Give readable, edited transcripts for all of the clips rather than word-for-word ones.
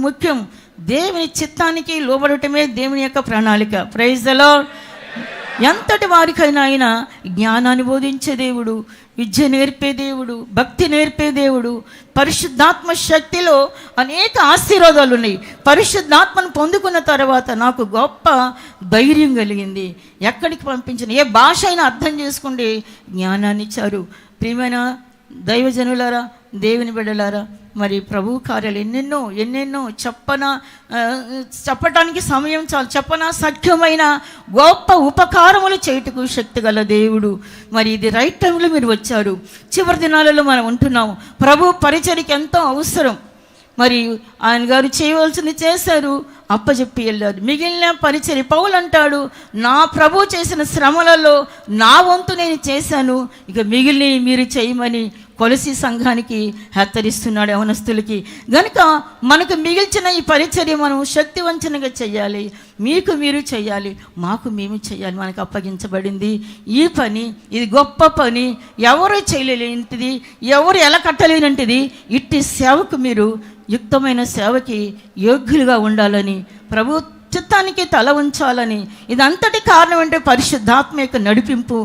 ముఖ్యం. దేవుని చిత్తానికి లోబడటమే దేవుని యొక్క ప్రణాళిక. Praise the lord. ఎంతటి వారికైనా ఆయన జ్ఞానాన్ని బోధించే దేవుడు, విద్య నేర్పే దేవుడు, భక్తి నేర్పే దేవుడు. పరిశుద్ధాత్మ శక్తిలో అనేక ఆశీర్వాదాలు ఉన్నాయి. పరిశుద్ధాత్మను పొందుకున్న తర్వాత నాకు గొప్ప ధైర్యం కలిగింది. ఎక్కడికి పంపించిన ఏ భాష అయినా అర్థం చేసుకుంటే జ్ఞానాన్ని ఇచ్చారు. ప్రియమైన దైవజనులారా, దేవుని బిడ్డలారా, మరి ప్రభు కార్యాలు ఎన్నెన్నో చెప్పటానికి సమయం చాలు. చెప్పన సఖ్యమైన గొప్ప ఉపకారములు చేయుటకు శక్తి గల దేవుడు. మరి ఇది రైట్ టైంలో మీరు వచ్చారు. చివరి దినాలలో మనం ఉంటున్నాము. ప్రభు పరిచర్యకి ఎంతో అవసరం. మరి ఆయన గారు చేయవలసింది చేశారు, అప్పచెప్పి వెళ్ళారు. మిగిలిన పరిచర్య పౌలు అంటాడు, నా ప్రభు చేసిన శ్రమలలో నా వంతు నేను చేశాను, ఇక మిగిలిన మీరు చేయమని కొలసి సంఘానికి హెచ్చరిస్తున్నాడు, యవనస్తులకి. గనుక మనకు మిగిల్చిన ఈ పరిచర్య మనం శక్తివంచనగా చేయాలి. మీకు మీరు చేయాలి, మాకు మేము చేయాలి. మనకు అప్పగించబడింది ఈ పని. ఇది గొప్ప పని, ఎవరు చేయలేనిది, ఎవరు ఎలా కట్టలేనంటిది. ఇట్టి సేవకు మీరు యుక్తమైన సేవకి యోగ్యులుగా ఉండాలని, ప్రభు చిత్తానికి తల ఉంచాలని. ఇదంతటి కారణం అంటే పరిశుద్ధాత్మ యొక్క నడిపింపు.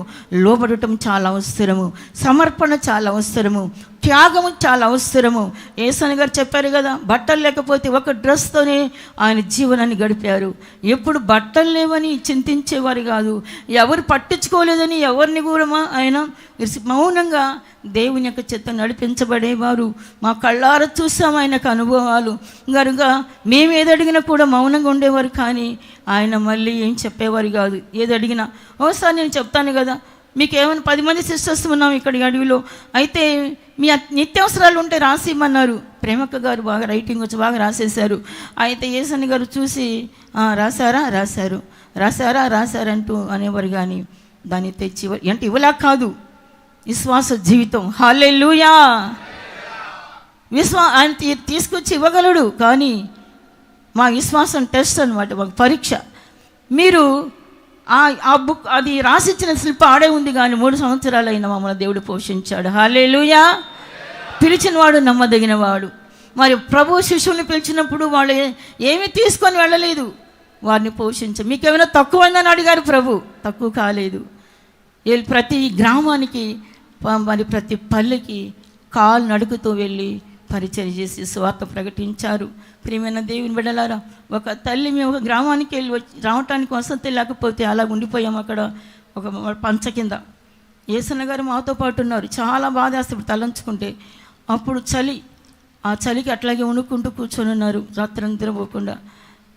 లోబడటం చాలా అవసరము, సమర్పణ చాలా అవసరము, త్యాగము చాలా అవసరము. యేసయ్య గారు చెప్పారు కదా, బట్టలు లేకపోతే ఒక డ్రెస్తోనే ఆయన జీవనాన్ని గడిపారు. ఎప్పుడు బట్టలు లేవని చింతించేవారు కాదు, ఎవరు పట్టించుకోలేదని ఎవరిని కూడా ఆయన మౌనంగా దేవుని యొక్క చిత్తం నడిపించబడేవారు. మా కళ్ళారా చూసాం ఆయనకు అనుభవాలు. కనుక మేము ఏది అడిగినా కూడా మౌనంగా ఉండేవారు. కానీ ఆయన మళ్ళీ ఏం చెప్పేవారు కాదు. ఏది అడిగినా ఒకసారి నేను చెప్తాను కదా, మీకు ఏమైనా 10 మంది సిస్టర్స్ ఉన్నాం ఇక్కడికి అడవిలో, అయితే మీ నిత్యావసరాలు ఉంటే రాసి ఇమ్మన్నారు. ప్రేమక్క గారు బాగా రైటింగ్ వచ్చి బాగా రాసేశారు. అయితే యేసయ్య గారు చూసి రాశారంటూ అనేవారు. కానీ దాన్ని తెచ్చి అంటే ఇవ్వలా కాదు, విశ్వాస జీవితం. హల్లెలూయా. ఆయన తీసుకొచ్చి ఇవ్వగలడు, కానీ మా విశ్వాసం టెస్ట్ అనమాట, మాకు పరీక్ష. మీరు ఆ బుక్ అది రాసిచ్చిన శిల్ప ఆడే ఉంది, కానీ 3 సంవత్సరాలైన మమ్మల్ని దేవుడు పోషించాడు. హల్లెలూయా. పిలిచినవాడు నమ్మదగినవాడు. మరి ప్రభు శిష్యుల్ని పిలిచినప్పుడు వాళ్ళు ఏమీ తీసుకొని వెళ్ళలేదు, వారిని పోషించారు. మీకేమైనా తక్కువైందని అడిగారు ప్రభు, తక్కువ కాలేదు. ప్రతి గ్రామానికి మరి ప్రతి పల్లెకి కాలు నడుకుతూ వెళ్ళి పరిచయం చేసి సువార్త ప్రకటించారు. ప్రియమైన దేవుని బిడ్డలారా, ఒక తల్లి మేము ఒక గ్రామానికి వెళ్ళి రావటానికి వసతి లేకపోతే అలా ఉండిపోయాము. అక్కడ ఒక పంచ కింద యేసయ్య గారు మాతో పాటు ఉన్నారు. చాలా బాధ వేస్తుంది తలంచుకుంటే. అప్పుడు ఆ చలికి అట్లాగే వణుక్కుంటూ కూర్చొని ఉన్నారు, రాత్రి నిద్రపోకుండా.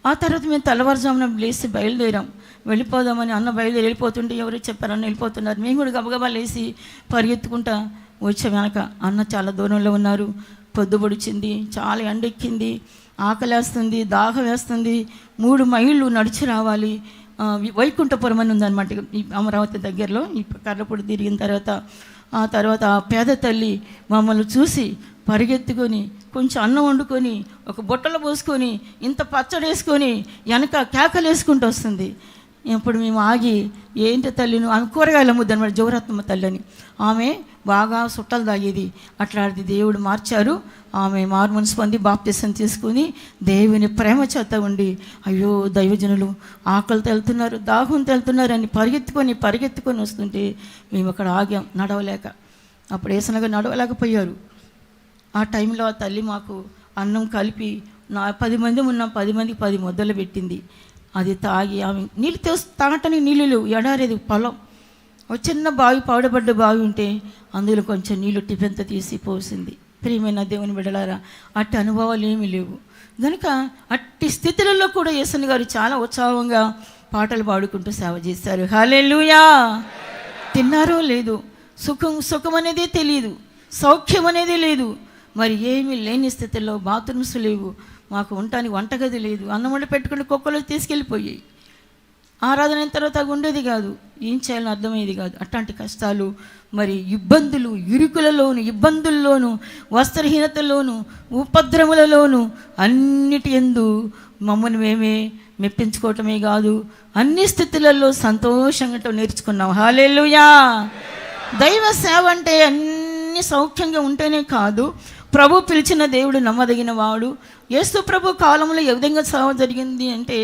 ఆ తర్వాత మేము తెల్లవారుజామున లేచి బయలుదేరాం, వెళ్ళిపోదామని. అన్న బయలుదేరి వెళ్ళిపోతుంటే ఎవరు చెప్పారు, అన్న వెళ్ళిపోతున్నారు. మేము కూడా గబగబా లేచి పరిగెత్తుకుంటా వచ్చాం. వెనక అన్న చాలా దూరంలో ఉన్నారు. పొద్దుపొడిచింది, చాలా ఎండెక్కింది, ఆకలేస్తుంది, దాహం వేస్తుంది. 3 మైళ్ళు నడిచి రావాలి. వైకుంఠపురం అని ఉందన్నమాట ఈ అమరావతి దగ్గరలో. ఈ కర్రపొడి తిరిగిన ఆ తర్వాత ఆ పేద తల్లి మమ్మల్ని చూసి పరిగెత్తుకొని కొంచెం అన్నం వండుకొని ఒక బుట్టలో పోసుకొని ఇంత పచ్చడి వేసుకొని వెనక కేకలు వేసుకుంటూ వస్తుంది. ఇప్పుడు మేము ఆగి, ఏంటి తల్లి నువ్వు? ఆమె కూరగాయలు అమ్ముద్ది అనమాట, జోరత్నమ్మ తల్లి అని. ఆమె బాగా సుట్టలు తాగేది. అట్లాంటిది దేవుడు మార్చారు. ఆమె మారుమనసు పొంది బాప్తిసం తీసుకుని దేవుని ప్రేమ చేత ఉండి, అయ్యో దైవజనులు ఆకలితో వెళ్తున్నారు, దాహంతో వెళ్తున్నారు అని పరిగెత్తుకొని వస్తుంటే మేము అక్కడ ఆగాం, నడవలేక. అప్పుడు యేసయ్య గారు నడవలేకపోయారు. ఆ టైంలో ఆ తల్లి మాకు అన్నం కలిపి 10 మంది ఉన్నాం, 10 మందికి 10 ముద్దలు పెట్టింది. అది తాగి ఆమె నీళ్ళు తాగటానికి నీళ్ళు లేవు, ఎడారేది పొలం. ఒక చిన్న బావి, పాడుబడ్డ బావి ఉంటే అందులో కొంచెం నీళ్ళు టిఫిన్తో తీసి పోసింది. ప్రియమైన దేవుని బిడ్డలారా, అట్టి అనుభవాలు ఏమీ లేవు. కనుక అట్టి స్థితులలో కూడా యేసయ్య గారు చాలా ఉత్సాహంగా పాటలు పాడుకుంటూ సేవ చేశారు. హల్లెలూయా. తిన్నారో లేదు, సుఖం అనేది తెలియదు, సౌఖ్యం అనేది లేదు. మరి ఏమీ లేని స్థితిలో బాత్రూమ్స్ లేవు, మాకు ఉండటానికి వంటగది లేదు, అన్నం వండి పెట్టుకుని కుక్కలు తీసుకెళ్ళిపోయాయి. ఆరాధన అయిన తర్వాత ఉండేది కాదు, ఏం చేయాలని అర్థమయ్యేది కాదు. అట్లాంటి కష్టాలు, మరి ఇబ్బందులు, ఇబ్బందుల్లోనూ, వస్త్రహీనతలోను, ఉపద్రములలోనూ అన్నిటి యందు మమ్మల్ని మేమే మెప్పించుకోవటమే కాదు, అన్ని స్థితులలో సంతోషంగా నేర్చుకున్నాం. హల్లెలూయా. దైవ సేవ అంటే అన్ని సౌఖ్యంగా ఉంటేనే కాదు, ప్రభు పిలిచిన దేవుడు నమ్మదగిన వాడు. యేసు ప్రభు కాలంలో ఏ విధంగా సేవ జరిగింది అంటే,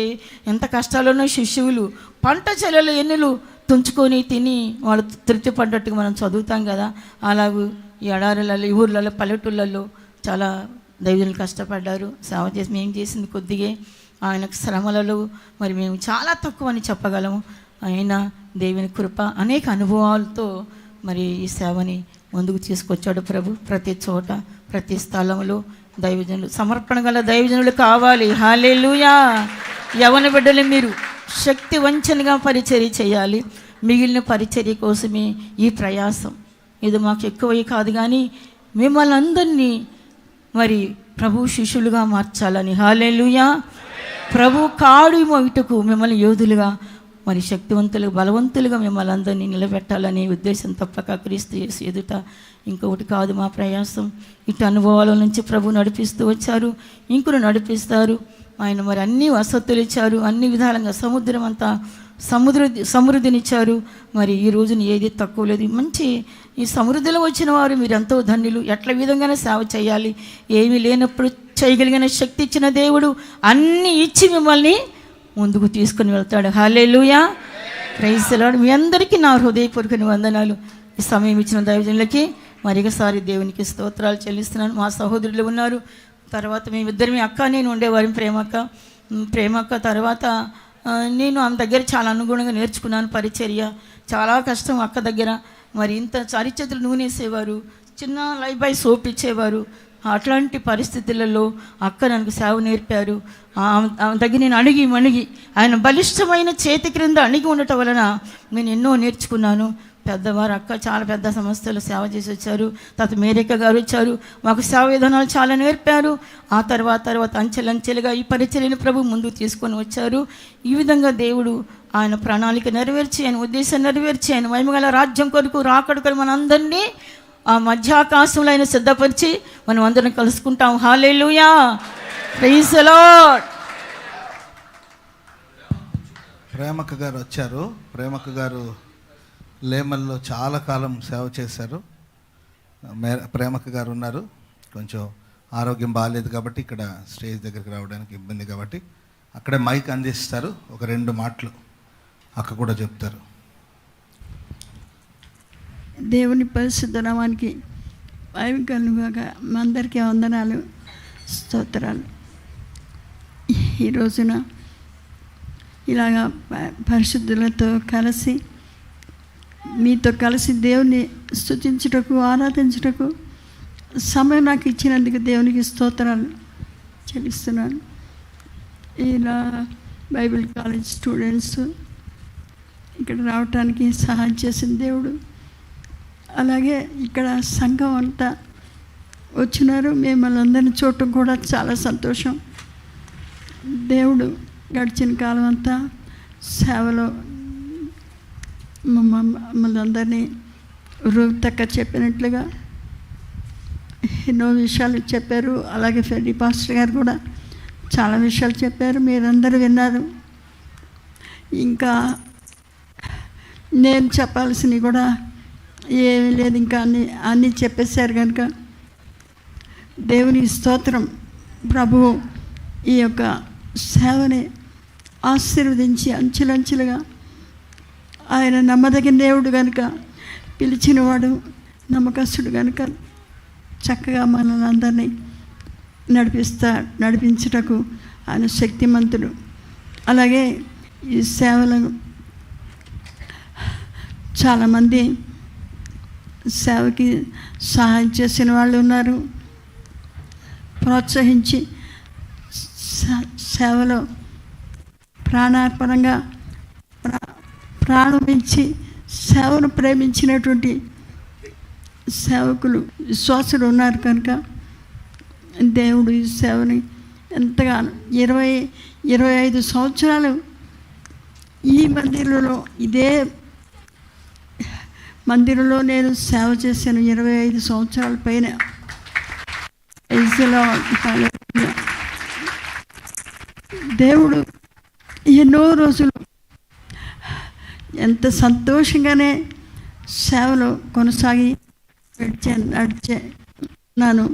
ఎంత కష్టాలున్న శిష్యులు పంట చెలలు ఎన్నులు తుంచుకొని తిని వాళ్ళు తృప్తి పడ్డట్టుగా మనం చదువుతాం కదా. అలాగూ ఈ ఎడారులలో, ఈ ఊర్లలో, పల్లెటూళ్ళల్లో చాలా దైవజనులు కష్టపడ్డారు, సేవ చేసి. మేము చేసింది కొద్దిగే, ఆయనకు శ్రమలలో మరి మేము చాలా తక్కువ అని చెప్పగలము. ఆయన దేవుని కృప అనేక అనుభవాలతో మరి ఈ సేవని ముందుకు తీసుకొచ్చాడు ప్రభు. ప్రతి చోట, ప్రతి స్థలంలో దైవజనులు, సమర్పణ గల దైవజనులు కావాలి. హల్లెలూయా. యవన బిడ్డలు మీరు శక్తి వంచనగా పరిచర్య చేయాలి. మిగిలిన పరిచర్య కోసమే ఈ ప్రయాసం. ఇది మాకు ఎక్కువ కాదు, కానీ మిమ్మల్ని అందరినీ మరి ప్రభు శిష్యులుగా మార్చాలని. హల్లెలూయా. ప్రభు కాడు మోయుటకు మిమ్మల్ని యోధులుగా, మరి శక్తివంతులుగా, బలవంతులుగా మిమ్మల్ని అందరినీ నిలబెట్టాలనే ఉద్దేశం తప్పక క్రీస్తు యేసు ఎదుట ఇంకొకటి కాదు మా ప్రయాసం. ఇటు అనుభవాల నుంచి ప్రభు నడిపిస్తూ వచ్చారు, ఇంకొకరు నడిపిస్తారు. ఆయన మరి అన్ని వసతులు ఇచ్చారు, అన్ని విధాలుగా సముద్రం అంతా సమృద్ధినిచ్చారు. మరి ఈ రోజున ఏది తక్కువ లేదు. మంచి ఈ సమృద్ధిలో వచ్చిన వారు మీరు ఎంతో ధన్యులు. ఎట్ల విధంగానే సేవ చేయాలి, ఏమీ లేనప్పుడు చేయగలిగిన శక్తి ఇచ్చిన దేవుడు అన్నీ ఇచ్చి మిమ్మల్ని ముందుకు తీసుకుని వెళ్తాడు. హల్లెలూయా. Praise the Lord. మీ అందరికీ నా హృదయపూర్వక వందనాలు. ఈ సమయం ఇచ్చిన దైవజనులకి మరొకసారి దేవునికి స్తోత్రాలు చెల్లిస్తున్నాను. మా సహోదరులు ఉన్నారు, తర్వాత మేమిద్దరు అక్క నేను ఉండేవారు. ప్రేమక్క తర్వాత నేను ఆమె దగ్గర చాలా అనుగుణంగా నేర్చుకున్నాను పరిచర్య. చాలా కష్టం అక్క దగ్గర. మరి ఇంత అరిచేతులు నూనె వేసేవారు, చిన్న లైఫ్ బాయ్ సోప్ ఇచ్చేవారు. అట్లాంటి పరిస్థితులలో అక్క నాకు సేవ నేర్పారు. ఆమె దగ్గర నేను అణిగి ఆయన బలిష్టమైన చేతి క్రింద అణిగి ఉండటం వలన నేను ఎన్నో నేర్చుకున్నాను. పెద్దవారు అక్క చాలా పెద్ద సంస్థలు సేవ చేసి వచ్చారు. తర్వాత మేరిక గారు వచ్చారు, మాకు సేవ విధానాలు చాలా నేర్పారు. ఆ తర్వాత అంచెలంచెలుగా ఈ పరిచర్యను ప్రభు ముందుకు తీసుకొని వచ్చారు. ఈ విధంగా దేవుడు ఆయన ప్రణాళిక నెరవేర్చి, ఆయన ఉద్దేశం నెరవేర్చి, ఆయన మహిమగల రాజ్యం కొరకు రాకడ కొరకు మనందరినీ ఆ మధ్యాకాశంలో ఆయన సిద్ధపరిచి మనం అందరం కలుసుకుంటాం. హల్లెలూయా. Praise the Lord. ప్రేమక్క గారు వచ్చారు. ప్రేమక్క గారు లేమల్లో చాలా కాలం సేవ చేశారు. ప్రేమక్క గారు ఉన్నారు. కొంచెం ఆరోగ్యం బాగాలేదు కాబట్టి ఇక్కడ స్టేజ్ దగ్గరికి రావడానికి ఇబ్బంది కాబట్టి అక్కడే మైక్ అందిస్తారు. ఒక 2 మాటలు అక్క కూడా చెప్తారు. దేవుని పరిశుద్ధ నామానికి మహిమ కలుగుగాక. మా అందరికీ వందనాలు, స్తోత్రాలు. ఈ రోజున ఇలాగా పరిశుద్ధులతో కలిసి, మీతో కలిసి దేవుని స్తుతించుటకు, ఆరాధించుటకు సమయం నాకు ఇచ్చినందుకు దేవునికి స్తోత్రాలు చెల్లిస్తున్నాను. ఇలా బైబిల్ కాలేజ్ స్టూడెంట్స్ ఇక్కడ రావటానికి సహాయం చేసిన దేవుడు, అలాగే ఇక్కడ సంఘం అంతా వచ్చినారు. మిమ్మల్ని అందరిని చూడటం కూడా చాలా సంతోషం. దేవుడు గడిచిన కాలం అంతా సేవలో మమ్మల్ని అందరినీ రూతక్క చెప్పినట్లుగా ఎన్నో విషయాలు చెప్పారు. అలాగే ఫెడ్డి పాస్టర్ గారు కూడా చాలా విషయాలు చెప్పారు, మీరందరూ విన్నారు. ఇంకా నేను చెప్పాల్సినవి కూడా ఏమీ లేదు, ఇంకా అన్నీ చెప్పేశారు కనుక దేవుని స్తోత్రం. ప్రభువు ఈ యొక్క సేవని ఆశీర్వదించి అంచెలంచెలుగా, ఆయన నమ్మదగిన దేవుడు కనుక, పిలిచినవాడు నమ్మకస్తుడు కనుక చక్కగా మనల్ని అందరినీ నడిపించుటకు ఆయన శక్తిమంతుడు. అలాగే ఈ సేవలను చాలామంది సేవకి సహాయం చేసిన వాళ్ళు ఉన్నారు. ప్రోత్సహించి సేవలో ప్రాణార్పణంగా ప్రాణం ఇచ్చి సేవను ప్రేమించినటువంటి సేవకులు, విశ్వాసులు ఉన్నారు కనుక దేవుడు ఈ సేవని ఎంతగానో 25 సంవత్సరాలు ఈ మందిరంలో, ఇదే మందిరంలో నేను సేవ చేశాను. 25 సంవత్సరాల పైన. దేవుడు ఎన్నో రోజులు ఎంత సంతోషంగానే సేవలో కొనసాగి నడిచాను.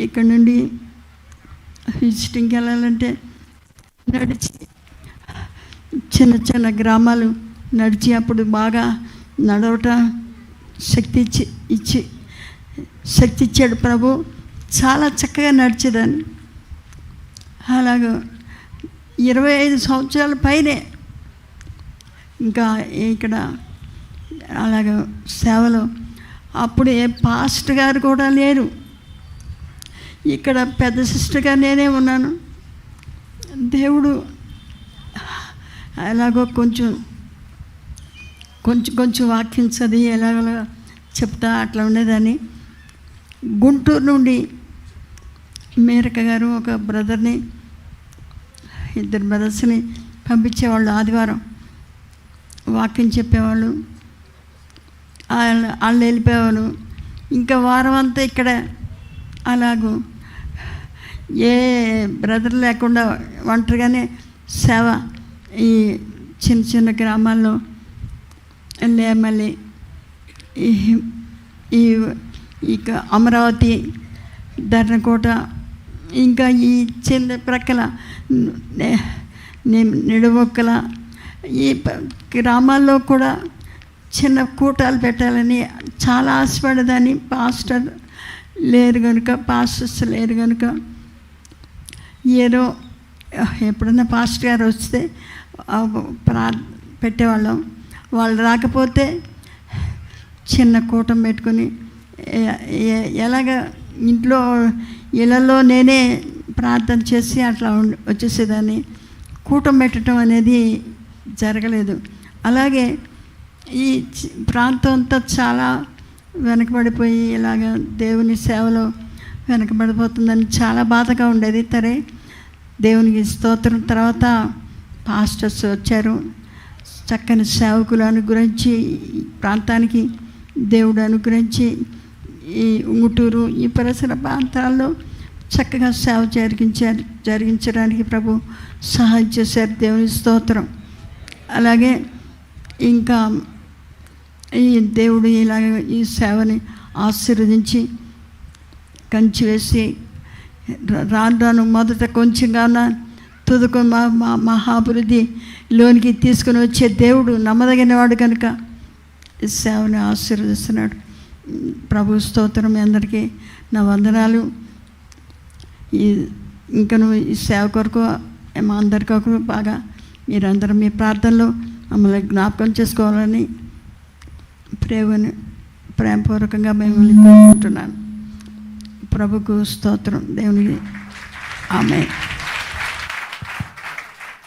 ఇక్కడ నుండి విజిటింగ్కి వెళ్ళాలంటే నడిచి చిన్న చిన్న గ్రామాలు నడిచి, అప్పుడు బాగా నడవటం శక్తి ఇచ్చాడు ప్రభు. చాలా చక్కగా నడిచేదాన్ని. అలాగ 25 సంవత్సరాల పైనే ఇంకా ఇక్కడ అలాగ సేవలో. అప్పుడు ఏ పాస్టర్ గారు కూడా లేరు. ఇక్కడ పెద్ద సిస్టర్గా నేనే ఉన్నాను. దేవుడు ఎలాగో కొంచెం వాక్యం చదివి ఎలాగో చెప్తా అట్లా ఉండేదాన్ని. గుంటూరు నుండి మేరక గారు ఒక బ్రదర్ని, 2 బ్రదర్స్ని పంపించేవాళ్ళు. ఆదివారం వాక్యం చెప్పేవాళ్ళు, వాళ్ళు వెళ్ళిపోయేవాళ్ళు. ఇంకా వారం అంతా ఇక్కడ అలాగూ ఏ బ్రదర్ లేకుండా ఒంటరిగానే సేవ ఈ చిన్న చిన్న గ్రామాల్లో. మళ్ళీ ఇక అమరావతి, ధర్నకోట, ఇంకా ఈ చిన్న ప్రక్కల నిడుమొక్కల ఈ గ్రామాల్లో కూడా చిన్న కూటాలు పెట్టాలని చాలా ఆశపడేదాన్ని. పాస్టర్స్ లేరు కనుక ఏదో ఎప్పుడన్నా పాస్టర్ గారు వస్తే పెట్టేవాళ్ళం. వాళ్ళు రాకపోతే చిన్న కూటం పెట్టుకొని ఎలాగ ఇళ్ళల్లో నేనే ప్రార్థన చేసి అట్లా వచ్చేసేదాన్ని. కూటం పెట్టడం అనేది జరగలేదు. అలాగే ఈ ప్రాంతం అంతా చాలా వెనకబడిపోయి ఇలాగ దేవుని సేవలో వెనకబడిపోతుందని చాలా బాధగా ఉండేది. సరే, దేవునికి స్తోత్రం. తర్వాత పాస్టర్స్ వచ్చారు, చక్కని సేవకులు అనుగ్రహించి ప్రాంతానికి దేవుడు అనుగ్రహించి ఈ ఉంగుటూరు ఈ పరిసర ప్రాంతాల్లో చక్కగా సేవ జరిగించడానికి ప్రభు సహాయం చేశారు. దేవుని స్తోత్రం. అలాగే ఇంకా ఈ దేవుడు ఇలాగ ఈ సేవని ఆశీర్వదించి కంచి వేసి రాను మొదట కొంచెంగా తుదకు మహాభివృద్ధిలోనికి తీసుకుని వచ్చే దేవుడు నమ్మదగినవాడు కనుక ఈ సేవని ఆశీర్వదిస్తున్నాడు. ప్రభు స్తోత్రం. మీ అందరికీ నా వందనాలు. ఇంకను ఈ సేవ కొరకు మా అందరి కొరకు బాగా మీరందరూ మీ ప్రార్థనలో మమ్మల్ని జ్ఞాపకం చేసుకోవాలని ప్రేమపూర్వకంగా మిమ్మల్ని కోరుకుంటున్నాను. ప్రభుకు స్తోత్రం. దేవునికి amen.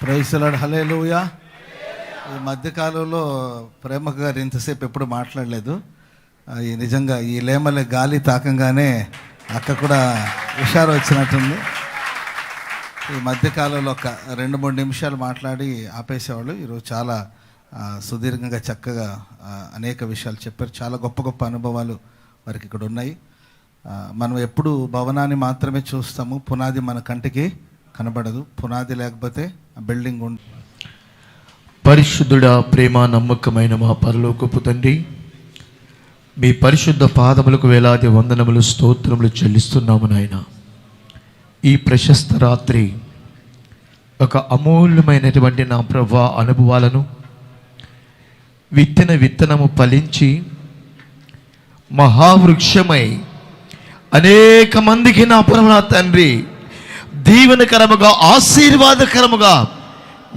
Praise the Lord. Hallelujah. ఈ మధ్యకాలంలో ప్రేమక గారు ఇంతసేపు ఎప్పుడు మాట్లాడలేదు. ఈ నిజంగా ఈ లేమల గాలి తాకంగానే అక్క కూడా హుషారు వచ్చినట్టుంది. ఈ మధ్యకాలంలో ఒక 2-3 నిమిషాలు మాట్లాడి ఆపేసేవాళ్ళు. ఈరోజు చాలా సుదీర్ఘంగా చక్కగా అనేక విషయాలు చెప్పారు. చాలా గొప్ప గొప్ప అనుభవాలు వారికి ఇక్కడ ఉన్నాయి. మనం ఎప్పుడు భవనాన్ని మాత్రమే చూస్తాము, పునాది మన కంటికి కనబడదు. పునాది లేకపోతే ఆ బిల్డింగ్ పరిశుద్ధుడా, ప్రేమ నమ్మకమైన మా పరలోకపు తండ్రి, మీ పరిశుద్ధ పాదములకు వేలాది వందనములు స్తోత్రములు చెల్లిస్తున్నాము నాయన. ఈ ప్రశస్త రాత్రి ఒక అమూల్యమైనటువంటి నా ప్రభా అనుభవాలను విత్తనము ఫలించి మహావృక్షమై అనేక మందికి నా ప్రభు నా తండ్రి దీవెనకరముగా ఆశీర్వాదకరముగా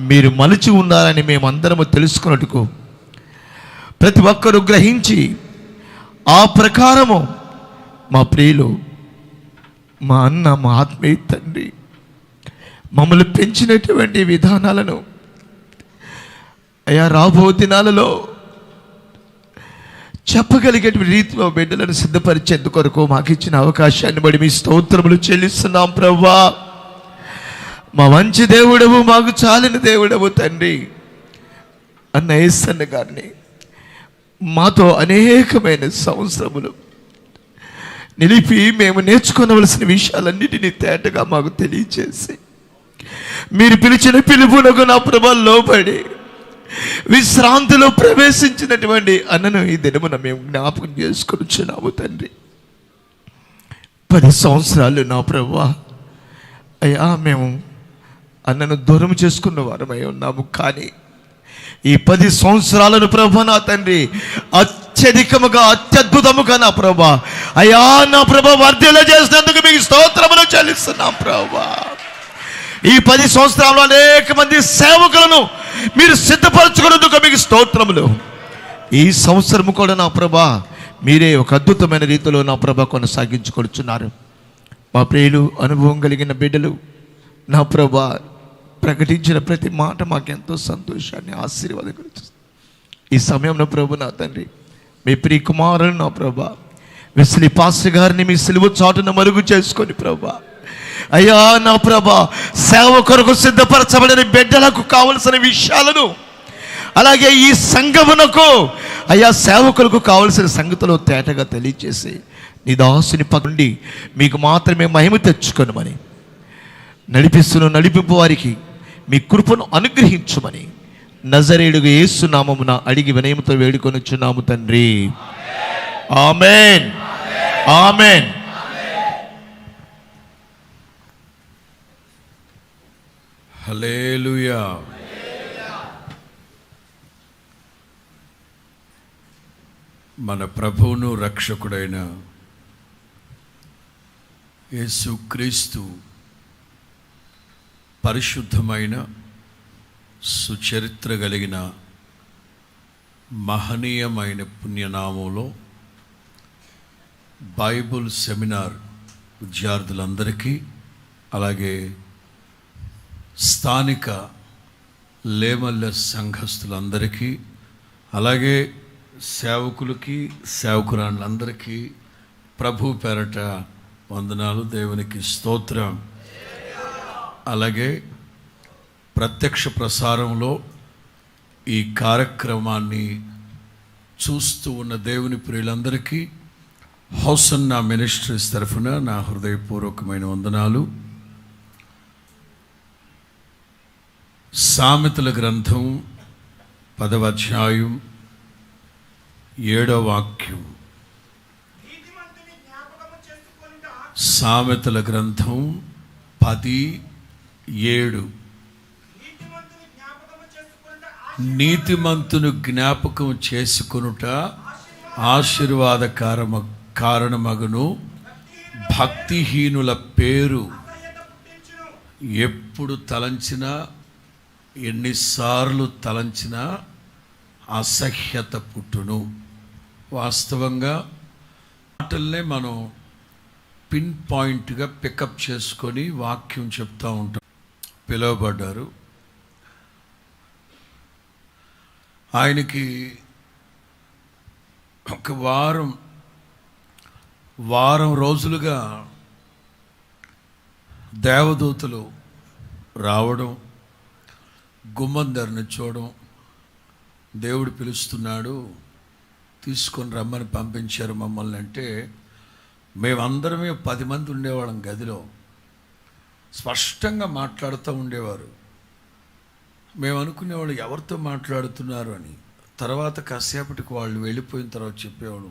మీరు మలిచి ఉన్నారని మేమందరము తెలుసుకున్నట్టుకు ప్రతి ఒక్కరూ గ్రహించి ఆ ప్రకారము మా ప్రియులు, మా అన్న, మా ఆత్మీయ తండ్రి మమ్మల్ని పెంచినటువంటి విధానాలను అయ్యా రాబో దినాలలో చెప్పగలిగేటువంటి రీతిలో బిడ్డలను సిద్ధపరిచేందుకొరకు మాకు ఇచ్చిన అవకాశాన్ని బట్టి మీ స్తోత్రములు చెల్లిస్తున్నాం ప్రభువా. మా మంచి దేవుడవు, మాకు చాలిన దేవుడవు తండ్రి అన్న యేసన్న గారిని మాతో అనేకమైన సంవత్సరములు నిలిపి మేము నేర్చుకోవలసిన విషయాలన్నిటినీ తేటగా మాకు తెలియచేసి మీరు పిలిచిన పిలుపునకు నా ప్రభా లోబడి విశ్రాంతిలో ప్రవేశించినటువంటి అన్నను ఈ దినమున మేము జ్ఞాపకం చేసుకొనిచున్నాము తండ్రి. 10 సంవత్సరాలు నా ప్రభువా అయ్యా మేము అన్నను దూరం చేసుకున్న వారమై ఉన్నాము. కానీ ఈ 10 సంవత్సరాలను ప్రభా నా తండ్రి అత్యధికముగా అత్యద్భుతముగా నా ప్రభా అయ్యా నా ప్రభా వర్ధిల్ల చేసినందుకు మీకు స్తోత్రములు చెల్లిస్తున్నాం ప్రభా. ఈ 10 సంవత్సరాల్లో అనేక మంది సేవకులను మీరు సిద్ధపరచుకున్నందుకు మీకు స్తోత్రములు. ఈ సంవత్సరము కూడా నా ప్రభా మీరే ఒక అద్భుతమైన రీతిలో నా ప్రభా కొనసాగించుకొచ్చున్నారు. మా ప్రియులు అనుభవం కలిగిన బిడ్డలు నా ప్రభా ప్రకటించిన ప్రతి మాట మాకెంతో సంతోషాన్ని ఆశీర్వాదం కలుగుతుంది. ఈ సమయంలో ప్రభు నా తండ్రి మీ ప్రియ కుమారులు నా ప్రభా వెస్లీ పాస్టర్ గారిని మీ సిలువ చాటును మరుగు చేసుకొని ప్రభా అయ్యా నా ప్రభా సేవ కొరకు సిద్ధపరచబడిన బిడ్డలకు కావలసిన విషయాలను అలాగే ఈ సంఘమునకు అయ్యా సేవకులకు కావలసిన సంగతులు తేటగా తెలియచేసి నీ దాసుని పక్కనుండి మీకు మాత్రమే మహిమ తెచ్చుకొనమని నడిపింపు వారికి మీ కృపను అనుగ్రహించుమని నజరేయుడుగా యేసు నామమున అడిగి వినయముతో వేడుకొనుచున్నాము తండ్రి. ఆమేన్ ఆమేన్. హల్లెలూయా. మన ప్రభువును రక్షకుడైన యేసుక్రీస్తు పరిశుద్ధమైన సుచరిత్ర కలిగిన మహనీయమైన పుణ్యనామంలో బైబుల్ సెమినార్ విద్యార్థులందరికీ అలాగే స్థానిక లేమల్ల సంఘస్థులందరికీ అలాగే సేవకులకి సేవకురాళ్ళందరికీ ప్రభు పేరట వందనాలు. దేవునికి స్తోత్రం. అలాగే ప్రత్యక్ష ప్రసారంలో ఈ కార్యక్రమాన్ని చూస్తూ ఉన్న దేవుని ప్రియులందరికీ హోసన్నా మినిస్ట్రీస్ తరఫున నా హృదయపూర్వకమైన వందనాలు. సామెతల గ్రంథం 10వ అధ్యాయం 7వ వాక్యం. సామెతల గ్రంథం 10:7 నీతిమంతును జ్ఞాపకం చేసుకొనుట ఆశీర్వాద కారణమగును, భక్తిహీనుల పేరు ఎప్పుడు తలంచినా ఎన్నిసార్లు తలంచినా అసహ్యత పుట్టును. వాస్తవంగా మాటల్నే మనం పిన్ పాయింట్గా పికప్ చేసుకొని వాక్యం చెప్తూ ఉంటాం. పిలువబడ్డారు. ఆయనకి ఒక వారం రోజులుగా దేవదూతలు రావడం, గుమ్మం దగ్గర చూడడం, దేవుడు పిలుస్తున్నాడు తీసుకొని రమ్మని పంపించారు మమ్మల్ని అంటే, మేమందరమే 10 మంది ఉండేవాళ్ళం గదిలో. స్పష్టంగా మాట్లాడుతూ ఉండేవారు. మేము అనుకునేవాళ్ళు ఎవరితో మాట్లాడుతున్నారు అని. తర్వాత కాసేపటికి వాళ్ళు వెళ్ళిపోయిన తర్వాత చెప్పేవాడు,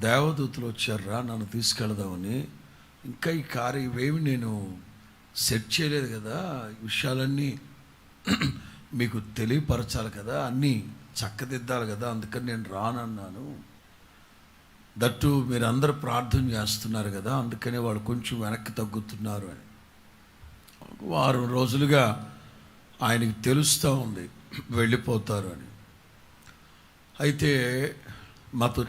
దేవదూతలు వచ్చారా నన్ను తీసుకెళదామని. ఇంకా ఈ కార్యం ఇవేమి నేను సెట్ చేయలేదు కదా, ఈ విషయాలన్నీ మీకు తెలియపరచాలి కదా, అన్నీ చక్కదిద్దాలి కదా, అందుకని నేను రానన్నాను. దట్టు మీరు అందరూ ప్రార్థన చేస్తున్నారు కదా, అందుకనే వాళ్ళు కొంచెం వెనక్కి తగ్గుతున్నారు అని. వారం రోజులుగా ఆయనకి తెలుస్తూ ఉంది వెళ్ళిపోతారు అని. అయితే మాతో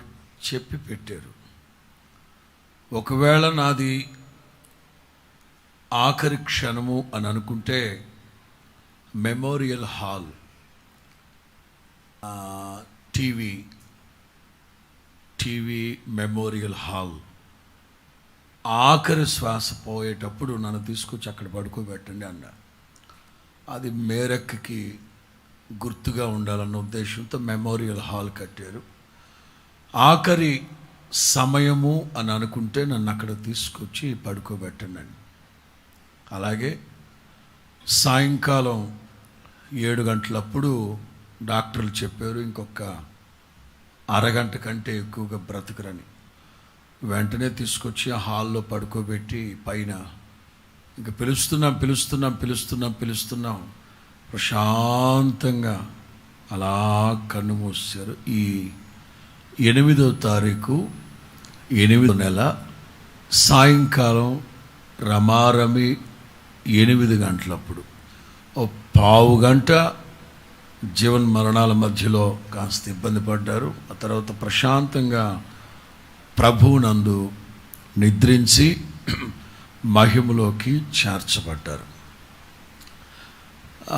చెప్పి పెట్టారు, ఒకవేళ నాది ఆఖరి క్షణము అని అనుకుంటే memorial hall TV memorial hall ఆఖరి శ్వాస పోయేటప్పుడు నన్ను తీసుకొచ్చి అక్కడ పడుకోబెట్టండి అన్నా. అది మేరక్కి గుర్తుగా ఉండాలన్న ఉద్దేశంతో మెమోరియల్ హాల్ కట్టారు. ఆఖరి సమయము అని అనుకుంటే నన్ను అక్కడ తీసుకొచ్చి పడుకోబెట్టండి అని. అలాగే సాయంకాలం 7 గంటలప్పుడు డాక్టర్లు చెప్పారు ఇంకొక అరగంట కంటే ఎక్కువగా బ్రతకరని. వెంటనే తీసుకొచ్చి ఆ హాల్లో పడుకోబెట్టి పైన ఇంకా పిలుస్తున్నాం ప్రశాంతంగా అలా కన్ను మూసారు. ఈ 8వ తారీఖు 8వ నెల సాయంకాలం రమారమి 8 గంటలప్పుడు ఓ పావు గంట జీవన్ మరణాల మధ్యలో కాస్త ఇబ్బంది పడ్డారు. ఆ తర్వాత ప్రశాంతంగా ప్రభువునందు నిద్రించి మహిమలోకి చేర్చబడ్డారు.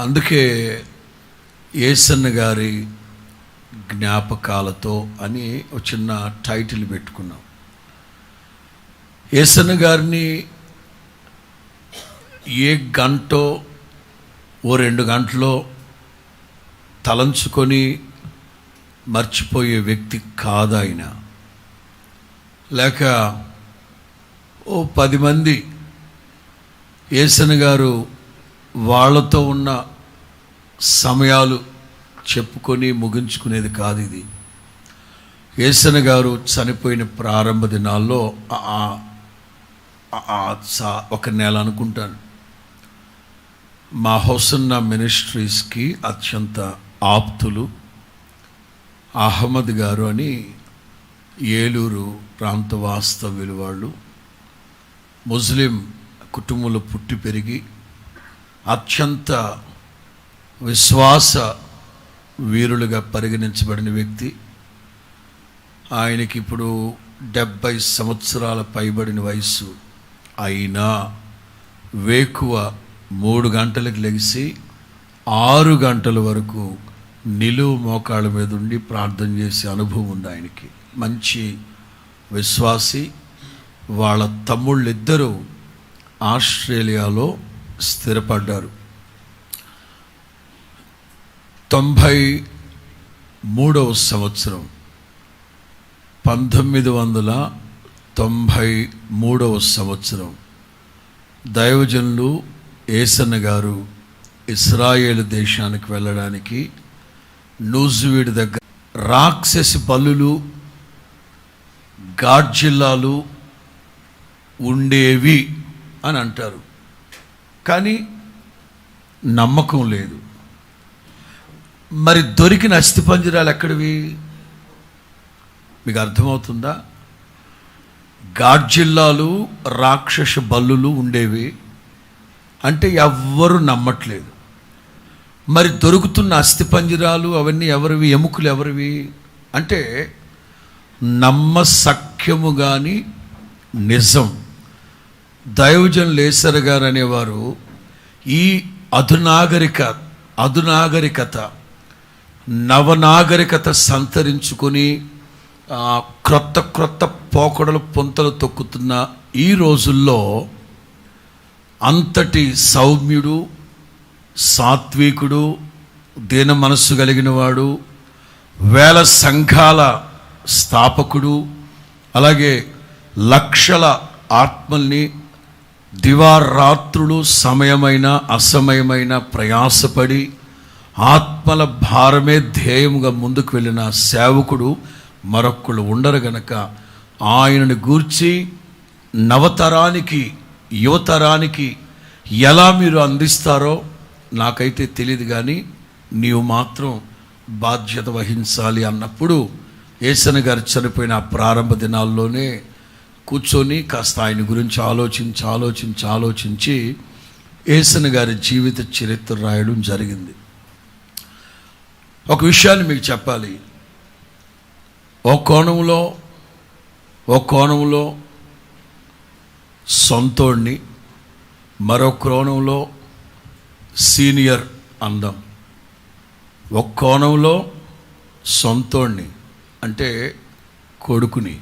అందుకే యేసన్న గారి జ్ఞాపకాలతో అని ఒక చిన్న టైటిల్ పెట్టుకున్నాం. యేసన్న గారిని ఏ గంటో ఓ 2 గంటలో తలంచుకొని మర్చిపోయే వ్యక్తి కాదు ఆయన. లేక ఓ 10 మంది యేసన్న గారు వాళ్ళతో ఉన్న సమయాలు చెప్పుకొని ముగించుకునేది కాదు ఇది. యేసన్న గారు చనిపోయిన ప్రారంభ దినాల్లో 1 నెల అనుకుంటాను, మా హోసన్న మినిస్ట్రీస్కి అత్యంత ఆప్తులు అహ్మద్ గారు అని ఏలూరు ప్రాంత వాస్తవ్యులు, వాళ్ళు ముస్లిం కుటుంబంలో పుట్టి పెరిగి అత్యంత విశ్వాస వీరులుగా పరిగణించబడిన వ్యక్తి. ఆయనకి ఇప్పుడు 70 సంవత్సరాల పైబడిన వయస్సు అయినా వేకువ 3 గంటలకు లెగిసి 6 గంటల వరకు నిలువు మోకాళ్ళ మీద ఉండి ప్రార్థన చేసే అనుభవం ఉంది ఆయనకి. మంచి విశ్వాసి. వాళ్ళ తమ్ముళ్ళిద్దరూ ఆస్ట్రేలియాలో స్థిరపడ్డారు. 93వ సంవత్సరం 1993వ సంవత్సరం దైవజనులు యేసన్న గారు ఇస్రాయేల్ దేశానికి వెళ్ళడానికి నూజివీడు దగ్గర రాక్షసి బలులు గాడ్జిల్లాలు ఉండేవి అని అంటారు, కానీ నమ్మకం లేదు. మరి దొరికిన అస్థిపంజరాలు ఎక్కడివి మీకు అర్థమవుతుందా? గాడ్జిల్లాలు రాక్షస బల్లులు ఉండేవి అంటే ఎవ్వరు నమ్మట్లేదు. మరి దొరుకుతున్న అస్థిపంజరాలు అవన్నీ ఎవరివి, ఎముకలు ఎవరివి అంటే నమ్మసఖ్యము కానీ నిజం. దైవజనులు యేసన్న గారు అనేవారు ఈ అధునాగరికత నవనాగరికత సంతరించుకొని క్రొత్త పోకడలు పొంతలు తొక్కుతున్న ఈ రోజుల్లో అంతటి సౌమ్యుడు, సాత్వికుడు, దీన మనస్సు కలిగిన వాడు, వేల సంఘాల స్థాపకుడు, అలాగే లక్షల ఆత్మల్ని దివారాత్రులు సమయమైన అసమయమైన ప్రయాసపడి ఆత్మల భారమే ధ్యేయముగా ముందుకు వెళ్ళిన సేవకుడు మరొక్కడు ఉండరు గనక ఆయనను గూర్చి నవతరానికి యువతరానికి ఎలా మీరు అందిస్తారో నాకైతే తెలియదు, కానీ నీవు మాత్రం బాధ్యత వహించాలి అన్నప్పుడు యేసన్న గారు చనిపోయిన ఆ ప్రారంభ దినాల్లోనే కూర్చొని కాస్త ఆయన గురించి ఆలోచించి యేసన్న గారి జీవిత చరిత్ర రాయడం జరిగింది. ఒక విషయాన్ని మీకు చెప్పాలి. ఓ కోణంలో సొంతోడిని, మరో కోణంలో సీనియర్ అందం. ఒక కోణంలో సొంతోడిని అంటే కొడుకుని,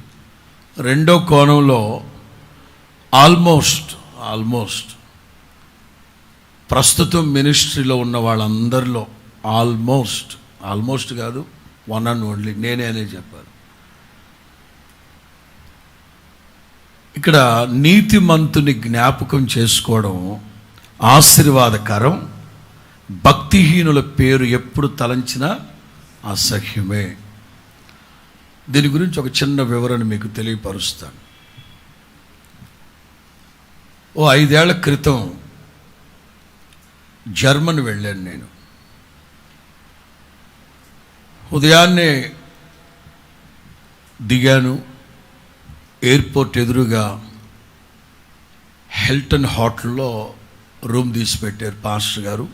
రెండో కోణంలో ఆల్మోస్ట్ ప్రస్తుతం మినిస్ట్రీలో ఉన్న వాళ్ళందరిలో ఆల్మోస్ట్ కాదు, 1 and only నేనే అనే చెప్పాలి. ఇక్కడ నీతిమంతుని జ్ఞాపకం చేసుకోవడం ఆశీర్వాదకరం, భక్తిహీనుల పేరు ఎప్పుడు తలంచినా అసహ్యమే. దీని గురించి ఒక చిన్న వివరణ మీకు తెలియపరుస్తాను. ఓ 5 ఏళ్ల క్రితం జర్మన్ వెళ్ళాను నేను. ఉదయాన్నే దిగాను. ఎయిర్పోర్ట్ ఎదురుగా హిల్టన్ హోటల్లో రూమ్ తీసి పెట్టారు పాస్టర్ గారు,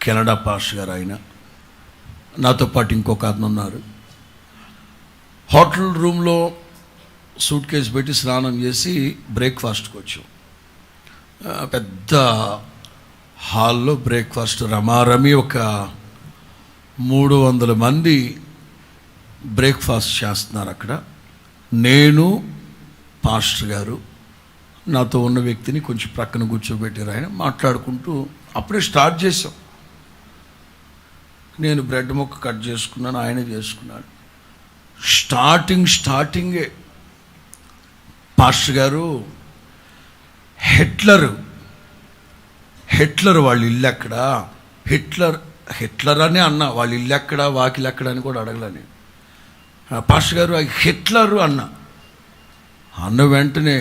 కెనడా పాస్టర్ గారు. ఆయన నాతో పాటు ఇంకొక అతను ఉన్నారు. హోటల్ రూమ్లో సూట్ కేసు పెట్టి స్నానం చేసి బ్రేక్ఫాస్ట్కి వచ్చాం. పెద్ద హాల్లో బ్రేక్ఫాస్ట్ రమారమి ఒక 300 మంది బ్రేక్ఫాస్ట్ చేస్తున్నారు అక్కడ. నేను, పాస్టర్ గారు, నాతో ఉన్న వ్యక్తిని కొంచెం ప్రక్కన కూర్చోబెట్టారు. ఆయన మాట్లాడుకుంటూ అప్పుడే స్టార్ట్ చేసాం. నేను బ్రెడ్ ముక్క కట్ చేసుకున్నాను, ఆయన చేసుకున్నాడు. స్టార్టింగే పాస్టర్ గారు హిట్లర్ వాళ్ళ ఇల్లు ఎక్కడ, హిట్లర్ అని అన్న, వాళ్ళ ఇల్లు ఎక్కడ, వాకిలు ఎక్కడ అని కూడా అడగలని. పాస్టర్ గారు హిట్లరు అన్న వెంటనే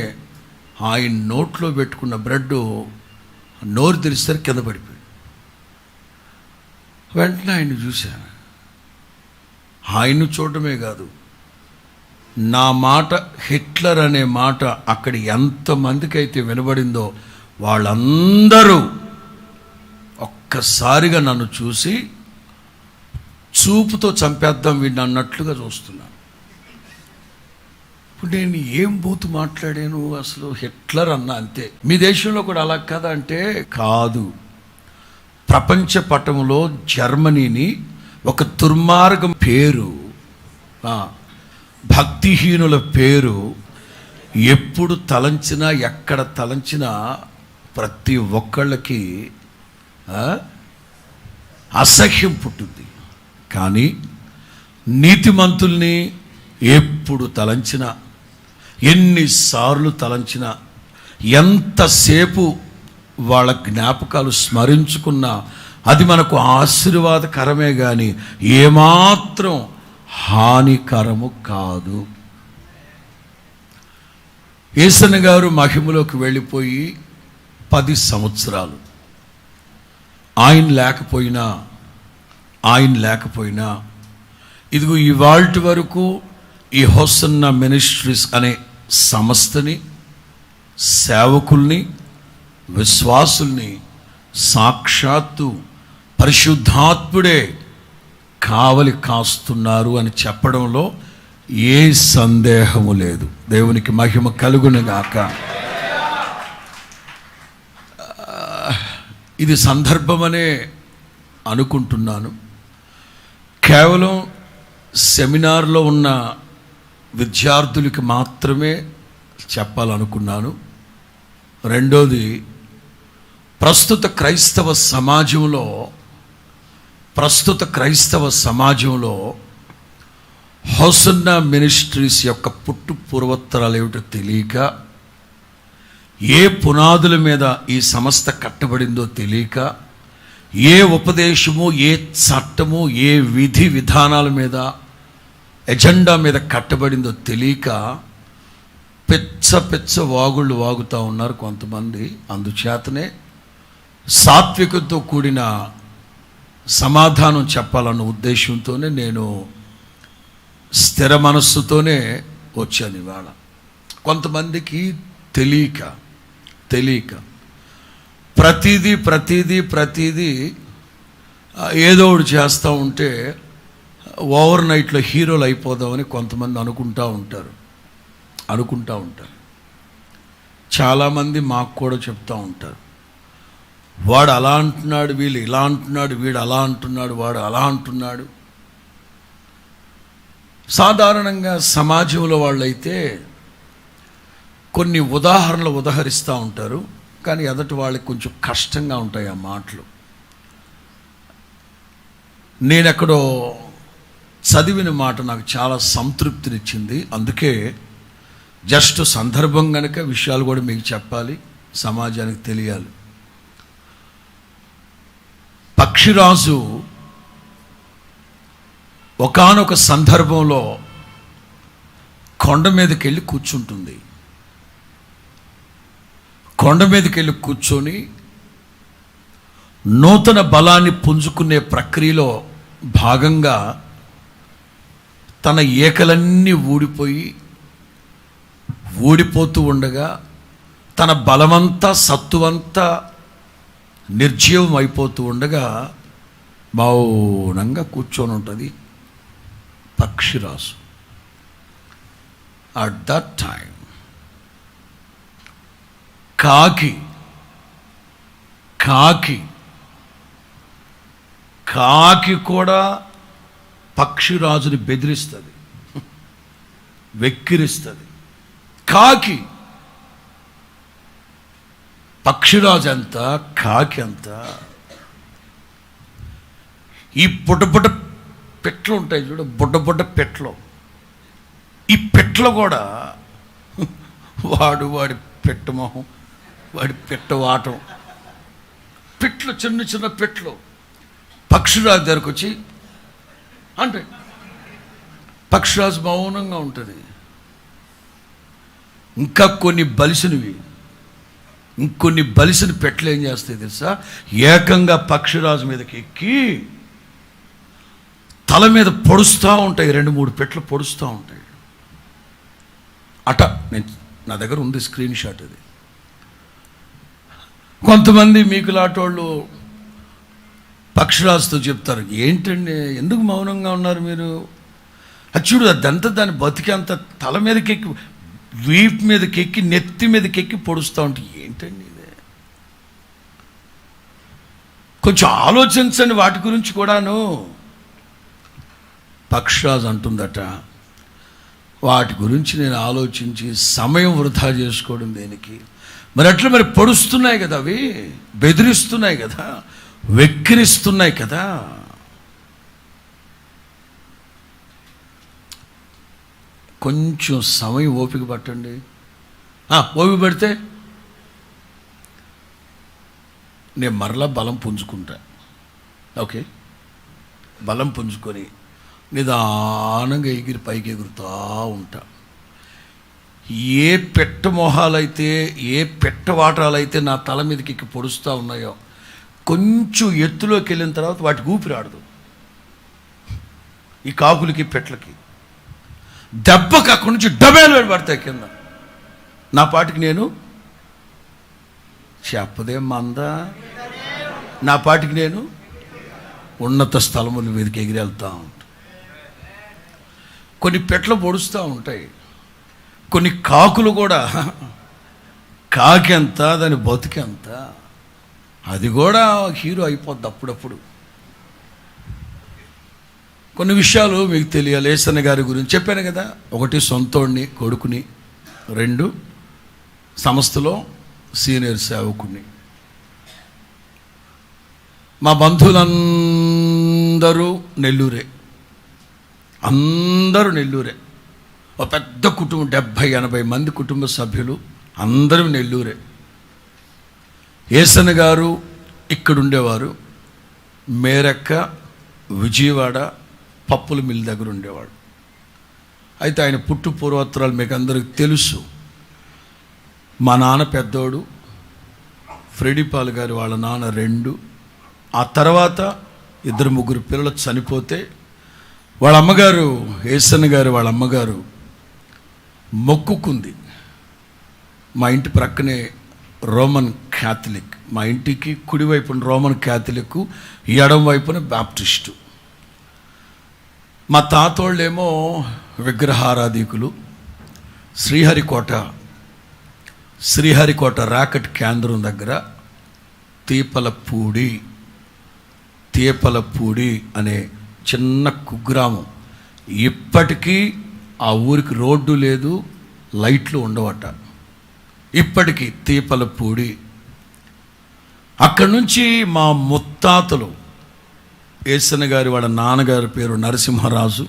ఆయన నోట్లో పెట్టుకున్న బ్రెడ్ నోరు తెరిస్తారు కింద పడిపోయాడు. వెంటనే ఆయన్ని చూశాను. ఆయన్ను చూడటమే కాదు, నా మాట హిట్లర్ అనే మాట అక్కడ ఎంతమందికి అయితే వినబడిందో వాళ్ళందరూ ఒక్కసారిగా నన్ను చూసి చూపుతో చంపేద్దాం వీడిని అన్నట్లుగా చూస్తున్నాను. ఇప్పుడు నేను ఏం బూతు మాట్లాడాను, అసలు హిట్లర్ అన్నా అంతే. మీ దేశంలో కూడా అలా కదా అంటే కాదు. ప్రపంచ పటంలో జర్మనీని ఒక దుర్మార్గం పేరు, భక్తిహీనుల పేరు ఎప్పుడు తలంచినా, ఎక్కడ తలంచినా ప్రతి ఒక్కళ్ళకి అసహ్యం పుట్టుద్ది. కానీ నీతిమంతుల్ని ఎప్పుడు తలంచినా, ఎన్నిసార్లు తలంచినా, ఎంతసేపు వాళ్ళ జ్ఞాపకాలు స్మరించుకున్నా అది మనకు ఆశీర్వాదకరమే కానీ ఏమాత్రం హానికరము కాదు. యేసన్న గారు మహిమలోకి వెళ్ళిపోయి 10 సంవత్సరాలు. ఆయన లేకపోయినా ఇదిగో ఇవాల్టి వరకు ఈ హోసన్న మినిస్ట్రీస్ అనే సంస్థని, సేవకుల్ని, విశ్వాసుల్ని సాక్షాత్తు పరిశుద్ధాత్ముడే కావలి కాస్తున్నారు అని చెప్పడంలో ఏ సందేహము లేదు. దేవునికి మహిమ కలుగునుగాక. ఇది సందర్భమనే అనుకుంటున్నాను. కేవలం సెమినార్లో ఉన్న విద్యార్థులకి మాత్రమే చెప్పాలనుకున్నాను. రెండోది, ప్రస్తుత క్రైస్తవ సమాజంలో హోసన్నా మినిస్ట్రీస్ యొక్క పుట్టు పూర్వోత్తరాలు ఏమిటో తెలియక, ఏ పునాదుల మీద ఈ సంస్థ కట్టబడిందో తెలియక, ఏ ఉపదేశము, ఏ చట్టము, ఏ విధి విధానాల మీద, ఎజెండా మీద కట్టబడిందో తెలియక పెచ్చ వాగుళ్ళు వాగుతూ ఉన్నారు కొంతమంది. అందుచేతనే సాత్వికతో కూడిన సమాధానం చెప్పాలన్న ఉద్దేశంతోనే నేను స్థిర మనస్సుతోనే వచ్చాను ఇవాళ. కొంతమందికి తెలియక ప్రతిదీ ఏదో ఒకటి చేస్తూ ఉంటే ఓవర్ నైట్లో హీరోలు అయిపోదామని కొంతమంది అనుకుంటూ ఉంటారు. చాలామంది మాకు కూడా చెప్తూ ఉంటారు, వాడు అలా అంటున్నాడు, వీళ్ళు ఇలా అంటున్నాడు, వీడు అలా అంటున్నాడు, వాడు అలా అంటున్నాడు. సాధారణంగా సమాజంలో వాళ్ళైతే కొన్ని ఉదాహరణలు ఉదహరిస్తూ ఉంటారు, కానీ ఎదటి వాళ్ళకి కొంచెం కష్టంగా ఉంటాయి ఆ మాటలు. నేనెక్కడో చదివిన మాట నాకు చాలా సంతృప్తినిచ్చింది. అందుకే జస్ట్ సందర్భం కనుక విషయాలు కూడా మీకు చెప్పాలి, సమాజానికి తెలియాలి. పక్షిరాజు ఒకానొక సందర్భంలో కొండ మీదకి వెళ్ళి కూర్చుంటుంది. కొండ మీదకి వెళ్ళి కూర్చొని నూతన బలాన్ని పుంజుకునే ప్రక్రియలో భాగంగా తన ఏకలన్నీ ఊడిపోతూ ఉండగా తన బలమంతా సత్తువంతా నిర్జీవం అయిపోతూ ఉండగా మౌనంగా కూర్చొని ఉంటుంది పక్షిరాజు. అట్ దట్ టైం కాకి కూడా పక్షిరాజుని బెదిరిస్తుంది, వెక్కిరిస్తుంది. కాకి, పక్షిరాజు ఎంత, కాకి ఎంత. ఈ బుడ్డ పెట్లు ఉంటాయి చూడ, బుడ్డ పెట్లు. ఈ పెట్లు కూడా వాడి పెట్టు మొహం, వాడి పెట్ట వాటం, పెట్లు, చిన్న పెట్లు పక్షిరాజు దగ్గరకు వచ్చి అంటే పక్షిరాజు మౌనంగా ఉంటుంది. ఇంకొన్ని బలిసిన పెట్లు ఏం చేస్తాయి తెలుసా? ఏకంగా పక్షిరాజు మీదకి ఎక్కి తల మీద పొడుస్తూ ఉంటాయి. 2-3 పెట్లు పొడుస్తూ ఉంటాయి. నా దగ్గర ఉంది స్క్రీన్ షాట్. అది కొంతమంది మీకు లాంటోళ్ళు పక్షిరాజుతో చెప్తారు, ఏంటండి ఎందుకు మౌనంగా ఉన్నారు మీరు? చూడు అదంతా దాని బతికేంత తల మీదకి ఎక్కి, వీపు మీదకి ఎక్కి, నెత్తి మీదకి ఎక్కి పొడుస్తూ ఉంటే ఏంటండి ఇదే? కొంచెం ఆలోచించండి వాటి గురించి కూడాను. పక్షిరాజు అంటుందట, వాటి గురించి నేను ఆలోచించి సమయం వృధా చేసుకోవడం దేనికి? మరి అట్లా మరి పొడుస్తున్నాయి కదా, అవి బెదిరిస్తున్నాయి కదా, వెక్కిరిస్తున్నాయి కదా. కొంచెం సమయం ఓపిక పట్టండి. ఓపిక పడితే నేను మరలా బలం పుంజుకుంటా. ఓకే, బలం పుంజుకొని నిదానంగా పైకి ఎగురుతూ ఉంటా. ఏ పెట్ట మొహాలైతే, ఏ పెట్ట వాటాలైతే నా తల మీదకి ఎక్కి పొడుస్తూ ఉన్నాయో, కొంచెం ఎత్తులోకి వెళ్ళిన తర్వాత వాటికి ఊపిరాడదు. ఈ కాకులకి, పెట్లకి దెబ్బకి అక్కడి నుంచి డబేలు పడతాయి కింద. నా పాటికి నేను చెప్పదే మంద, నా పాటికి నేను ఉన్నత స్థలముల మీదకి ఎగిరెళ్తా ఉంటా. కొన్ని పెట్లు పొడుస్తూ ఉంటాయి, కొన్ని కాకులు కూడా. కాకి ఎంత, దాని బతుకెంత, అది కూడా హీరో అయిపోద్ది అప్పుడప్పుడు. కొన్ని విషయాలు మీకు తెలియాలి. యేసన్న గారి గురించి చెప్పాను కదా. 1 సొంతోడిని, కొడుకుని. 2 సంస్థలో సీనియర్ సేవకుని. మా బంధువులందరూ నెల్లూరే, అందరూ నెల్లూరే. ఒక పెద్ద కుటుంబం, 70-80 మంది కుటుంబ సభ్యులు, అందరూ నెల్లూరే. యేసన్న గారు ఇక్కడుండేవారు. మేరక్క, విజయవాడ పప్పుల మిల్ దగ్గర ఉండేవాడు. అయితే ఆయన పుట్టు పూర్వోత్తరాలు మీకు అందరికి తెలుసు. మా నాన్న పెద్దోడు, ఫ్రెడీపాల్ గారు వాళ్ళ నాన్న 2. ఆ తర్వాత 2-3 పిల్లలు చనిపోతే వాళ్ళ అమ్మగారు, యేసన్న గారు వాళ్ళ అమ్మగారు మొక్కుకుంది. మా ఇంటి ప్రక్కనే రోమన్ క్యాథలిక్, మా ఇంటికి కుడివైపున రోమన్ క్యాథలిక్, ఎడం వైపున బాప్టిస్టు. మా తాతోళ్ళేమో విగ్రహారాధికులు. శ్రీహరికోట రాకెట్ కేంద్రం దగ్గర తీపలపూడి అనే చిన్న కుగ్రామం. ఇప్పటికీ ఆ ఊరికి రోడ్డు లేదు, లైట్లు ఉండవట. ఇప్పటికీ తీపలపూడి. అక్కడి నుంచి మా ముత్తాతలు, యేసన్న గారి వాళ్ళ నాన్నగారి పేరు నరసింహరాజు,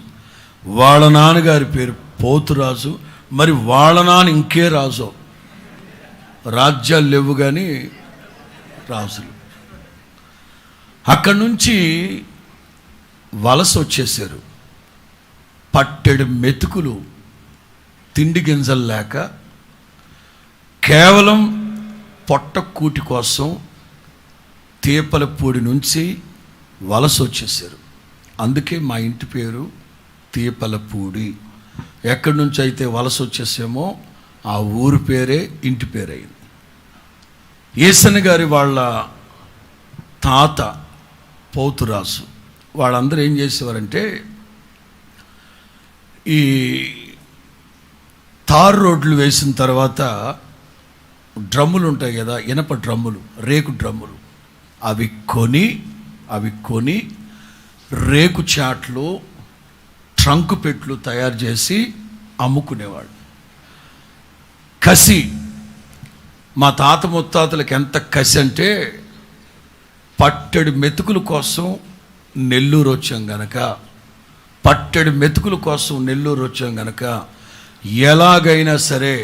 వాళ్ళ నాన్నగారి పేరు పోతురాజు, మరి వాళ్ళ నాన్న ఇంకే రాజు. రాజ్యాలు లేవు కానీ రాజులు. అక్కడి నుంచి వలస వచ్చేసారు. పట్టెడు మెతుకులు తిండి గింజలు లేక కేవలం పొట్ట కూటి కోసం తీపలపూడి నుంచి వలస వచ్చేసారు. అందుకే మా ఇంటి పేరు తీపలపూడి. ఎక్కడి నుంచి అయితే వలస వచ్చేసామో ఆ ఊరు పేరే ఇంటి పేరైంది. యేసన్న గారి వాళ్ళ తాత పోతురాజు వాళ్ళందరూ ఏం చేసేవారంటే, ఈ తారు రోడ్లు వేసిన తర్వాత డ్రమ్ములు ఉంటాయి కదా, ఇనప డ్రమ్ములు, రేకు డ్రమ్ములు, అవి కొని రేకు చాట్లు, ట్రంకు పెట్లు తయారు చేసి అమ్ముకునేవాళ్ళు. కసి, మా తాత ముత్తాతలకు ఎంత కసి అంటే, పట్టెడు మెతుకుల కోసం నెల్లూరు వచ్చాం గనక ఎలాగైనా సరే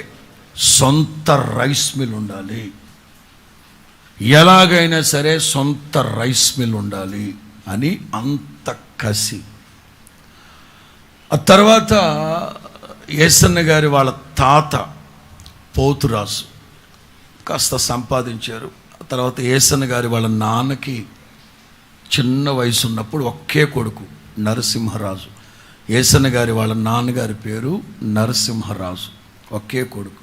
సొంత రైస్ మిల్ ఉండాలి, అని అంత కసి. ఆ తర్వాత యేసన్న గారి వాళ్ళ తాత పోతురాజు కాస్త సంపాదించారు. ఆ తర్వాత యేసన్న గారి వాళ్ళ నాన్నకి చిన్న వయసు ఉన్నప్పుడు ఒకే కొడుకు నరసింహరాజు. యేసన్న గారి వాళ్ళ నాన్నగారి పేరు నరసింహరాజు, ఒకే కొడుకు.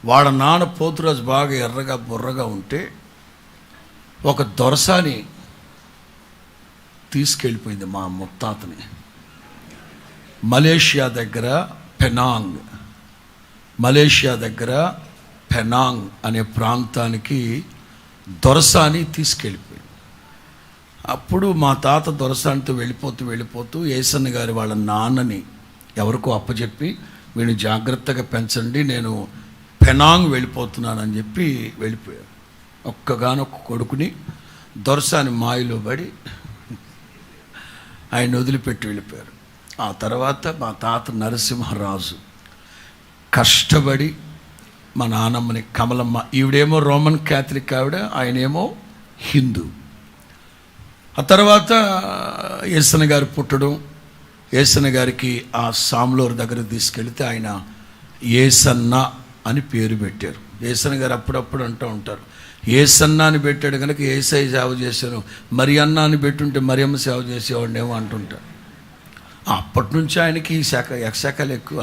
వాళ్ళ నాన్న పోతురాజు బాగా ఎర్రగా బుర్రగా ఉంటే ఒక దొరసాని తీసుకెళ్ళిపోయింది మా ముత్తాతని. మలేషియా దగ్గర పెనాంగ్ అనే ప్రాంతానికి దొరసాని తీసుకెళ్ళిపోయింది. అప్పుడు మా తాత దొరసానితో వెళ్ళిపోతూ యేసన్న గారి వాళ్ళ నాన్నని ఎవరికో అప్పచెప్పి, వీడిని జాగ్రత్తగా పెంచండి, నేను పెనాంగ్ వెళ్ళిపోతున్నానని చెప్పి వెళ్ళిపోయారు. ఒక్కగానొక్క కొడుకుని దొరసాని మాయలో పడి ఆయన వదిలిపెట్టి వెళ్ళిపోయారు. ఆ తర్వాత మా తాత నరసింహరాజు కష్టపడి మా నాన్నమ్మని కమలమ్మ, ఈవిడేమో రోమన్ క్యాథలిక్ ఆవిడ, ఆయనేమో హిందూ. ఆ తర్వాత యేసన్న గారు పుట్టడం, యేసన్న గారికి ఆ సామ్లోర్ దగ్గర తీసుకెళ్తే ఆయన యేసన్న అని పేరు పెట్టారు. యేసన్న గారు అప్పుడప్పుడు అంటూ ఉంటారు, యేసన్న అని పెట్టాడు కనుక యేసయ్య సేవ చేశాను, మరి అన్న అని పెట్టుంటే మరియమ్మ సేవ చేసేవాడినేమో అంటుంటారు. అప్పటి నుంచి ఆయనకి ఈ శాఖలు ఎక్కువ,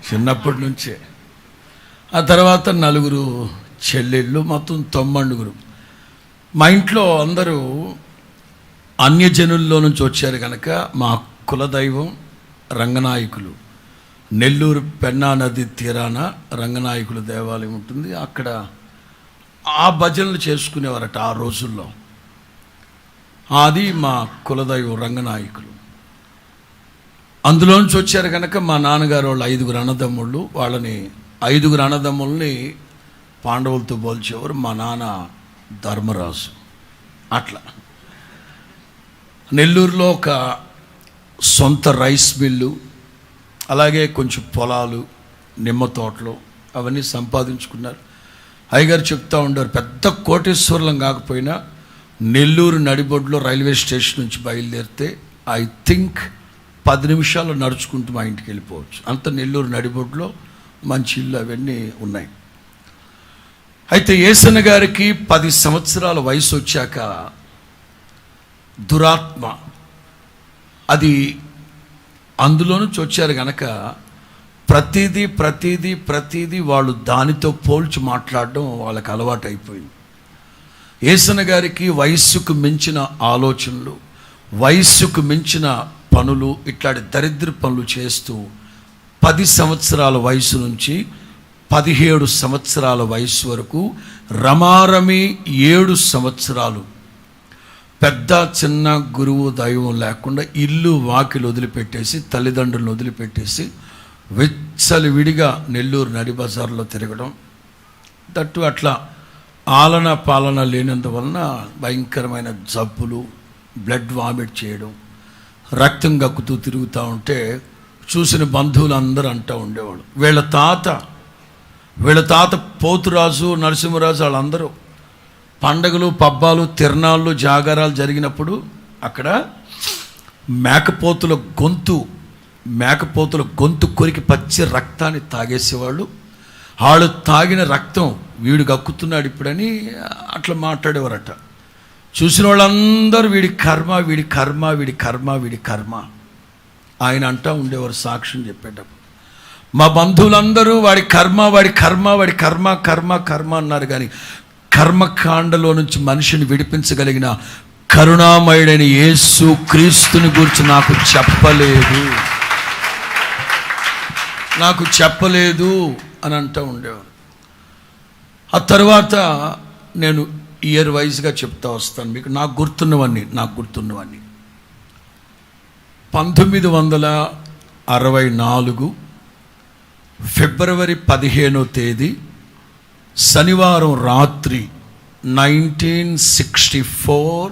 చిన్నప్పటి నుంచే. ఆ తర్వాత 4 చెల్లెళ్ళు, మొత్తం 9. మా ఇంట్లో అందరూ అన్యజనుల్లో నుంచి వచ్చారు కనుక మా కులదైవం రంగనాయకులు. నెల్లూరు పెన్నా నది తీరాన రంగనాయకుల దేవాలయం ఉంటుంది. అక్కడ ఆ భజనలు చేసుకునేవారట ఆ రోజుల్లో. అది మా కులదైవం రంగనాయకులు. అందులోంచి వచ్చారు కనుక మా నాన్నగారు వాళ్ళు 5 అన్నదమ్ముళ్ళు, వాళ్ళని 5 అన్నదమ్ముల్ని పాండవులతో పోల్చేవారు. మా నాన్న ధర్మరాజు. అట్లా నెల్లూరులో ఒక సొంత రైస్ మిల్లు, అలాగే కొంచెం పొలాలు, నిమ్మ తోటలు అవన్నీ సంపాదించుకున్నారు. అయ్యగారు చెప్తా ఉండారు, పెద్ద కోటేశ్వరులం కాకపోయినా నెల్లూరు నడిబొడ్లో రైల్వే స్టేషన్ నుంచి బయలుదేరితే ఐ థింక్ 10 నిమిషాలు నడుచుకుంటూ మా ఇంటికి వెళ్ళిపోవచ్చు. అంత నెల్లూరు నడిబొడ్లో మంచి ఇల్లు అవన్నీ ఉన్నాయి. అయితే యేసన్న గారికి 10 సంవత్సరాల వయసు వచ్చాక దురాత్మ, అది అందులో నుంచి వచ్చారు కనుక ప్రతిదీ వాళ్ళు దానితో పోల్చి మాట్లాడడం వాళ్ళకి అలవాటు అయిపోయింది. యేసన్న గారికి వయస్సుకు మించిన ఆలోచనలు, వయస్సుకు మించిన పనులు, ఇట్లాంటి దరిద్ర పనులు చేస్తూ 10 సంవత్సరాల వయసు నుంచి 17 సంవత్సరాల వయసు వరకు రమారమి 7 సంవత్సరాలు పెద్ద చిన్న గురువు దైవం లేకుండా ఇల్లు వాకిలు వదిలిపెట్టేసి, తల్లిదండ్రులను వదిలిపెట్టేసి విచ్చలివిడిగా నెల్లూరు నడి బజార్లో తిరగడం. దట్టు అట్లా ఆలన పాలన లేనందువలన భయంకరమైన జబ్బులు, బ్లడ్ వామిట్ చేయడం, రక్తం గక్కుతూ తిరుగుతూ ఉంటే చూసిన బంధువులు అందరూ అంటూ ఉండేవాళ్ళు, వీళ్ళ తాత పోతురాజు, నరసింహరాజు వాళ్ళందరూ పండగలు, పబ్బాలు, తిరణాళ్ళు, జాగారాలు జరిగినప్పుడు అక్కడ మేకపోతుల గొంతు కొరికి పచ్చి రక్తాన్ని తాగేసేవాళ్ళు. వాళ్ళు తాగిన రక్తం వీడు కక్కుతున్నాడు ఇప్పుడని అట్లా మాట్లాడేవారట. చూసిన వాళ్ళందరూ వీడి కర్మ, వీడి కర్మ, వీడి కర్మ, వీడి కర్మ ఆయన అంటూ ఉండేవారు సాక్ష్యం చెప్పేటప్పుడు. మా బంధువులందరూ వాడి కర్మ, వాడి కర్మ, వాడి కర్మ, కర్మ, కర్మ అన్నారు. కానీ కర్మకాండలో నుంచి మనిషిని విడిపించగలిగిన కరుణామయుడైన యేసు క్రీస్తుని గురించి నాకు చెప్పలేదు అని అంటూ ఉండేవారు. ఆ తర్వాత నేను ఇయర్ వైజ్గా చెప్తా వస్తాను మీకు. నాకు గుర్తున్నవన్నీ 1964 ఫిబ్రవరి 15వ తేదీ శనివారం రాత్రి, 1964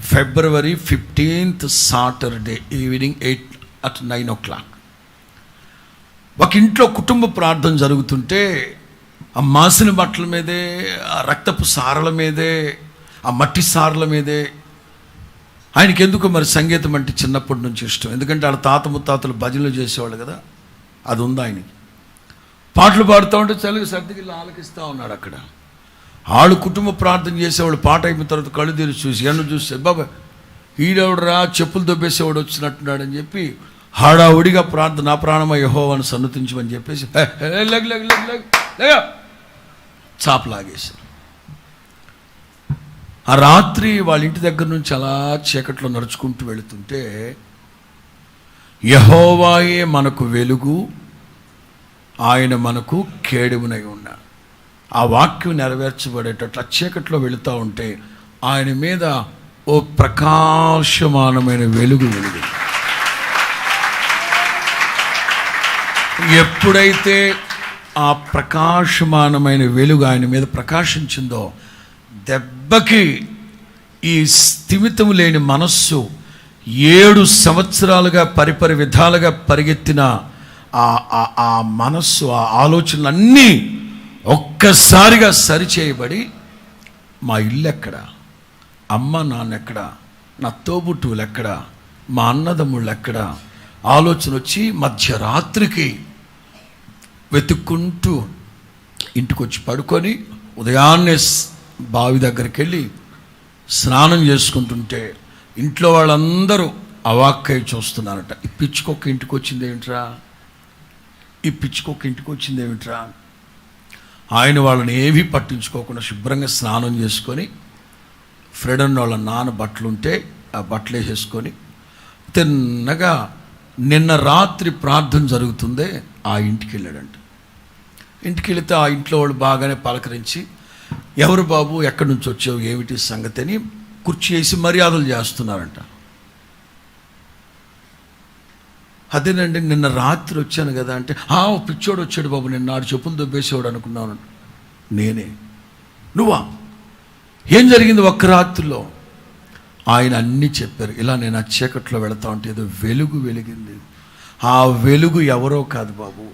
ఫిబ్రవరి 15th సాటర్డే ఈవినింగ్ 9 o'clock ఒక ఇంట్లో కుటుంబ ప్రార్థన జరుగుతుంటే ఆ మాసిన బట్టల మీదే, ఆ రక్తపు సారల మీదే, ఆ మట్టి సారల మీదే ఆయనకి ఎందుకు మరి సంగీతం అంటే చిన్నప్పటి నుంచి ఇష్టం. ఎందుకంటే వాళ్ళ తాత ముత్తాతలు భజనలు చేసేవాళ్ళు కదా, అది ఉంది ఆయనకి. పాటలు పాడుతూ ఉంటే చలికి సర్దికి ఆలకిస్తూ ఉన్నాడు అక్కడ. వాళ్ళు కుటుంబ ప్రార్థన చేసేవాళ్ళు పాట అయిపోయిన తర్వాత కళ్ళు తెరిచి చూసి ఎండ చూస్తే బాబా ఈడెవడరా చెప్పులు దొబ్బేసేవాడు వచ్చినట్టున్నాడు అని చెప్పి హడావుడిగా ప్రార్థన, నా ప్రాణమ యెహోవాను సన్నుతించమని చెప్పేసి చాపలాగేశారు. ఆ రాత్రి వాళ్ళ ఇంటి దగ్గర నుంచి అలా చీకట్లో నడుచుకుంటూ వెళుతుంటే యెహోవాయే మనకు వెలుగు, ఆయన మనకు కేడుమునై ఉన్నాడు. ఆ వాక్యం నెరవేర్చబడేటట్లు ఆ చీకట్లో వెళుతూ ఉంటే ఆయన మీద ఓ ప్రకాశమానమైన వెలుగు. ఎప్పుడైతే ఆ ప్రకాశమానమైన వెలుగు ఆయన మీద ప్రకాశించిందో దెబ్బకి ఈ స్థిమితం లేని మనస్సు 7 సంవత్సరాలుగా పరిపరి విధాలుగా పరిగెత్తిన ఆ మనస్సు, ఆ ఆలోచనలన్నీ ఒక్కసారిగా సరిచేయబడి మా ఇల్లు ఎక్కడ, అమ్మ నాన్న ఎక్కడ, నా తోబుట్టువులు ఎక్కడ, మా అన్నదమ్ముళ్ళు ఎక్కడ ఆలోచన వచ్చి మధ్యరాత్రికి వెతుక్కుంటూ ఇంటికి వచ్చి పడుకొని ఉదయాన్నే బావి దగ్గరికి వెళ్ళి స్నానం చేసుకుంటుంటే ఇంట్లో వాళ్ళందరూ అవాక్కై చూస్తున్నారట. ఈ పిచ్చుకొక్క ఇంటికి వచ్చిందేమిట్రా, ఆయన వాళ్ళని ఏమీ పట్టించుకోకుండా శుభ్రంగా స్నానం చేసుకొని ఫ్రెండ్ వాళ్ళ నాన్న బట్టలు ఉంటే ఆ బట్టలు వేసేసుకొని తిన్నగా నిన్న రాత్రి ప్రార్థన జరుగుతుందే ఆ ఇంటికి వెళ్ళాడంట. ఇంటికి వెళితే ఆ ఇంట్లో వాళ్ళు బాగానే పలకరించి ఎవరు బాబు, ఎక్కడి నుంచి వచ్చావు, ఏమిటి సంగతి అని కుర్చీ వేసి మర్యాదలు చేస్తున్నారంట. అదేనండి నిన్న రాత్రి వచ్చాను కదా అంటే, పిచ్చోడు వచ్చాడు బాబు, నిన్న 6 చెప్పులు దొబ్బేసేవాడు అనుకున్నాను. నేనే. నువ్వా? ఏం జరిగింది ఒక్క రాత్రిలో? ఆయన అన్నీ చెప్పారు. ఇలా నేను ఆ చీకట్లో వెళతా ఉంటే ఏదో వెలుగు వెలిగింది. ఆ వెలుగు ఎవరో కాదు బాబు,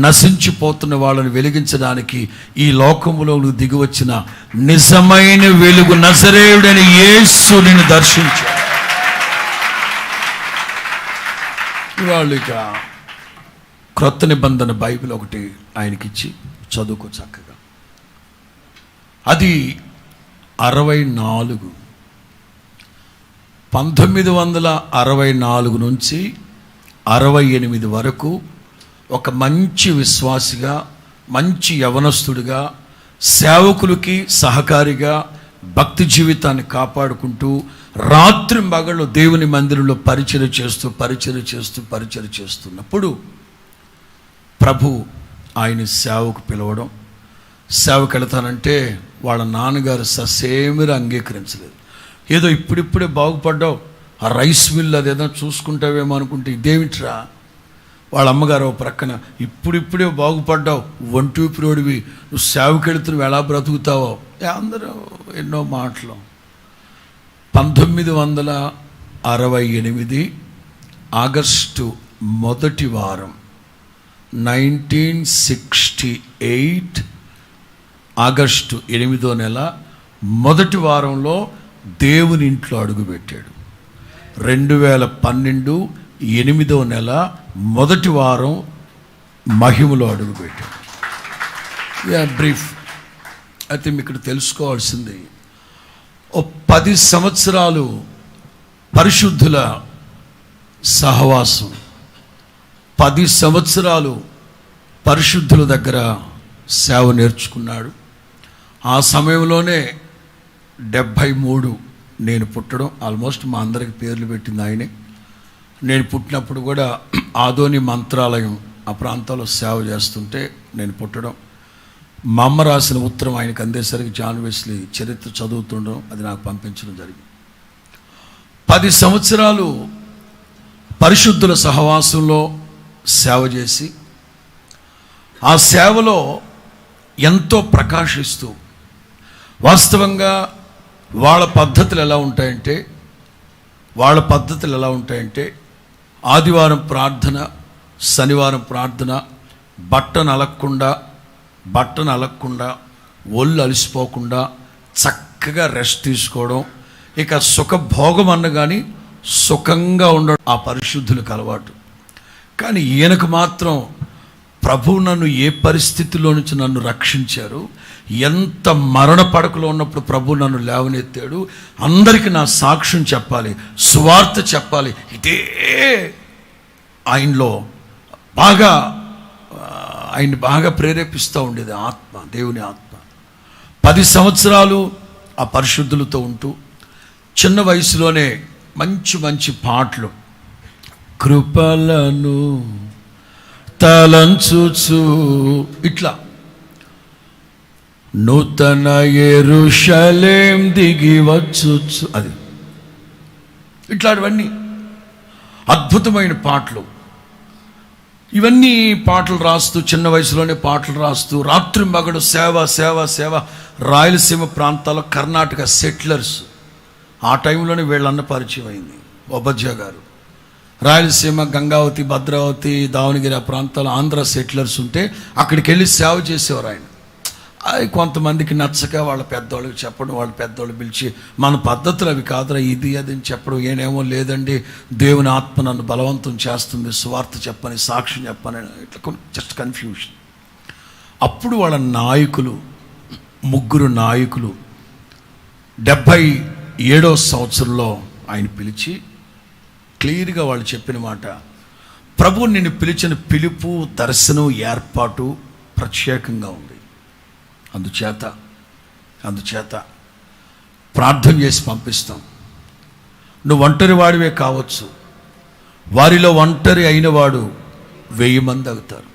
నశించిపోతున్న వాళ్ళని వెలిగించడానికి ఈ లోకములో దిగి వచ్చిన నిజమైన వెలుగు నజరేయుడైన యేసు నిన్ను దర్శించాడు. వాళ్ళు ఇక క్రొత్త నిబంధన బైబిల్ ఒకటి ఆయనకిచ్చి చదువుకో చక్కగా. అది 1964 నుంచి 68 వరకు ఒక మంచి విశ్వాసిగా, మంచి యవనస్తుడిగా, సేవకులకి సహకారిగా భక్తి జీవితాన్ని కాపాడుకుంటూ రాత్రి మగళ్ళు దేవుని మందిరంలో పరిచర్య చేస్తున్నప్పుడు ప్రభు ఆయన సేవకు పిలవడం. సేవకు వెళతానంటే వాళ్ళ నాన్నగారు ససేమిరా అంగీకరించలేదు. ఏదో ఇప్పుడిప్పుడే బాగుపడ్డావు, ఆ రైస్ మిల్ అదేదో చూసుకుంటావేమో అనుకుంటే ఇదేమిట్రా. వాళ్ళ అమ్మగారు ఓ ప్రక్కన, ఇప్పుడిప్పుడే బాగుపడ్డావు, ఒంటూపిరోడివి, నువ్వు సేవకు వెళుతున్నావు, ఎలా బ్రతుకుతావో, అందరూ ఎన్నో మాటలు. 1968 ఆగస్టు 1వ వారం, 1968 ఆగస్టు 8వ నెల 1వ వారంలో దేవుని ఇంట్లో అడుగుపెట్టాడు. 2012 8వ నెల 1వ వారం మహిమలో అడుగుపెట్టాడు. బ్రీఫ్ అయితే మీకు ఇక్కడ తెలుసుకోవాల్సింది, ఓ 10 సంవత్సరాలు పరిశుద్ధుల సహవాసం, 10 సంవత్సరాలు పరిశుద్ధుల దగ్గర సేవ నేర్చుకున్నాడు. ఆ సమయంలోనే 73 నేను పుట్టడం, ఆల్మోస్ట్ మా అందరికి పేర్లు పెట్టింది ఆయనే. నేను పుట్టినప్పుడు కూడా ఆదోని మంత్రాలయం ఆ ప్రాంతంలో సేవ చేస్తుంటే నేను పుట్టడం, మా అమ్మ రాసిన ఉత్తరం ఆయనకు అందేసరికి జాన్ వెస్లీ చరిత్ర చదువుతుండడం, అది నాకు పంపించడం జరిగింది. 10 సంవత్సరాలు పరిశుద్ధుల సహవాసంలో సేవ చేసి, ఆ సేవలో ఎంతో ప్రకాశిస్తూ, వాస్తవంగా వాళ్ళ పద్ధతులు ఎలా ఉంటాయంటే ఆదివారం ప్రార్థన, శనివారం ప్రార్థన, బట్టను అలక్కుండా ఒళ్ళు అలసిపోకుండా చక్కగా రెస్ట్ తీసుకోవడం, ఇక సుఖభోగం అన్న కానీ సుఖంగా ఉండడం ఆ పరిశుద్ధులకు అలవాటు. కానీ ఈయనకు మాత్రం ప్రభువు నన్ను ఏ పరిస్థితిలో నుంచి నన్ను రక్షించారు, ఎంత మరణ పడకలో ఉన్నప్పుడు ప్రభు నన్ను లేవనెత్తాడు, అందరికీ నా సాక్ష్యం చెప్పాలి, సువార్త చెప్పాలి, ఇదే ఆయనలో ఆయన్ని బాగా ప్రేరేపిస్తూ ఉండేది ఆత్మ, దేవుని ఆత్మ. 10 సంవత్సరాలు ఆ పరిశుద్ధులతో ఉంటూ చిన్న వయసులోనే మంచి పాటలు, కృపలను తలంచుచు, ఇట్లా నూతన యెరూషలేం దిగి వచ్చుచు, అది ఇట్లాంటివన్నీ అద్భుతమైన పాటలు. ఇవన్నీ పాటలు రాస్తూ, చిన్న వయసులోనే పాటలు రాస్తూ, రాత్రి మగడు సేవ. రాయలసీమ ప్రాంతాల్లో కర్ణాటక సెటిలర్స్, ఆ టైంలోనే వీళ్ళన్న పరిచయం అయింది. ఒబజ్జ గారు రాయలసీమ, గంగావతి, భద్రావతి, దావణగిరి ఆ ప్రాంతాల్లో ఆంధ్ర సెటిలర్స్ ఉంటే అక్కడికి వెళ్ళి సేవ చేసేవారు ఆయన. అది కొంతమందికి నచ్చక వాళ్ళ పెద్దవాళ్ళకి చెప్పడం, వాళ్ళ పెద్దవాళ్ళు పిలిచి మన పద్ధతులు అవి కాదురా, ఇది అది అని చెప్పడం. ఏనేమో లేదండి, దేవుని ఆత్మ నన్ను బలవంతం చేస్తుంది, సువార్త చెప్పని, సాక్ష్యం చెప్పని, ఇట్లా జస్ట్ కన్ఫ్యూషన్. అప్పుడు వాళ్ళ నాయకులు, 3 నాయకులు 77వ సంవత్సరంలో ఆయన పిలిచి క్లియర్గా వాళ్ళు చెప్పిన మాట, ప్రభు నిన్ను పిలిచిన పిలుపు, దర్శనం, ఏర్పాటు ప్రత్యేకంగా ఉంది. అందుచేత ప్రార్థన చేసి పంపిస్తాం. నువ్వు ఒంటరి వాడివే కావచ్చు, వారిలో ఒంటరి అయినవాడు 1000 మంది అవుతారు.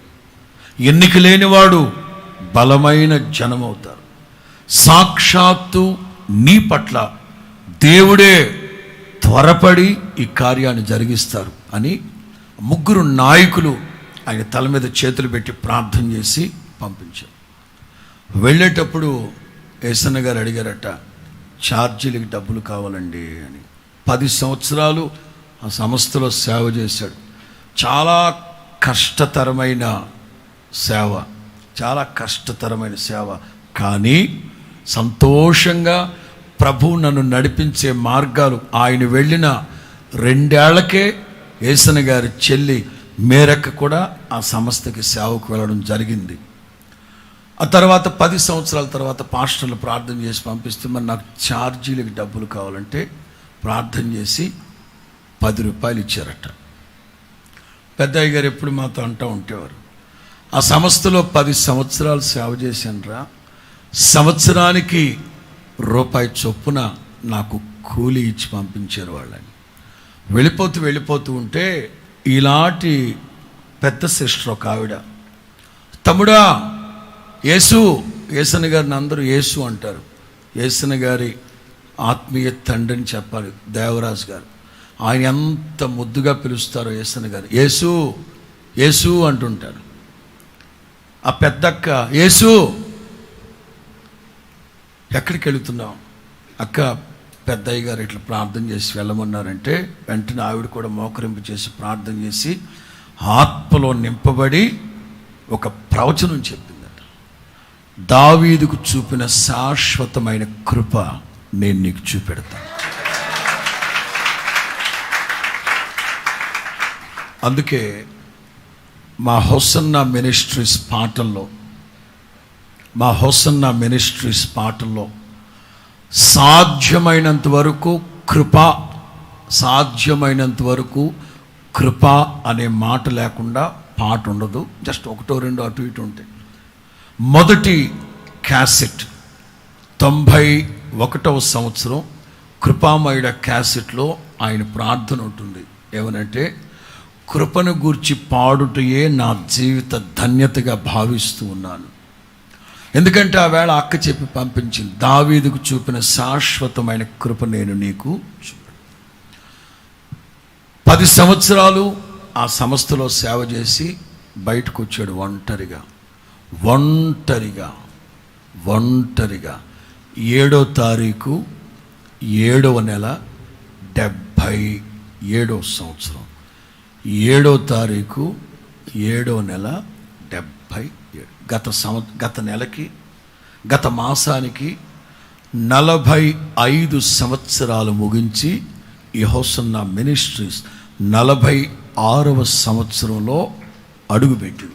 ఎన్నిక లేనివాడు బలమైన జనం అవుతారు. సాక్షాత్తు నీ పట్ల దేవుడే త్వరపడి ఈ కార్యాన్ని జరిగిస్తారు అని 3 నాయకులు ఆయన తల మీద చేతులు పెట్టి ప్రార్థన చేసి పంపించారు. వెళ్ళేటప్పుడు ఏసన్న గారు అడిగారట, ఛార్జీలకి డబ్బులు కావాలండి అని. 10 సంవత్సరాలు ఆ సంస్థలో సేవ చేశాడు. చాలా కష్టతరమైన సేవ, కానీ సంతోషంగా ప్రభు నన్ను నడిపించే మార్గాలు, ఆయన వెళ్ళిన 2 ఏళ్లకే ఏసన్న గారి చెల్లి మేరక్క కూడా ఆ సంస్థకి సేవకు వెళ్ళడం జరిగింది. ఆ తర్వాత 10 సంవత్సరాల తర్వాత పాస్టర్లు ప్రార్థన చేసి పంపిస్తే, మరి నాకు ఛార్జీలకి డబ్బులు కావాలంటే ప్రార్థన చేసి 10 రూపాయలు ఇచ్చారట. పెద్దయ్య గారు ఎప్పుడు మాతో అంటూ ఉండేవారు, ఆ సంస్థలో 10 సంవత్సరాలు సేవ చేశానురా, సంవత్సరానికి రూపాయి చొప్పున నాకు కూలి ఇచ్చి పంపించారు వాళ్ళని. వెళ్ళిపోతూ ఉంటే ఇలాంటి పెద్ద సిస్టర్ ఒక ఆవిడ, తమ్ముడా ఏసన్న గారిని అందరూ యేసు అంటారు, ఏసన్న గారి ఆత్మీయ తండ్రిని చెప్పాలి, దేవరాజు గారు. ఆయన ఎంత ముద్దుగా పిలుస్తారో ఏసన్న గారు, యేసు అంటుంటారు. ఆ పెద్దక్క, యేసు ఎక్కడికి వెళుతున్నావు? అక్క, పెద్దయ్య గారు ఇట్లా ప్రార్థన చేసి వెళ్ళమన్నారంటే వెంటనే ఆవిడ కూడా మోకరింపు చేసి ప్రార్థన చేసి ఆత్మలో నింపబడి ఒక ప్రవచనం చెప్పిందట. దావీదుకు చూపిన శాశ్వతమైన కృప నేను నీకు చూపెడతాను. అందుకే మా హోసన్నా మినిస్ట్రీస్ పాటల్లో మా హోసన్నా మినిస్ట్రీస్ పాటల్లో సాధ్యమైనంత వరకు కృప అనే మాట లేకుండా పాట ఉండదు. జస్ట్ ఒకటో రెండో అటు ఇటు ఉంటాయి. మొదటి క్యాసెట్ 91వ సంవత్సరం కృపామయుడ క్యాసెట్లో ఆయన ప్రార్థన ఉంటుంది. ఏమనంటే, కృపను గూర్చి పాడుటయే నా జీవిత ధన్యతగా భావిస్తూ ఉన్నాను. ఎందుకంటే ఆ వేళ అక్క చెప్పి పంపించింది, దావీదుకు చూపిన శాశ్వతమైన కృప నేను నీకు 10 సంవత్సరాలు ఆ సంస్థలో సేవ చేసి బయటకు వచ్చాడు ఒంటరిగా 7వ తారీఖు 7వ నెల 77వ సంవత్సరం 7వ తారీఖు 7వ నెల 77 గత నెలకి గత మాసానికి 45 సంవత్సరాలు ముగించి ఈ హోసన్నా మినిస్ట్రీస్ 46వ సంవత్సరంలో అడుగుపెట్టింది.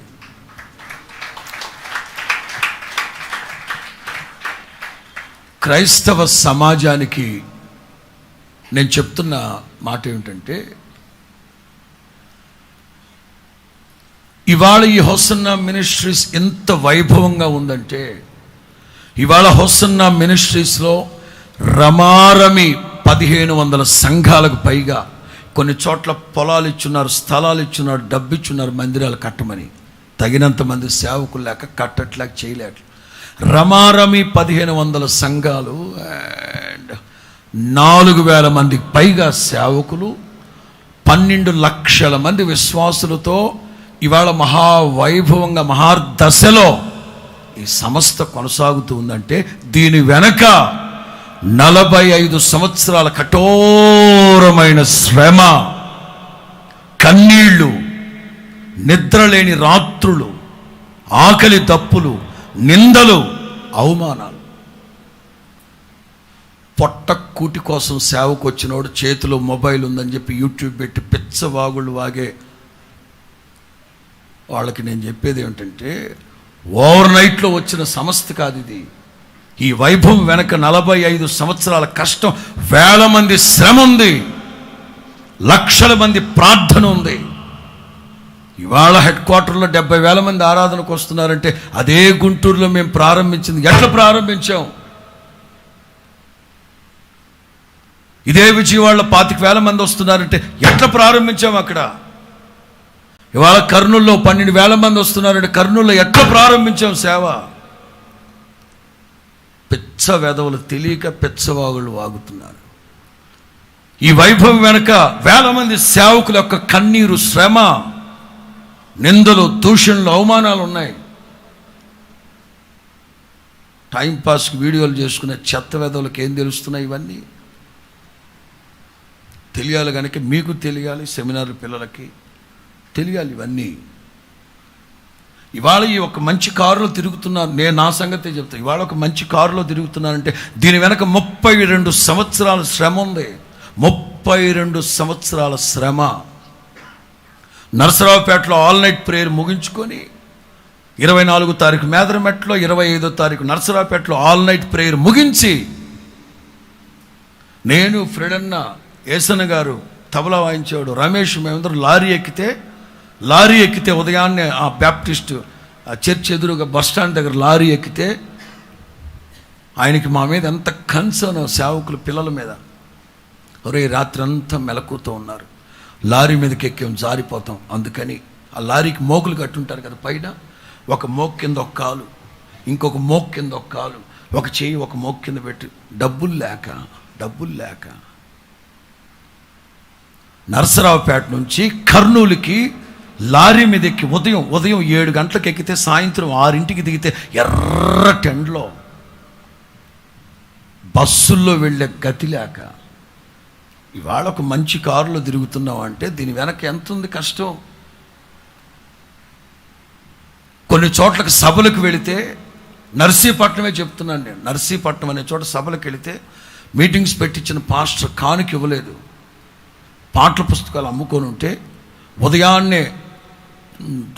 క్రైస్తవ సమాజానికి నేను చెప్తున్న మాట ఏమిటంటే, ఇవాళ ఈ హోసన్నా మినిస్ట్రీస్ ఎంత వైభవంగా ఉందంటే, ఇవాళ హోసన్నా మినిస్ట్రీస్లో రమారమి 1500 సంఘాలకు పైగా, కొన్ని చోట్ల పొలాలు ఇచ్చున్నారు, స్థలాలు ఇచ్చున్నారు, డబ్బు ఇచ్చున్నారు మందిరాలు కట్టమని. తగినంత మంది సేవకులు లేక కట్టట్లేక చేయలేక రమారమి 1500 సంఘాలు అండ్ 4000 మందికి పైగా సేవకులు, 12 లక్షల మంది విశ్వాసులతో ఇవాళ మహావైభవంగా మహాదశలో ఈ సంస్థ కొనసాగుతూ ఉందంటే, దీని వెనక 45 సంవత్సరాల కఠోరమైన శ్రమ, కన్నీళ్ళు, నిద్రలేని రాత్రులు, ఆకలి దప్పులు, నిందలు, అవమానాలు. పొట్ట కూటి కోసం సేవకు వచ్చినోడు చేతిలో మొబైల్ ఉందని చెప్పి యూట్యూబ్ పెట్టి పిచ్చవాగుళ్ళు వాగే వాళ్ళకి నేను చెప్పేది ఏమిటంటే, ఓవర్ నైట్లో వచ్చిన సంస్థ కాదు ఇది. ఈ వైభవం వెనక 45 సంవత్సరాల కష్టం, వేల మంది శ్రమ ఉంది, లక్షల మంది ప్రార్థన ఉంది. ఇవాళ హెడ్ క్వార్టర్లో 70,000 మంది ఆరాధనకు వస్తున్నారంటే, అదే గుంటూరులో మేము ప్రారంభించింది ఎట్లా ప్రారంభించాం? ఇదే విజయవాడలో 25,000 మంది వస్తున్నారంటే ఎట్లా ప్రారంభించాం? అక్కడ ఇవాళ కర్నూలులో 12,000 మంది వస్తున్నారంటే కర్నూలులో ఎట్లా ప్రారంభించాం సేవ? పిచ్చ వెధవులు తెలియక పిచ్చవాగులు వాగుతున్నారు. ఈ వైభవం వెనక వేల మంది సేవకుల యొక్క కన్నీరు, శ్రమ, నిందలు, దూషణలు, అవమానాలు ఉన్నాయి. టైంపాస్కి వీడియోలు చేసుకునే చెత్త వెధవులకు ఏం తెలుస్తున్నాయి? ఇవన్నీ తెలియాలి కనుక మీకు తెలియాలి, సెమినార్ పిల్లలకి తెలియాలి ఇవన్నీ. ఇవాళ ఈ ఒక మంచి కారులో తిరుగుతున్నాను, నేను నా సంగతే చెప్తాను. ఇవాళ ఒక మంచి కారులో తిరుగుతున్నానంటే దీని వెనక 32 సంవత్సరాల శ్రమ ఉంది. 32 సంవత్సరాల శ్రమ. నరసరావుపేటలో ఆల్ నైట్ ప్రేయర్ ముగించుకొని 24వ తారీఖు మేదరమెట్లో, 25వ తారీఖు నరసరావుపేటలో ఆల్ నైట్ ప్రేయర్ ముగించి, నేను ఫ్రెడన్న, ఏసన్న గారు తబలా వాయించేవాడు, రమేష్, మేమందరం లారీ ఎక్కితే ఉదయాన్నే ఆ బ్యాప్టిస్ట్ చర్చ్ ఎదురుగా బస్టాండ్ దగ్గర లారీ ఎక్కితే ఆయనకి మా మీద ఎంత కన్సర్న్, సేవకులు పిల్లల మీద. ఒరే రాత్రి అంతా మెలకుతూ ఉన్నారు, లారీ మీదకి ఎక్కాం జారిపోతాం. అందుకని ఆ లారీకి మోకులు కట్టుంటారు కదా పైన, ఒక మోక్ కింద ఒక కాలు, ఇంకొక మోక్ కింద ఒక కాలు, ఒక చెయ్యి ఒక మోక్ కింద పెట్టి, డబ్బులు లేక నరసరావుపేట నుంచి కర్నూలుకి లారీ మీద ఎక్కి ఉదయం 7 గంటలకు ఎక్కితే సాయంత్రం 6ంటికి దిగితే ఎర్ర టెండ్లో బస్సుల్లో వెళ్ళే గతి లేక ఇవాళ ఒక మంచి కారులో తిరుగుతున్నాం అంటే దీని వెనక ఎంత ఉంది కష్టం. కొన్ని చోట్లకి సభలకు వెళితే, నర్సీపట్నమే చెప్తున్నాను నేను, నర్సీపట్నం అనే చోట సభలకు వెళితే మీటింగ్స్ పెట్టించిన పాస్టర్ కానుక ఇవ్వలేదు, పాటల పుస్తకాలు అమ్ముకొని ఉంటే ఉదయాన్నే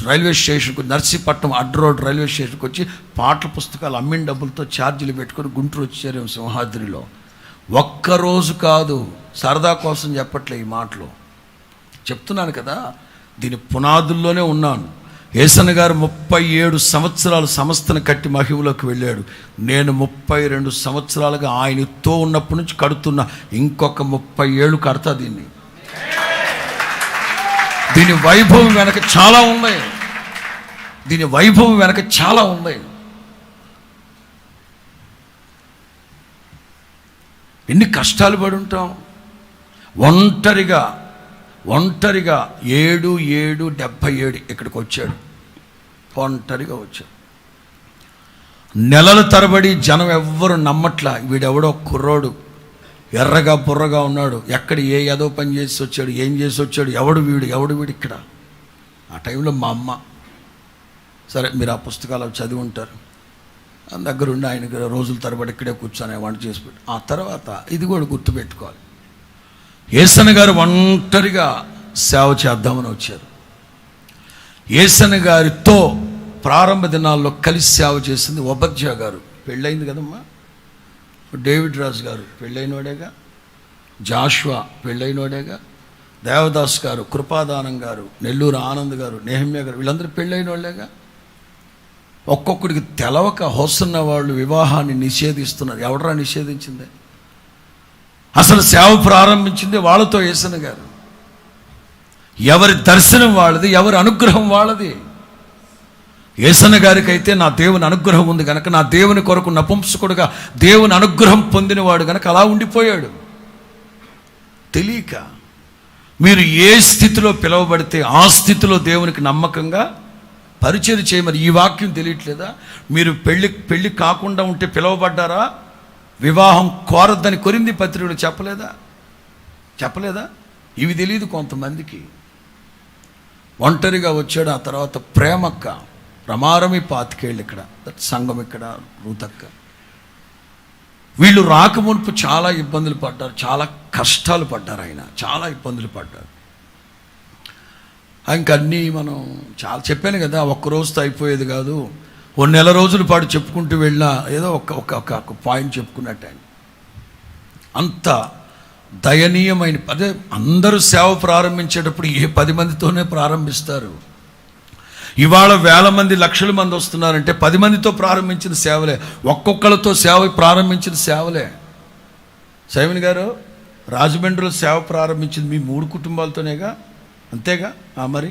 రైల్వే స్టేషన్కి, నర్సీపట్నం అడ్డ రోడ్ రైల్వే స్టేషన్కి వచ్చి పాటల పుస్తకాలు అమ్మిన డబ్బులతో ఛార్జీలు పెట్టుకొని గుంటూరు వచ్చారు సింహాద్రిలో. ఒక్కరోజు కాదు, సరదా కోసం చెప్పట్లే ఈ మాటలు, చెప్తున్నాను కదా, దీని పునాదుల్లోనే ఉన్నాను. యేసన్న గారు 37 సంవత్సరాలు సంస్థను కట్టి మహిమలోకి వెళ్ళాడు. నేను 32 సంవత్సరాలుగా ఆయనతో ఉన్నప్పటి నుంచి కడుతున్నా. ఇంకొక 30 ఏళ్ళు కడతా దీన్ని. దీని వైభవం వెనక చాలా ఉన్నాయి, దీని వైభవం వెనక చాలా ఉన్నాయి. ఎన్ని కష్టాలు పడి ఉంటాం. ఒంటరిగా 77 ఇక్కడికి వచ్చాడు, ఒంటరిగా వచ్చాడు. నెలల తరబడి జనం ఎవ్వరు నమ్మట్లా, వీడెవడో కుర్రోడు ఎర్రగా బుర్రగా ఉన్నాడు, ఎక్కడ ఏదో పని చేసి వచ్చాడు, ఏం చేసి వచ్చాడు, ఎవడు వీడు ఇక్కడ. ఆ టైంలో మా అమ్మ, సరే మీరు ఆ పుస్తకాలు చదివి ఉంటారు, దగ్గరుండి ఆయనకి రోజుల తరబడి ఇక్కడే కూర్చొని వంట చేసి పెట్టి, ఆ తర్వాత ఇది కూడా గుర్తుపెట్టుకోవాలి, యేసన్న గారు ఒంటరిగా సేవ చేద్దామని వచ్చారు. యేసన్న గారితో ప్రారంభ దినాల్లో కలిసి సేవ చేసింది ఒబద్యా గారు, పెళ్ళయింది కదమ్మా. డేవిడ్ రాజు గారు పెళ్ళైనోడేగా, జాషువా పెళ్ళైనోడేగా, దేవదాస్ గారు, కృపాదానం గారు, నెల్లూరు ఆనంద్ గారు, నెహమ్యా గారు, వీళ్ళందరూ పెళ్ళైన వాళ్ళేగా. ఒక్కొక్కడికి తెలవక హోసన్న వాళ్ళు వివాహాన్ని నిషేధిస్తున్నారు. ఎవడరా నిషేధించింది? అసలు సేవ ప్రారంభించింది వాళ్ళతో యేసన్న గారు. ఎవరి దర్శనం వాళ్ళది, ఎవరి అనుగ్రహం వాళ్ళది. యేసన్న గారికి అయితే నా దేవుని అనుగ్రహం ఉంది కనుక, నా దేవుని కొరకు నపుంసకుడుగా దేవుని అనుగ్రహం పొందినవాడు కనుక అలా ఉండిపోయాడు. తెలియక మీరు ఏ స్థితిలో పిలువబడితే ఆ స్థితిలో దేవునికి నమ్మకంగా పరిచయం చేయమని. ఈ వాక్యం తెలియట్లేదా? మీరు పెళ్ళి కాకుండా ఉంటే పిలువబడ్డారా? వివాహం కోరద్దని కొరింథీ పత్రికలో చెప్పలేదా? ఇవి తెలియదు కొంతమందికి. ఒంటరిగా వచ్చాడు. ఆ తర్వాత ప్రేమక్క, రమారమి 25 ఏళ్ళు ఇక్కడ, సంఘం ఇక్కడ, రూతక్క, వీళ్ళు రాకమునుపు చాలా ఇబ్బందులు పడ్డారు, చాలా కష్టాలు పడ్డారు. ఆయన చాలా ఇబ్బందులు పడ్డారు. ఇంకన్నీ మనం చాలా చెప్పాను కదా, ఒక్కరోజుతో అయిపోయేది కాదు. ఓ నెల రోజుల పాటు చెప్పుకుంటూ వెళ్ళినా ఏదో ఒక పాయింట్ చెప్పుకున్నట్టు ఆయన. అంత దయనీయమైన అదే. అందరూ సేవ ప్రారంభించేటప్పుడు 10 మందితోనే ప్రారంభిస్తారు. ఇవాళ 1000 మంది, లక్షల మంది వస్తున్నారంటే 10 మందితో ప్రారంభించిన సేవలే, ఒక్కొక్కరితో సేవ ప్రారంభించిన సేవలే. సైమన్ గారు రాజమండ్రిలో సేవ ప్రారంభించింది మీ 3 కుటుంబాలతోనేగా, అంతేగా? మరి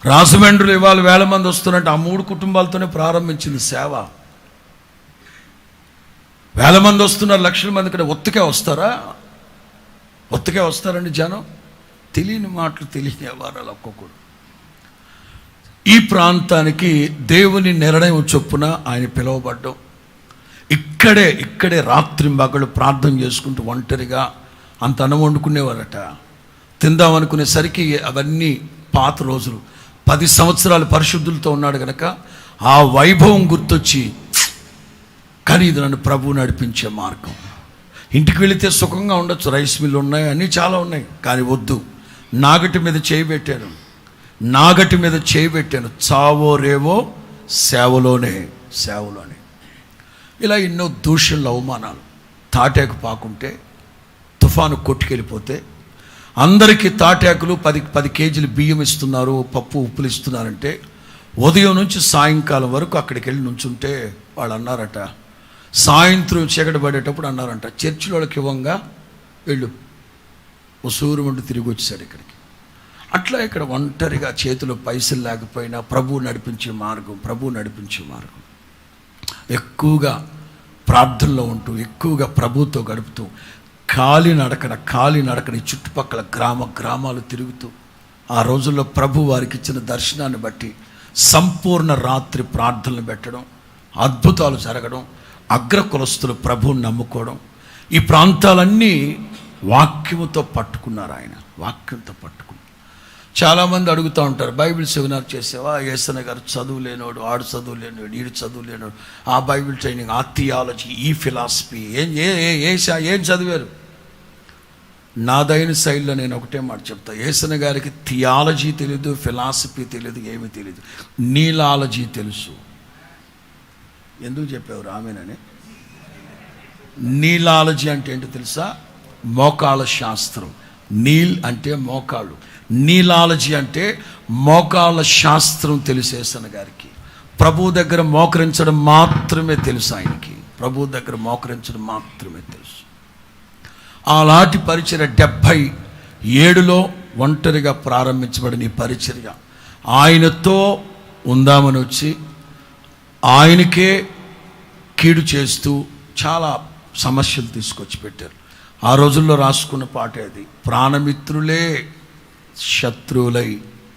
రాజమండ్రిలో ఇవాళ 1000 మంది వస్తున్నారంటే ఆ 3 కుటుంబాలతోనే ప్రారంభించింది సేవ. 1000 మంది వస్తున్నారు, లక్షల మంది ఇక్కడ ఒత్తికే వస్తారండి జనం. తెలియని మాటలు, తెలియని వ్యవహారాలు ఒక్కొక్కడు. ఈ ప్రాంతానికి దేవుని నిర్ణయం చొప్పున ఆయన పిలువబడ్డం. ఇక్కడే రాత్రి మగళ్ళు ప్రార్థన చేసుకుంటూ ఒంటరిగా అంత అన్నం వండుకునేవారట. తిందామనుకునేసరికి అవన్నీ పాత రోజులు. 10 సంవత్సరాలు పరిశుద్ధులతో ఉన్నాడు కనుక ఆ వైభవం గుర్తొచ్చి, కానీ ఇది నన్ను ప్రభువు నడిపించే మార్గం. ఇంటికి వెళితే సుఖంగా ఉండొచ్చు, రైస్ మిల్లు ఉన్నాయి, అన్నీ చాలా ఉన్నాయి, కానీ వద్దు. నాగటి మీద చేయి పెట్టాను, చావో రేవో సేవలోనే. ఇలా ఎన్నో దూషణలు, అవమానాలు. తాటాకు పాకుంటే తుఫాను కొట్టుకెళ్ళిపోతే అందరికీ తాటాకులు 10 కేజీలు బియ్యం ఇస్తున్నారు, పప్పు ఉప్పులు ఇస్తున్నారంటే ఉదయం నుంచి సాయంకాలం వరకు అక్కడికి వెళ్ళి నుంచుంటే వాళ్ళు అన్నారట, సాయంత్రం చీకటి పడేటప్పుడు అన్నారంట, చర్చిలోకి ఇవ్వంగా వెళ్ళు. ఉసూరు వంటి తిరిగి వచ్చేసాడు ఇక్కడికి. అట్లా ఇక్కడ ఒంటరిగా చేతిలో పైసలు లేకపోయినా ప్రభువు నడిపించే మార్గం. ఎక్కువగా ప్రార్థనలో ఉంటూ, ఎక్కువగా ప్రభువుతో గడుపుతూ, కాలినడకన ఈ చుట్టుపక్కల గ్రామాలు తిరుగుతూ, ఆ రోజుల్లో ప్రభు వారికి ఇచ్చిన దర్శనాన్ని బట్టి సంపూర్ణ రాత్రి ప్రార్థనలు పెట్టడం, అద్భుతాలు జరగడం, అగ్రకులస్తులు ప్రభువుని నమ్ముకోవడం. ఈ ప్రాంతాలన్నీ వాక్యముతో పట్టుకున్నారు. ఆయన వాక్యంతో పట్టుకున్నారు. చాలామంది అడుగుతూ ఉంటారు, బైబిల్ సెమినార్ చేసావా? యేసన్న గారు చదువు లేనోడు, ఆడు చదువు లేనోడు, ఈడు చదువు లేనోడు, ఆ బైబిల్ ట్రైనింగ్, ఆ థియాలజీ, ఈ ఫిలాసఫీ ఏం చదివారు? నాదైన శైలిలో నేను ఒకటే మాట చెప్తా. యేసన్న గారికి థియాలజీ తెలీదు, ఫిలాసఫీ తెలీదు, ఏమీ తెలీదు. నీలాలజీ తెలుసు. ఎందుకు చెప్పావు రామేనని? నీలాలజీ అంటే ఏంటో తెలుసా? మోకాళ్ళ శాస్త్రం. నీల్ అంటే మోకాళ్ళు, నీలాలజీ అంటే మోకాళ్ళ శాస్త్రం తెలుసు యేసన్న గారికి. ప్రభు దగ్గర మోకరించడం మాత్రమే తెలుసు ఆయనకి. ప్రభు దగ్గర మోకరించడం మాత్రమే తెలుసు. అలాంటి పరిచర్య 77లో ఒంటరిగా ప్రారంభించబడిన ఈ పరిచర్య ఆయనతో ఉందామని వచ్చి ఆయనకే కీడు చేస్తూ చాలా సమస్యలు తీసుకొచ్చి పెట్టారు. ఆ రోజుల్లో రాసుకున్న పాటే అది. ప్రాణమిత్రులే శత్రువులై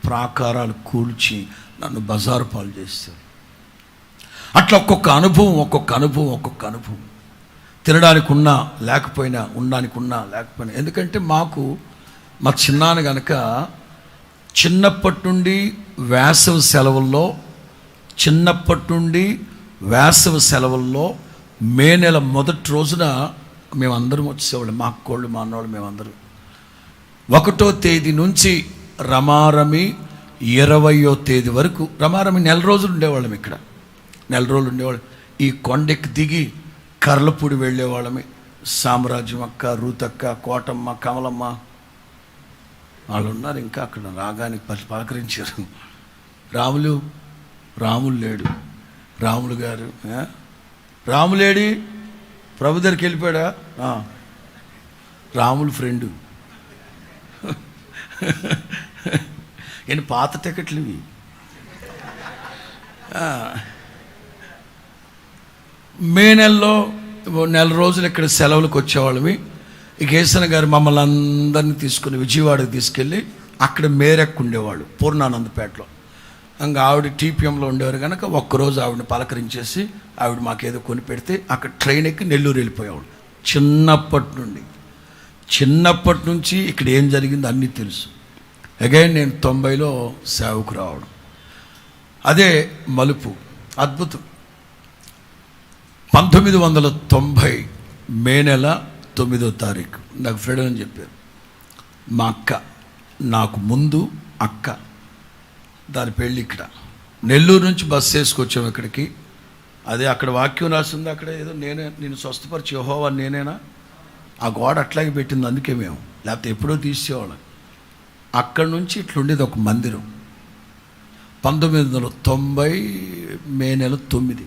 ప్రాకారాలు కూల్చి నన్ను బజారు పాలు చేస్తారు. అట్లా ఒక్కొక్క అనుభవం. తినడానికి ఉన్నా లేకపోయినా, ఉండడానికి ఉన్నా లేకపోయినా. ఎందుకంటే మాకు మా చిన్నాన్న గనక చిన్నప్పటి నుండి వేసవి సెలవుల్లో మే నెల మొదటి రోజున మేమందరం వచ్చేవాళ్ళం. మా అక్కోళ్ళు, మా అన్నోళ్ళు, మేమందరం 1వ తేదీ నుంచి రమారమి 20వ తేదీ వరకు, రమారమి 4 రోజులు ఉండేవాళ్ళం. ఇక్కడ 4 రోజులు ఉండేవాళ్ళం. ఈ కొండెక్కి దిగి కర్లపూడి వెళ్ళేవాళ్ళమే. సామ్రాజ్యం అక్క, రూతక్క, కోటమ్మ, కమలమ్మ వాళ్ళు ఉన్నారు. ఇంకా అక్కడ రాగానికి పలకరించారు. రాములు లేడు. రాములు గారు, రాములేడి? ప్రభు దగ్గరికి వెళ్ళిపోయాడా? రాములు ఫ్రెండు. ఏంటి పాత టికెట్లు ఇవి. మే నెలలో 4 రోజులు ఇక్కడ సెలవులకు వచ్చేవాళ్ళమి. ఇక యేసన్న గారు మమ్మల్ని అందరినీ తీసుకుని విజయవాడకి తీసుకెళ్ళి అక్కడ మేరెక్కు ఉండేవాళ్ళు, పూర్ణానందపేటలో. ఇంకా ఆవిడ టీపీఎంలో ఉండేవారు కనుక ఒక్కరోజు ఆవిడని పలకరించేసి ఆవిడ మాకేదో కొని పెడితే అక్కడ ట్రైన్ ఎక్కి నెల్లూరు వెళ్ళిపోయేవాడు. చిన్నప్పటి నుంచి ఇక్కడ ఏం జరిగిందో అన్నీ తెలుసు. అగైన్ నేను 90లో సేవకు రావడం, అదే మలుపు, అద్భుతం. 1990 మే నెల 9వ తారీఖు నాకు ఫ్రెండ్ అని చెప్పారు. మా అక్క, నాకు ముందు అక్క, దాని పెళ్ళి ఇక్కడ. నెల్లూరు నుంచి బస్సు వేసుకొచ్చాము ఇక్కడికి. అదే అక్కడ వాక్యం రాసింది. అక్కడ ఏదో నేను స్వస్థపరిచి యెహోవా నేనేనా, ఆ గోడ అట్లాగే పెట్టింది. అందుకే మేము, లేకపోతే ఎప్పుడో తీసేవాళ్ళం. అక్కడి నుంచి ఇట్లుండేది ఒక మందిరం. 1990 మే నెల 9.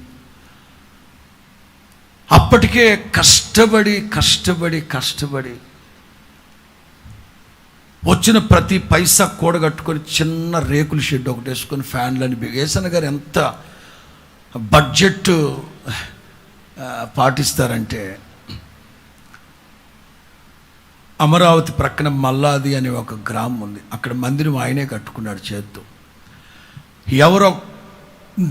అప్పటికే కష్టపడి వచ్చిన ప్రతి పైసా కూడగట్టుకొని చిన్న రేకుల షెడ్ ఒకటి వేసుకొని ఫ్యాన్లని. యేసన్న గారు ఎంత బడ్జెట్ పాటిస్తారంటే, అమరావతి ప్రక్కన మల్లాది అనే ఒక గ్రామం ఉంది. అక్కడ మందిరం ఆయనే కట్టుకున్నాడు చేత్తో. ఎవరో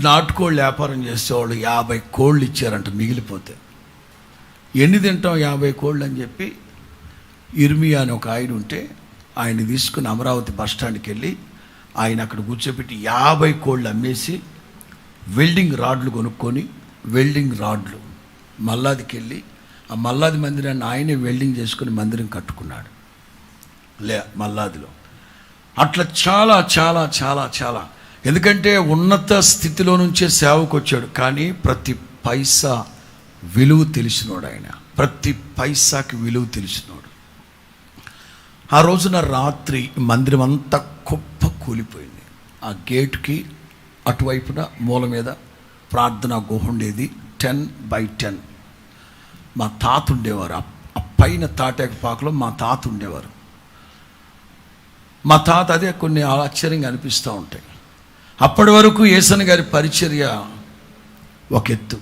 నాటుకోళ్ళు వ్యాపారం చేసేవాళ్ళు 50 కోళ్ళు ఇచ్చారంట మిగిలిపోతే. ఎన్ని తింటాం 50 కోళ్ళు అని చెప్పి ఇర్మియా అని ఒక ఆయన ఉంటే ఆయన తీసుకుని అమరావతి బస్ స్టాండ్కి వెళ్ళి ఆయన అక్కడ కూర్చోబెట్టి 50 కోళ్ళు అమ్మేసి వెల్డింగ్ రాడ్లు కొనుక్కొని మల్లాదికి వెళ్ళి ఆ మల్లాది మందిరాన్ని ఆయనే వెల్డింగ్ చేసుకుని మందిరం కట్టుకున్నాడు మల్లాదిలో. అట్లా చాలా ఎందుకంటే ఉన్నత స్థితిలో నుంచే సేవకు వచ్చాడు. కానీ ప్రతి పైసా విలువ తెలిసినోడు ఆయన, ప్రతి పైసాకి విలువ తెలిసినోడు. ఆ రోజున రాత్రి మందిరం అంతా కుప్ప కూలిపోయింది. ఆ గేటుకి అటువైపున మూల మీద ప్రార్థనా గుహ ఉండేది. 10x10. మా తాత ఉండేవారు. ఆ పైన తాటాకుపాకలో మా తాత ఉండేవారు. మా తాత అదే కొన్ని ఆశ్చర్యంగా అనిపిస్తూ ఉంటాయి. అప్పటి వరకు యేసన్న గారి పరిచర్య ఒక ఎత్తు.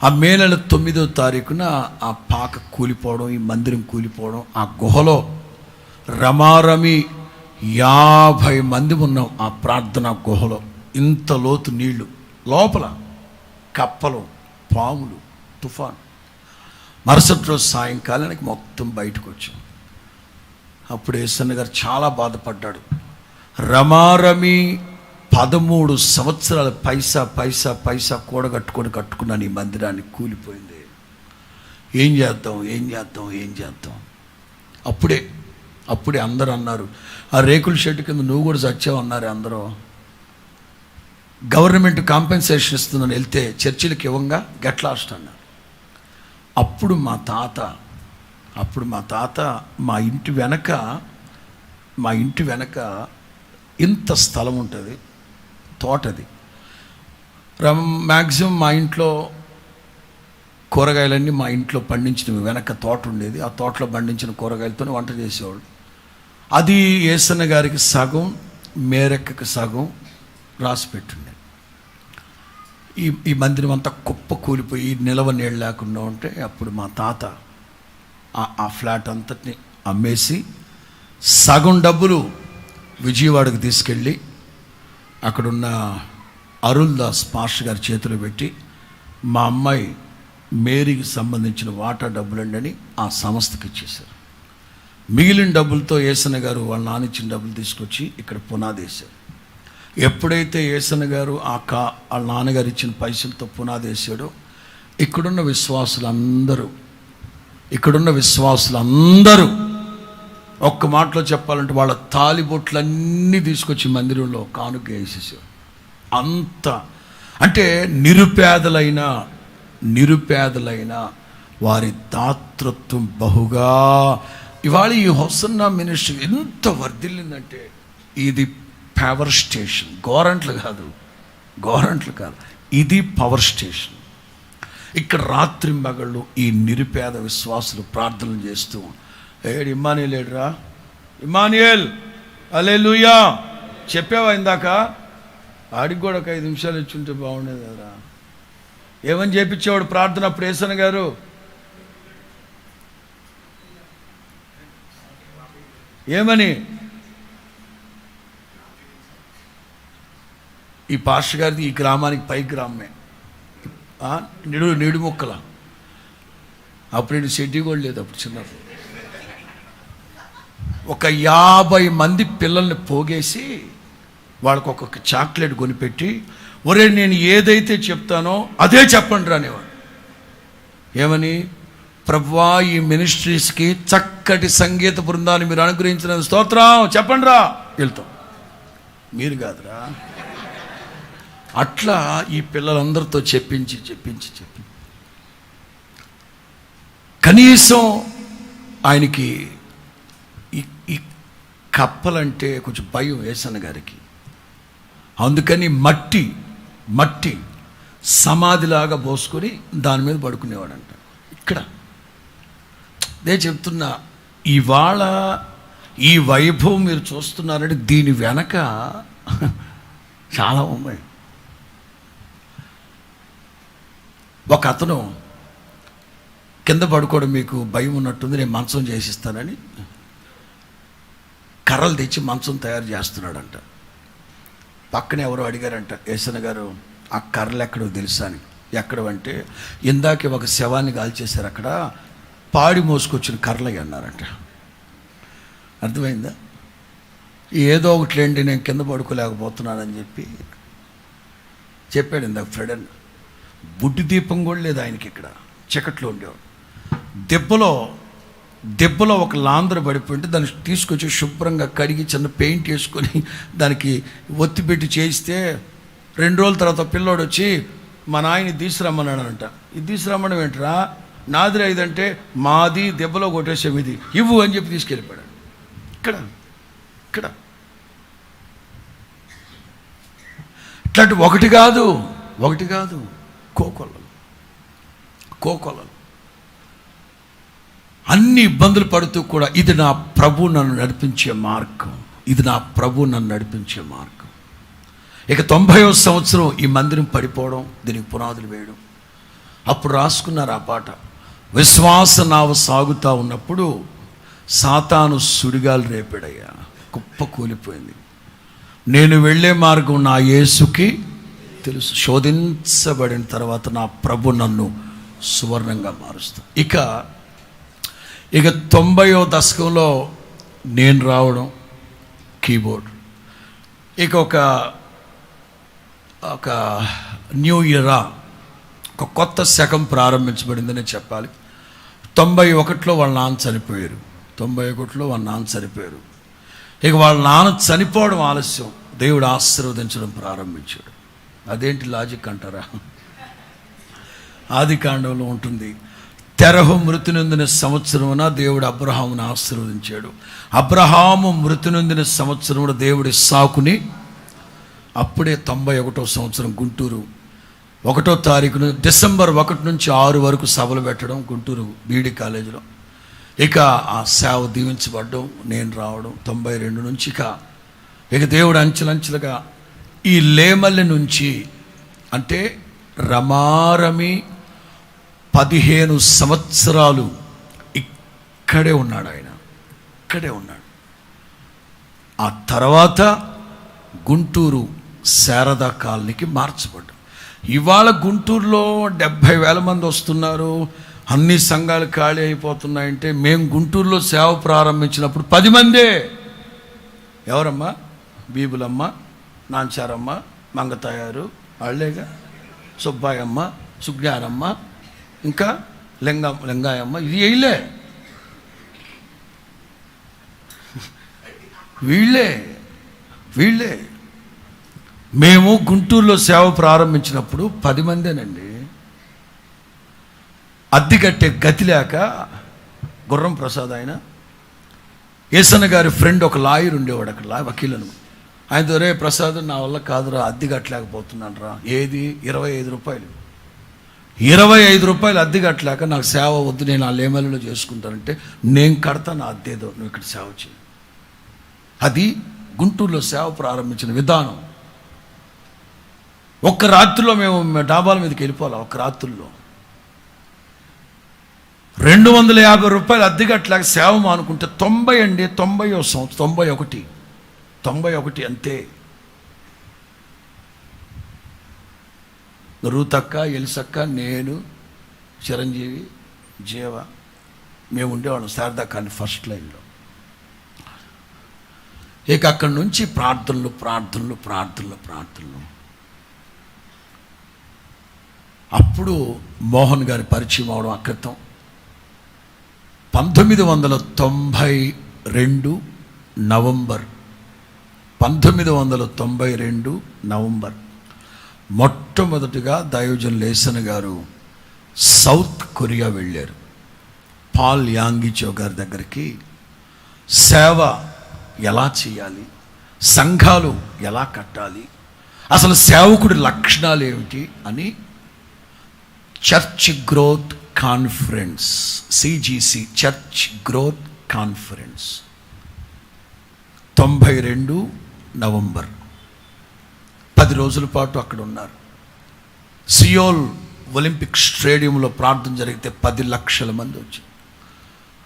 ఆ మే నెల 9వ తారీఖున ఆ పాక కూలిపోవడం, ఈ మందిరం కూలిపోవడం, ఆ గుహలో రమారమి 50 మంది ఉన్నాం. ఆ ప్రార్థనా గుహలో ఇంత లోతు నీళ్లు, లోపల కప్పలు, పాములు, తుఫాను. మరుసటి రోజు సాయంకాలానికి మొత్తం బయటకు వచ్చాం. అప్పుడు యేసన్న గారు చాలా బాధపడ్డాడు. రమారమి 13 సంవత్సరాల పైసా కట్టుకున్నాను ఈ మందిరాన్ని, కూలిపోయింది. ఏం చేద్దాం. అప్పుడే అందరూ అన్నారు, ఆ రేకుల షెడ్ కింద నువ్వు కూడా చచ్చావు అన్నారు అందరూ. గవర్నమెంట్ కాంపెన్సేషన్ ఇస్తుందని వెళ్తే చర్చిలకు ఇవ్వంగా గెట్ లాస్ట్ అన్నారు. అప్పుడు మా తాత మా ఇంటి వెనక ఇంత స్థలం ఉంటుంది, తోటది. మ్యాక్సిమం మా ఇంట్లో కూరగాయలన్నీ మా ఇంట్లో పండించినవి, వెనక తోట ఉండేది, ఆ తోటలో పండించిన కూరగాయలతో వంట చేసేవాళ్ళు. అది యేసన్న గారికి సగం, మేరెక్కకి సగం రాసి పెట్టుండే. ఈ మందిరం అంతా కుప్ప కూలిపోయి నిలవ నీళ్ళు లేకుండా ఉంటే అప్పుడు మా తాత ఆ ఫ్లాట్ అంతటిని అమ్మేసి సగం డబ్బులు విజయవాడకు తీసుకెళ్ళి అక్కడున్న అరుల్ దాస్ పాస్టర్ గారి చేతిలో పెట్టి, మా అమ్మాయి మేరీకి సంబంధించిన వాటా డబ్బులండి అని ఆ సంస్థకి ఇచ్చేశారు. మిగిలిన డబ్బులతో యేసన్న గారు వాళ్ళ నాన్న ఇచ్చిన డబ్బులు తీసుకొచ్చి ఇక్కడ పునాది వేశారు. ఎప్పుడైతే యేసన్న గారు వాళ్ళ నాన్నగారు ఇచ్చిన పైసలతో పునాది వేసాడో ఇక్కడున్న విశ్వాసులందరూ ఒక్క మాటలో చెప్పాలంటే వాళ్ళ తాలిబొట్లన్నీ తీసుకొచ్చి మందిరంలో కానుక వేసేసారు. అంత అంటే నిరుపేదలైన వారి దాతృత్వం బహుగా ఇవాళ ఈ హోసన్నా మినిస్ట్రీ ఎంత వర్ధిల్లిందంటే, ఇది పవర్ స్టేషన్. గోరంట్లు కాదు, ఇది పవర్ స్టేషన్. ఇక్కడ రాత్రి మగళ్ళు ఈ నిరుపేద విశ్వాసులు ప్రార్థనలు చేస్తూ, ఇమ్మానుయేల్ ఏడురా, ఇమ్మానుయేల్ హల్లెలూయా చెప్పావా ఇందాక, ఆడికి కూడా ఒక 5 నిమిషాలు ఇచ్చుంటే బాగుండేది కదరా. ఏమని చేపించేవాడు ప్రార్థన అప్పుడు యేసన్న గారు? ఏమని? ఈ పాస్టర్ గారిది ఈ గ్రామానికి పై గ్రామమే, నిడు మొక్కల. అప్పుడు నేను షెడ్డి కూడా లేదు అప్పుడు చిన్నప్పుడు. ఒక 50 మంది పిల్లల్ని పోగేసి వాళ్ళకు ఒక్కొక్క చాక్లెట్ కొనిపెట్టి, ఒరే నేను ఏదైతే చెప్తానో అదే చెప్పండి రానివాడు. ఏమని? ప్రభువా ఈ మినిస్ట్రీస్కి చక్కటి సంగీత బృందాన్ని మీరు అనుగ్రహించిన స్తోత్రం చెప్పండి రా, వెళ్తాం. మీరు కాదురా. అట్లా ఈ పిల్లలందరితో చెప్పించి కనీసం ఆయనకి ఈ కప్పలంటే కొంచెం భయం యేసన్న గారికి. అందుకని మట్టి సమాధిలాగా పోసుకొని దాని మీద పడుకునేవాడంట. ఇక్కడ అదే చెప్తున్నా, ఇవాళ ఈ వైభవం మీరు చూస్తున్నారంటే దీని వెనక చాలా ఉన్నాయి. ఒక అతను కింద పడుకోవడం మీకు భయం ఉన్నట్టుంది, నేను మంచం చేసిస్తానని కర్రలు తెచ్చి మంచం తయారు చేస్తున్నాడంట. పక్కనే ఎవరో అడిగారంట, యేసన్న గారు ఆ కర్రలు ఎక్కడో తెలుసా అని. ఎక్కడవంటే, ఇందాకే ఒక శవాన్ని కాల్చేశారు, అక్కడ పాడి మోసుకొచ్చిన కర్రలు అన్నారంట. అర్థమైందా? ఏదో ఒకట్లేండి నేను కింద పడుకోలేకపోతున్నానని చెప్పాడు ఇందాక ఫ్రెండ్ అన్న. బుడ్డి దీపం కూడా లేదు ఆయనకి, ఇక్కడ చీకట్లో ఉండేవాడు. దెబ్బలో ఒక లాంధ్ర పడిపోయింటే దాన్ని తీసుకొచ్చి శుభ్రంగా కడిగి చిన్న పెయింట్ వేసుకొని దానికి ఒత్తి పెట్టి చేయిస్తే 2 రోజుల తర్వాత పిల్లోడు వచ్చి మా నాయన్ని తీసుకురమ్మన్నాడంట. ఇది తీసుకురమ్మడం ఏంట్రా, నాది 5 అంటే మాది దెబ్బలో కొట్టేసాం, ఇది ఇవ్వు అని చెప్పి తీసుకెళ్ళిపోయాడు. ఇక్కడ ఇట్లాంటి ఒకటి కాదు కోకొల్లలు అన్ని ఇబ్బందులు పడుతూ కూడా ఇది నా ప్రభు నన్ను నడిపించే మార్గం. ఇక 90వ సంవత్సరం ఈ మందిరం పడిపోవడం, దీనికి పునాదులు వేయడం. అప్పుడు రాసుకున్నారు ఆ పాట, విశ్వాస నావ సాగుతూ ఉన్నప్పుడు సాతాను సుడిగాలు రేపాడయ్యా, కుప్ప కూలిపోయింది. నేను వెళ్ళే మార్గం నా యేసుకి తెలుసు, శోధించబడిన తర్వాత నా ప్రభు నన్ను సువర్ణంగా మారుస్తా. ఇక 90వ దశకంలో నేను రావడం, కీబోర్డ్. ఇక ఒక న్యూ ఇయర్, ఒక కొత్త శకం ప్రారంభించబడిందని చెప్పాలి. 91లో వాళ్ళ నాన్న చనిపోయారు. 91లో వాళ్ళ నాన్న చనిపోయారు. ఇక వాళ్ళ నాన్న చనిపోవడం ఆలస్యం, దేవుడు ఆశీర్వదించడం ప్రారంభించాడు. అదేంటి లాజిక్ అంటారా? ఆది కాండంలో ఉంటుంది. తెరహు మృతి నొందిన సంవత్సరమున దేవుడు అబ్రహామును ఆశీర్వదించాడు. అబ్రహాము మృతి నొందిన సంవత్సరమున దేవుడు ఇస్సాకుని, అప్పుడే 91వ సంవత్సరం గుంటూరు 1వ తారీఖున డిసెంబర్ 1 నుంచి 6 వరకు సభలు పెట్టడం గుంటూరు బీడీ కాలేజీలో. ఇక ఆ సేవ దీవించబడ్డం, నేను రావడం 92 నుంచి ఇక దేవుడు అంచెలంచెలుగా ఈ లేమల్లి నుంచి, అంటే రమారమి 15 సంవత్సరాలు ఇక్కడే ఉన్నాడు ఆయన, ఇక్కడే ఉన్నాడు. ఆ తర్వాత గుంటూరు శారదా కాలనీకి మార్చబడ్డాం. ఇవాళ గుంటూరులో 70,000 మంది వస్తున్నారు, అన్ని సంఘాలు ఖాళీ అయిపోతున్నాయంటే మేము గుంటూరులో సేవ ప్రారంభించినప్పుడు 10 మందే. ఎవరమ్మా? బీబులమ్మ, నాంచారమ్మ, మంగతాయారు, వాళ్ళేగా, సుబ్బాయమ్మ, సుజ్ఞానమ్మ, ఇంకా లింగాయమ్మ. ఇది వేయలే, వీళ్ళే. మేము గుంటూరులో సేవ ప్రారంభించినప్పుడు 10 మందేనండి. అద్దె కట్టే గతి లేక గుర్రం ప్రసాద్ ఆయన, ఏసన్న గారి ఫ్రెండ్ ఒక లాయర్ ఉండేవాడు అక్కడ, వకీలను. ఆయనతో, రే ప్రసాద్ నా వల్ల కాదురా, అద్దె కట్టలేకపోతున్నాను రా. ఏది? 25 రూపాయలు. 25 రూపాయలు అద్దె కట్టలేక నాకు సేవ వద్దు, నేను ఆ లేమల్లిలో చేసుకుంటానంటే, నేను కడతాను అద్దెదో, నువ్వు ఇక్కడ సేవ చేయి. అది గుంటూరులో సేవ ప్రారంభించిన విధానం. ఒక్క రాత్రిలో మేము డాబాల మీదకి వెళ్ళిపోవాలి. ఒక్క రాత్రుల్లో 250 రూపాయలు అద్దె కట్టలేక సేవ మానుకుంటే 90 అండి. 90వ సంవత్సరం, 91 అంతే. రూతక్క, ఎలిసక్క, నేను, చిరంజీవి, జీవ, మేము ఉండేవాళ్ళం శారదా కాలనీ ఫస్ట్ లైన్లో. ఇక అక్కడి నుంచి ప్రార్థనలు. అప్పుడు మోహన్ గారి పరిచయం అవడం. ఆ క్రితం 1992 నవంబర్ మొట్టమొదటిగా దైవజనులు యేసన్న గారు సౌత్ కొరియా వెళ్ళారు. పాల్ యాంగిచో గారి దగ్గరికి సేవ ఎలా చేయాలి, సంఘాలు ఎలా కట్టాలి, అసలు సేవకుడి లక్షణాలు ఏమిటి అని church growth conference, CGC church growth conference 92 November 10 రోజుల పాటు అక్కడ ఉన్నారు. సియోల్ ఒలింపిక్ స్టేడియంలో ప్రార్థన జరిగితే 10 లక్షల మంది వచ్చి,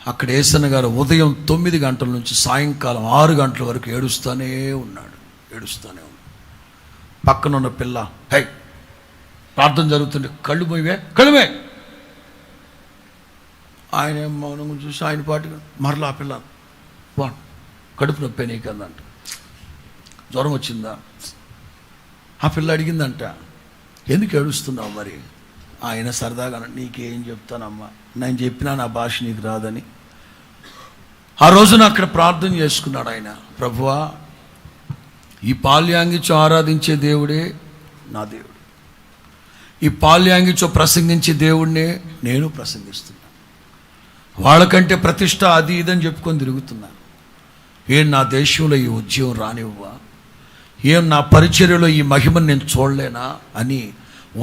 అక్కడ యేసన్న గారు ఉదయం 9 గంటల నుంచి సాయంకాలం 6 గంటల వరకు ఏడుస్తూనే ఉన్నాడు. పక్కనున్న పిల్ల, హై ప్రార్థన జరుగుతుంటే కళ్ళు మూయవే. ఆయన మౌనం చూసి ఆయన పాటుగా మరలా ఆ పిల్ల, కడుపు నొప్పి నీకు అందంట, జ్వరం వచ్చిందా? ఆ పిల్ల అడిగిందంట, ఎందుకు ఏడుస్తున్నావు? మరి ఆయన సరదాగా, నీకేం చెప్తానమ్మా, నేను చెప్పినా నా భాష నీకు రాదని. ఆ రోజున అక్కడ ప్రార్థన చేసుకున్నాడు ఆయన. ప్రభువా, ఈ పాల్యాంగిచో ఆరాధించే దేవుడే నా దేవుడు, ఈ పాల్యాంగిచో ప్రసంగించే దేవుడినే నేను ప్రసంగిస్తున్నాను. వాళ్ళకంటే ప్రతిష్ట అది ఇదని చెప్పుకొని తిరుగుతున్నాను. ఏం నా దేశంలో ఈ ఉద్యోగం రానివ్వా, ఏం నా పరిచర్యలో ఈ మహిమను నేను చూడలేనా అని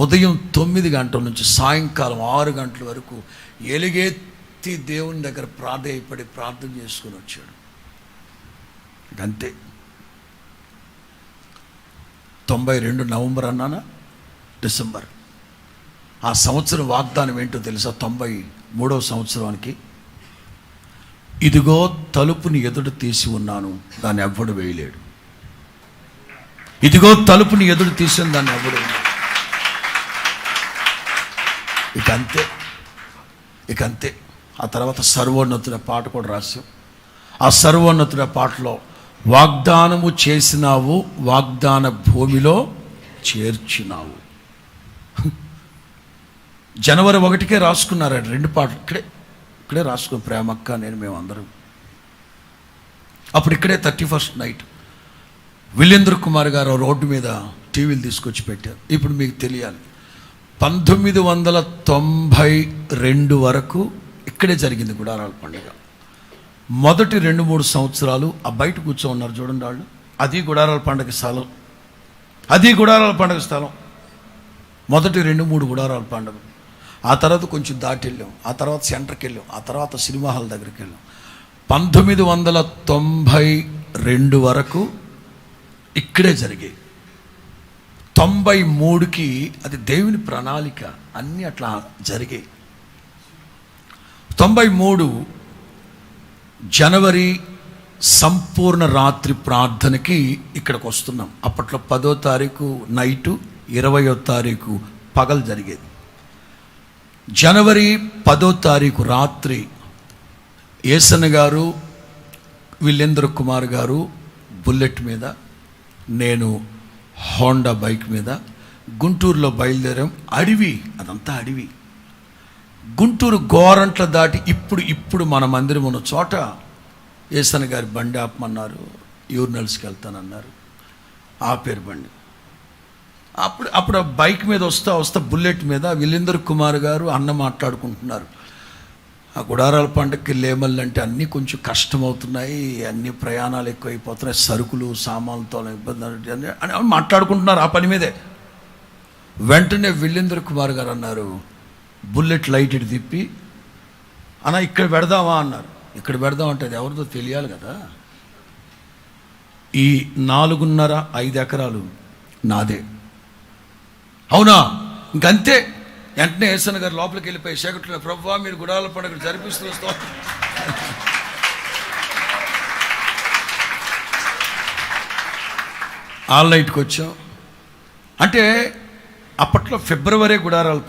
ఉదయం 9 గంటల నుంచి సాయంకాలం 6 గంటల వరకు ఎలుగెత్తి దేవుని దగ్గర ప్రార్థన చేసుకుని వచ్చాడు. అంతే. 92 నవంబర్ అన్నానా, డిసెంబర్. ఆ సంవత్సరం వాగ్దానం ఏంటో తెలుసా? 93వ సంవత్సరానికి, ఇదిగో తలుపుని ఎదుట తీసి ఉన్నాను, దాన్ని ఎవ్వడు వేయలేడు. ఇదిగో తలుపుని ఎదురు తీసిన దాన్ని ఎవడు. ఇక అంతే. ఆ తర్వాత సర్వోన్నతుల పాట కూడా రాశాం. ఆ సర్వోన్నతుల పాటలో వాగ్దానము చేసినావు, వాగ్దాన భూమిలో చేర్చినావు. జనవరి 1కే రాసుకున్నారు 2 పాటలు. ఇక్కడే రాసుకుని, ప్రేమక్క నేను మేమందరం అప్పుడు ఇక్కడే 31st నైట్ వీరేంద్ర కుమార్ గారు రోడ్డు మీద టీవీలు తీసుకొచ్చి పెట్టారు. ఇప్పుడు మీకు తెలియాలి, 1992 వరకు ఇక్కడే జరిగింది గుడారాల పండుగ. మొదటి 2-3 సంవత్సరాలు ఆ బయట కూర్చో ఉన్నారు చూడండి వాళ్ళు, అది గుడారాల పండుగ స్థలం, అది గుడారాల పండుగ స్థలం. మొదటి 2-3 గుడారాల పండుగ. ఆ తర్వాత కొంచెం దాటి వెళ్ళాం, ఆ తర్వాత సెంటర్కి వెళ్ళాం, ఆ తర్వాత సినిమా హాల్ దగ్గరికి వెళ్ళాం. 1992 వరకు ఇక్కడే జరిగాయి. 93కి అది దేవుని ప్రణాళిక, అన్నీ అట్లా జరిగాయి. 93 జనవరి సంపూర్ణ రాత్రి ప్రార్థనకి ఇక్కడికి వస్తున్నాం. అప్పట్లో 10వ తారీఖు నైటు, 20వ తారీఖు పగలు జరిగేది. జనవరి 10వ తారీఖు రాత్రి ఏసన్న గారు, వీరేంద్ర కుమార్ గారు బుల్లెట్ మీద, నేను హోండా బైక్ మీద గుంటూరులో బయలుదేరాం. అడవి, అదంతా అడవి. గుంటూరు గోరంట్ల దాటి ఇప్పుడు మన మందిరం ఉన్న చోట ఏసన్న గారి బండి ఆపమన్నారు, యూరినల్స్కి వెళ్తానన్నారు, ఆపేరు బండి. అప్పుడు బైక్ మీద వస్తా బుల్లెట్ మీద వీరేంద్ర కుమార్ గారు అన్న మాట్లాడుకుంటున్నారు. ఆ గుడారాల పండుగకి లేమల్లు అంటే అన్నీ కొంచెం కష్టమవుతున్నాయి, అన్ని ప్రయాణాలు ఎక్కువైపోతున్నాయి, సరుకులు సామాన్లతో ఇబ్బంది అని మాట్లాడుకుంటున్నారు. ఆ పని మీదే వెంటనే వీరేంద్ర కుమార్ గారు అన్నారు, బుల్లెట్ లైట్ ఇటు తిప్పి, అన్న ఇక్కడ పెడదామా అన్నారు. ఇక్కడ పెడదామంటే అది ఎవరిదో తెలియాలి కదా. ఈ 4.5 ఎకరాలు నాదే. అవునా, ఇంకంతే. వెంటనే ఏసన్న గారు లోపలికి వెళ్ళిపోయి సేకట్లో, ప్రభువా మీరు గుడారాల పండుగ జరిపిస్తూ వస్తాం. ఆల్ నైట్కి వచ్చాం. అంటే అప్పట్లో ఫిబ్రవరి గుడారాల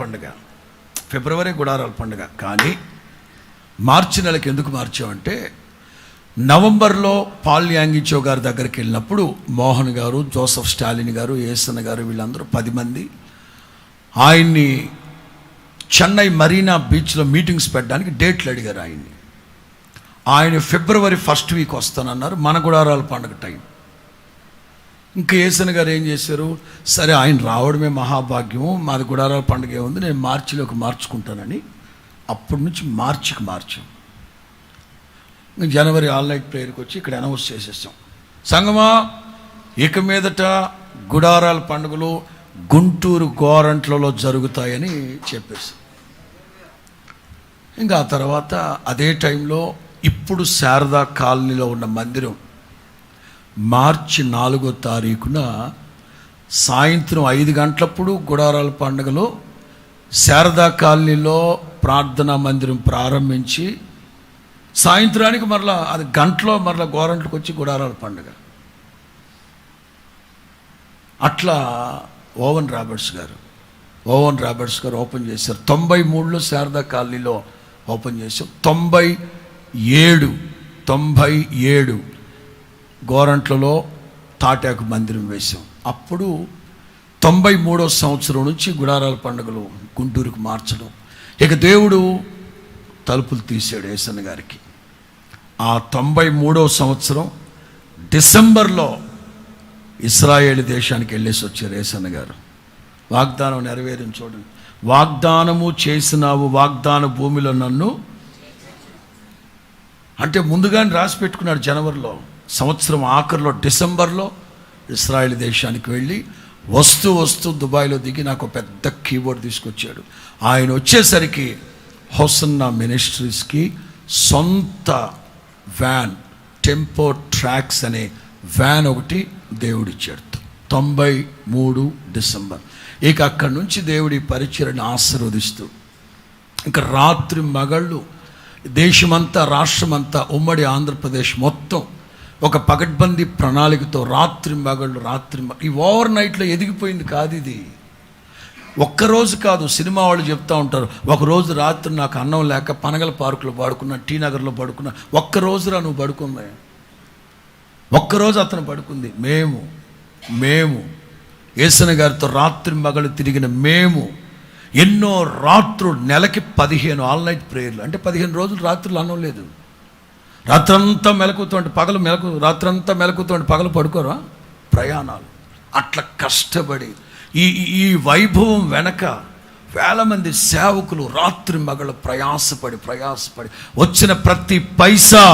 పండుగ. కానీ మార్చి నెలకి ఎందుకు మార్చామంటే, నవంబర్లో పాల్ యాంగిచో గారి దగ్గరికి వెళ్ళినప్పుడు మోహన్ గారు, జోసెఫ్ స్టాలిన్ గారు, ఏసన్న గారు వీళ్ళందరూ 10 మంది ఆయన్ని చెన్నై మరీనా బీచ్లో మీటింగ్స్ పెట్టడానికి డేట్లు అడిగారు ఆయన్ని. ఆయన ఫిబ్రవరి 1st వీక్ వస్తానన్నారు, మన గుడారాల పండుగ టైం. ఇంకా ఏసన్న గారు ఏం చేశారు, సరే ఆయన రావడమే మహాభాగ్యము, మాది గుడారాల పండుగ ఏముంది, నేను మార్చిలోకి మార్చుకుంటానని అప్పటి నుంచి మార్చికి మార్చాం. జనవరి ఆల్ నైట్ ప్రేయర్కి వచ్చి ఇక్కడ అనౌన్స్ చేసేసాం, సంగమా ఇక మీదట గుడారాల పండుగలు గుంటూరు గోరంట్లలో జరుగుతాయని చెప్పేసి. ఇంకా ఆ తర్వాత అదే టైంలో ఇప్పుడు శారదా కాలనీలో ఉన్న మందిరం మార్చి 4వ తారీఖున సాయంత్రం 5 గంటలప్పుడు గుడారాల పండుగలో శారదా కాలనీలో ప్రార్థనా మందిరం ప్రారంభించి సాయంత్రానికి మరలా అది గంటలో మరలా గోరంట్లకు వచ్చి గుడారాల పండుగ. అట్లా ఓవెన్ రాబర్ట్స్ గారు ఓపెన్ చేశారు. 93లో శారదా కాలనీలో ఓపెన్ చేశాం. 97 గోరంట్లలో తాటాకు మందిరం వేశాం. అప్పుడు 93వ సంవత్సరం నుంచి గుడారాల పండుగలు గుంటూరుకు మార్చడం. ఇక దేవుడు తలుపులు తీసాడు ఏసన్న గారికి. ఆ 93వ సంవత్సరం డిసెంబర్లో ఇశ్రాయేలు దేశానికి వెళ్ళేసి వచ్చారు ఏసన్న గారు. వాగ్దానం నెరవేరింది చూడండి. వాగ్దానము చేసినావు వాగ్దాన భూమిలో నన్ను, అంటే ముందుగానే రాసి పెట్టుకున్నాడు. జనవరిలో సంవత్సరం ఆఖరిలో డిసెంబర్లో ఇశ్రాయేల్ దేశానికి వెళ్ళి వస్తూ దుబాయ్లో దిగి నాకు పెద్ద కీబోర్డ్ తీసుకొచ్చాడు. ఆయన వచ్చేసరికి హోసన్నా మినిస్ట్రీస్కి సొంత వ్యాన్, టెంపో ట్రాక్స్ అనే వ్యాన్ ఒకటి దేవుడిచ్చాడు. 93 డిసెంబర్. ఇక అక్కడి నుంచి దేవుడి పరిచర్యను ఆశీర్వదిస్తూ ఇంకా రాత్రి మగళ్ళు దేశమంతా, రాష్ట్రమంతా, ఉమ్మడి ఆంధ్రప్రదేశ్ మొత్తం ఒక పగడ్బందీ ప్రణాళికతో రాత్రి మగళ్ళు ఈ ఓవర్ నైట్లో ఎదిగిపోయింది కాదు ఇది. ఒక్కరోజు కాదు. సినిమా వాళ్ళు చెప్తూ ఉంటారు, ఒకరోజు రాత్రి నాకు అన్నం లేక పనగల పార్కులో పడుకున్నా, టీ నగర్లో పడుకున్నా. ఒక్కరోజురా నువ్వు పడుకుందా? ఒక్కరోజు అతను పడుకుంది. మేము ఏసన్న గారితో రాత్రి మగళ్ళు తిరిగిన మేము ఎన్నో రాత్రులు, నెలకి 15 ఆల్ నైట్ ప్రేయర్లు. అంటే 15 రోజులు రాత్రులు అన్నం లేదు. రాత్రంతా మెలకుతోండి పగలు రాత్రంతా మెలకుతోండి పగలు పడుకోరా. ప్రయాణాలు అట్లా కష్టపడి ఈ వైభవం వెనక వేల మంది సేవకులు రాత్రి మగళ్ళు ప్రయాసపడి వచ్చిన ప్రతి పైసా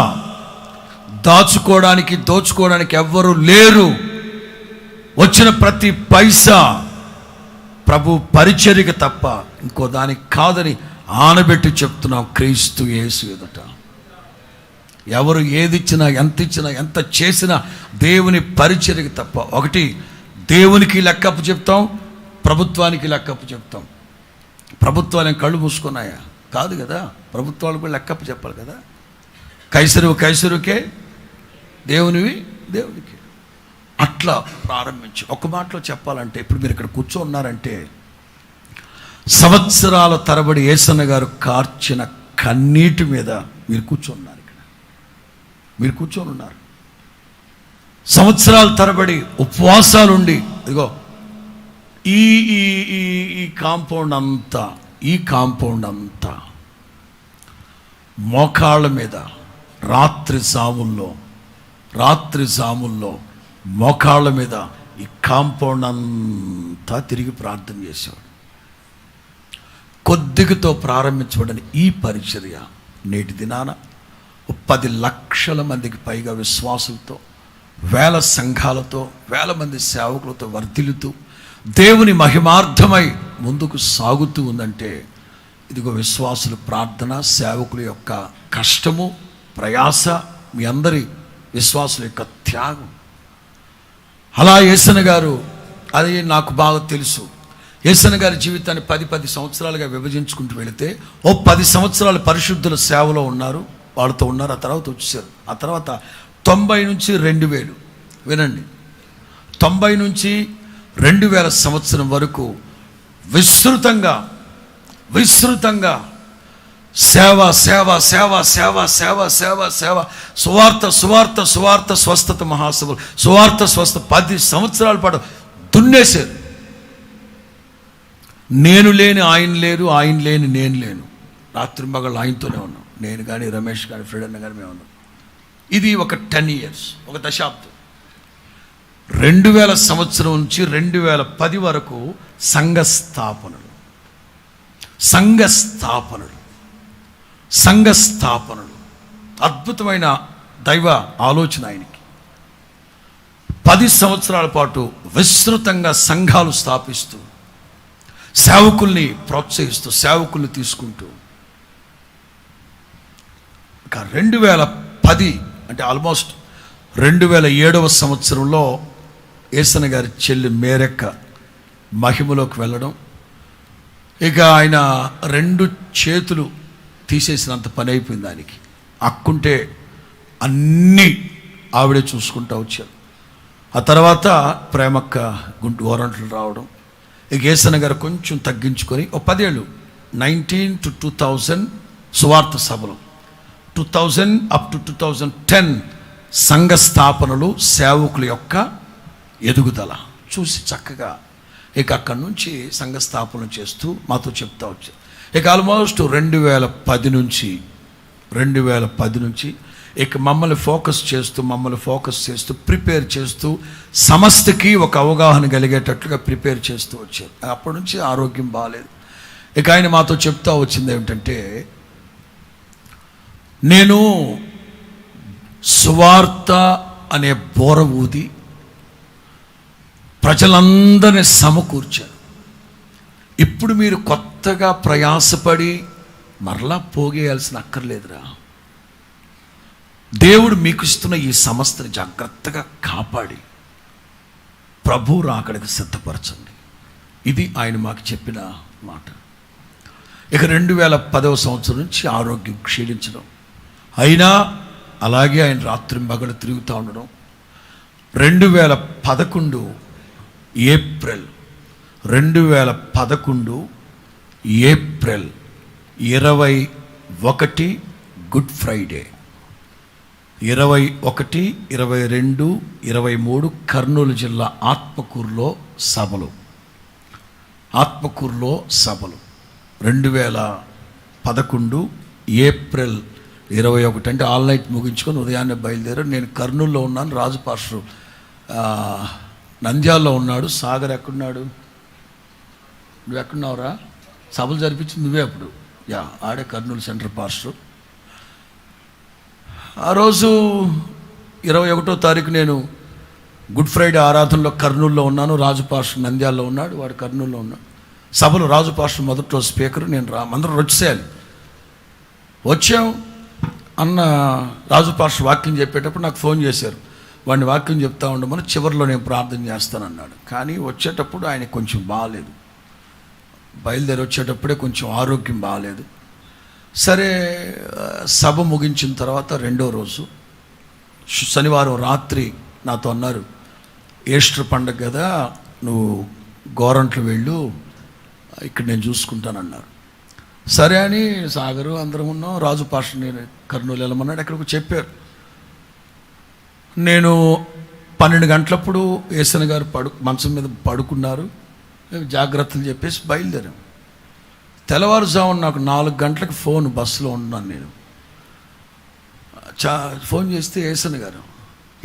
దోచుకోవడానికి ఎవ్వరూ లేరు. వచ్చిన ప్రతి పైసా ప్రభు పరిచర్యకి తప్ప ఇంకో దానికి కాదని ఆనబెట్టి చెప్తున్నాం. క్రీస్తు యేసు ఎదుట ఎవరు ఏదిచ్చినా ఎంత చేసినా దేవుని పరిచర్యకి తప్ప. ఒకటి, దేవునికి లెక్కప్పు చెప్తాం, ప్రభుత్వానికి లెక్కప్పు చెప్తాం. ప్రభుత్వాలు కళ్ళు మూసుకున్నాయా? కాదు కదా, ప్రభుత్వాలు కూడా లెక్కప్పు చెప్పాలి కదా. కైసరుకే, దేవునికి. అట్లా ప్రారంభించి ఒక మాటలో చెప్పాలంటే, ఇప్పుడు మీరు ఇక్కడ కూర్చోన్నారంటే సంవత్సరాల తరబడి యేసన్న గారు కార్చిన కన్నీటి మీద మీరు కూర్చోన్నారు. మీరు కూర్చొని ఉన్నారు. సంవత్సరాల తరబడి ఉపవాసాలుండి ఇదిగో ఈ కాంపౌండ్ అంతా మోకాళ్ళ మీద రాత్రి జాముల్లో మోకాళ్ళ మీద ఈ కాంపౌండ్ అంతా తిరిగి ప్రార్థన చేసేవాడు. కొద్దిగతో ప్రారంభించబడిన ఈ పరిచర్య నేటి దినాన 10 లక్షల మందికి పైగా విశ్వాసులతో, వేల సంఘాలతో, వేల మంది సేవకులతో వర్ధిల్లుతూ దేవుని మహిమార్థమై ముందుకు సాగుతూ ఉందంటే, ఇదిగో విశ్వాసుల ప్రార్థన, సేవకుల యొక్క కష్టము, ప్రయాస, మీ అందరి విశ్వాసుల యొక్క త్యాగం. అలా యేసన్న గారు, అది నాకు బాగా తెలుసు, యేసన్న గారి జీవితాన్ని 10 సంవత్సరాలుగా విభజించుకుంటూ వెళితే 10 సంవత్సరాలు పరిశుద్ధుల సేవలో ఉన్నారు, వాళ్ళతో ఉన్నారు. ఆ తర్వాత వచ్చేసారు. ఆ తర్వాత 90 నుంచి 2000, వినండి, 90 నుంచి 2000 సంవత్సరం వరకు విస్తృతంగా సేవ, సువార్త, స్వస్థత మహాసభలు, స్వస్థ 10 సంవత్సరాల పాటు దున్నేశారు. నేను లేని ఆయన లేరు, ఆయన లేని నేను లేను. రాత్రి మగళ్ళు ఆయనతోనే ఉన్నాం. నేను కానీ, రమేష్ కానీ, ఫ్రెడ్ అన్న కానీ మేము ఉన్నాం. ఇది ఒక 10 years, ఒక దశాబ్దం. 2000 సంవత్సరం నుంచి 2010 వరకు సంఘ స్థాపనలు, అద్భుతమైన దైవ ఆలోచన ఆయనకి. 10 సంవత్సరాల పాటు విస్తృతంగా సంఘాలు స్థాపిస్తూ, సేవకుల్ని ప్రోత్సహిస్తూ, సేవకుల్ని తీసుకుంటూ, 2010 అంటే ఆల్మోస్ట్ 2007వ సంవత్సరంలో యేసన్న గారి చెల్లి మేరెక్క మహిమలోకి వెళ్ళడం, ఇక ఆయన 2 చేతులు తీసేసినంత పని అయిపోయింది ఆయనకి. అక్కుంటే అన్నీ ఆవిడే చూసుకుంటూ వచ్చారు. ఆ తర్వాత ప్రేమక్క గోరంట్లు రావడం, ఇక యేసన్న గారు కొంచెం తగ్గించుకొని 10 ఏళ్ళు 19 to 2000 సువార్త సభలు, 2000 up to 2010 సంఘ స్థాపనలు, సేవకుల యొక్క ఎదుగుదల చూసి చక్కగా ఇక అక్కడి నుంచి సంఘ స్థాపన చేస్తూ మాతో చెప్తా వచ్చారు. ఇక ఆల్మోస్ట్ 2010 నుంచి ఇక మమ్మల్ని ఫోకస్ చేస్తూ ప్రిపేర్ చేస్తూ సమస్తకి ఒక అవగాహన కలిగేటట్లుగా ప్రిపేర్ చేస్తూ వచ్చారు. అప్పటి నుంచి ఆరోగ్యం బాగాలేదు. ఇక ఆయన మాతో చెప్తా వచ్చింది ఏమిటంటే, నేను సువార్త అనే బోర ఊది ప్రజలందరినీ సమకూర్చారు. ఇప్పుడు మీరు కొత్తగా ప్రయాసపడి మరలా పోగేయాల్సిన అక్కర్లేదురా. దేవుడు మీకు ఇస్తున్న ఈ సంస్థని జాగ్రత్తగా కాపాడి ప్రభు రాకడికి సిద్ధపరచండి. ఇది ఆయన మాకు చెప్పిన మాట. ఇక 2010వ సంవత్సరం నుంచి ఆరోగ్యం క్షీణించడం, అయినా అలాగే ఆయన రాత్రి మగలు తిరుగుతూ ఉండడం. 2011 ఏప్రిల్ 21 గుడ్ ఫ్రైడే, 21, 22, 23 కర్నూలు జిల్లా ఆత్మకూరులో సభలు. 2011 ఏప్రిల్ 21 అంటే ఆల్ నైట్ ముగించుకొని ఉదయాన్నే బయలుదేరారు. నేను కర్నూలులో ఉన్నాను, రాజు పాస్టర్ నంద్యాలలో ఉన్నాడు. సాగర్ ఎక్కడున్నాడు? నువ్వు ఎక్కడున్నావురా? సభలు జరిపించింది నువ్వే అప్పుడు. ఆడే కర్నూలు సెంటర్ పాస్టర్. ఆ రోజు 21వ తారీఖు నేను గుడ్ ఫ్రైడే ఆరాధనలో కర్నూలులో ఉన్నాను. రాజు పాస్టర్ నంద్యాలలో ఉన్నాడు, వాడు కర్నూలులో ఉన్నాడు. సభలో రాజు పాస్టర్ మొదటి రోజు స్పీకర్, నేను అందరూ వచ్చేయాలి. వచ్చాం అన్న రాజు పాస్టర్ వాక్యం చెప్పేటప్పుడు నాకు ఫోన్ చేశారు. వాడిని వాక్యం చెప్తా ఉండమని, చివరిలో నేను ప్రార్థన చేస్తానన్నాడు. కానీ వచ్చేటప్పుడు ఆయన కొంచెం బాగాలేదు, బయలుదేరి వచ్చేటప్పుడే కొంచెం ఆరోగ్యం బాగాలేదు. సరే, సభ ముగించిన తర్వాత రెండో రోజు శనివారం రాత్రి నాతో అన్నారు, ఈస్టర్ పండగ కదా, నువ్వు గోరంట్లు వెళ్ళు, ఇక్కడ నేను చూసుకుంటానన్నారు. సరే అని సాగరు అందరం ఉన్నాం. రాజు పాస్టర్ నేను కర్నూలు వెళ్ళమన్నాడు, ఎక్కడికి చెప్పారు. నేను 12 గంటలప్పుడు ఏసన్న గారు మంచం మీద పడుకున్నారు. జాగ్రత్తలు చెప్పేసి బయలుదేరాం. తెల్లవారుజామున నాకు 4 గంటలకు ఫోన్, బస్సులో ఉన్నాను నేను. ఫోన్ చేస్తే ఏసన్న గారు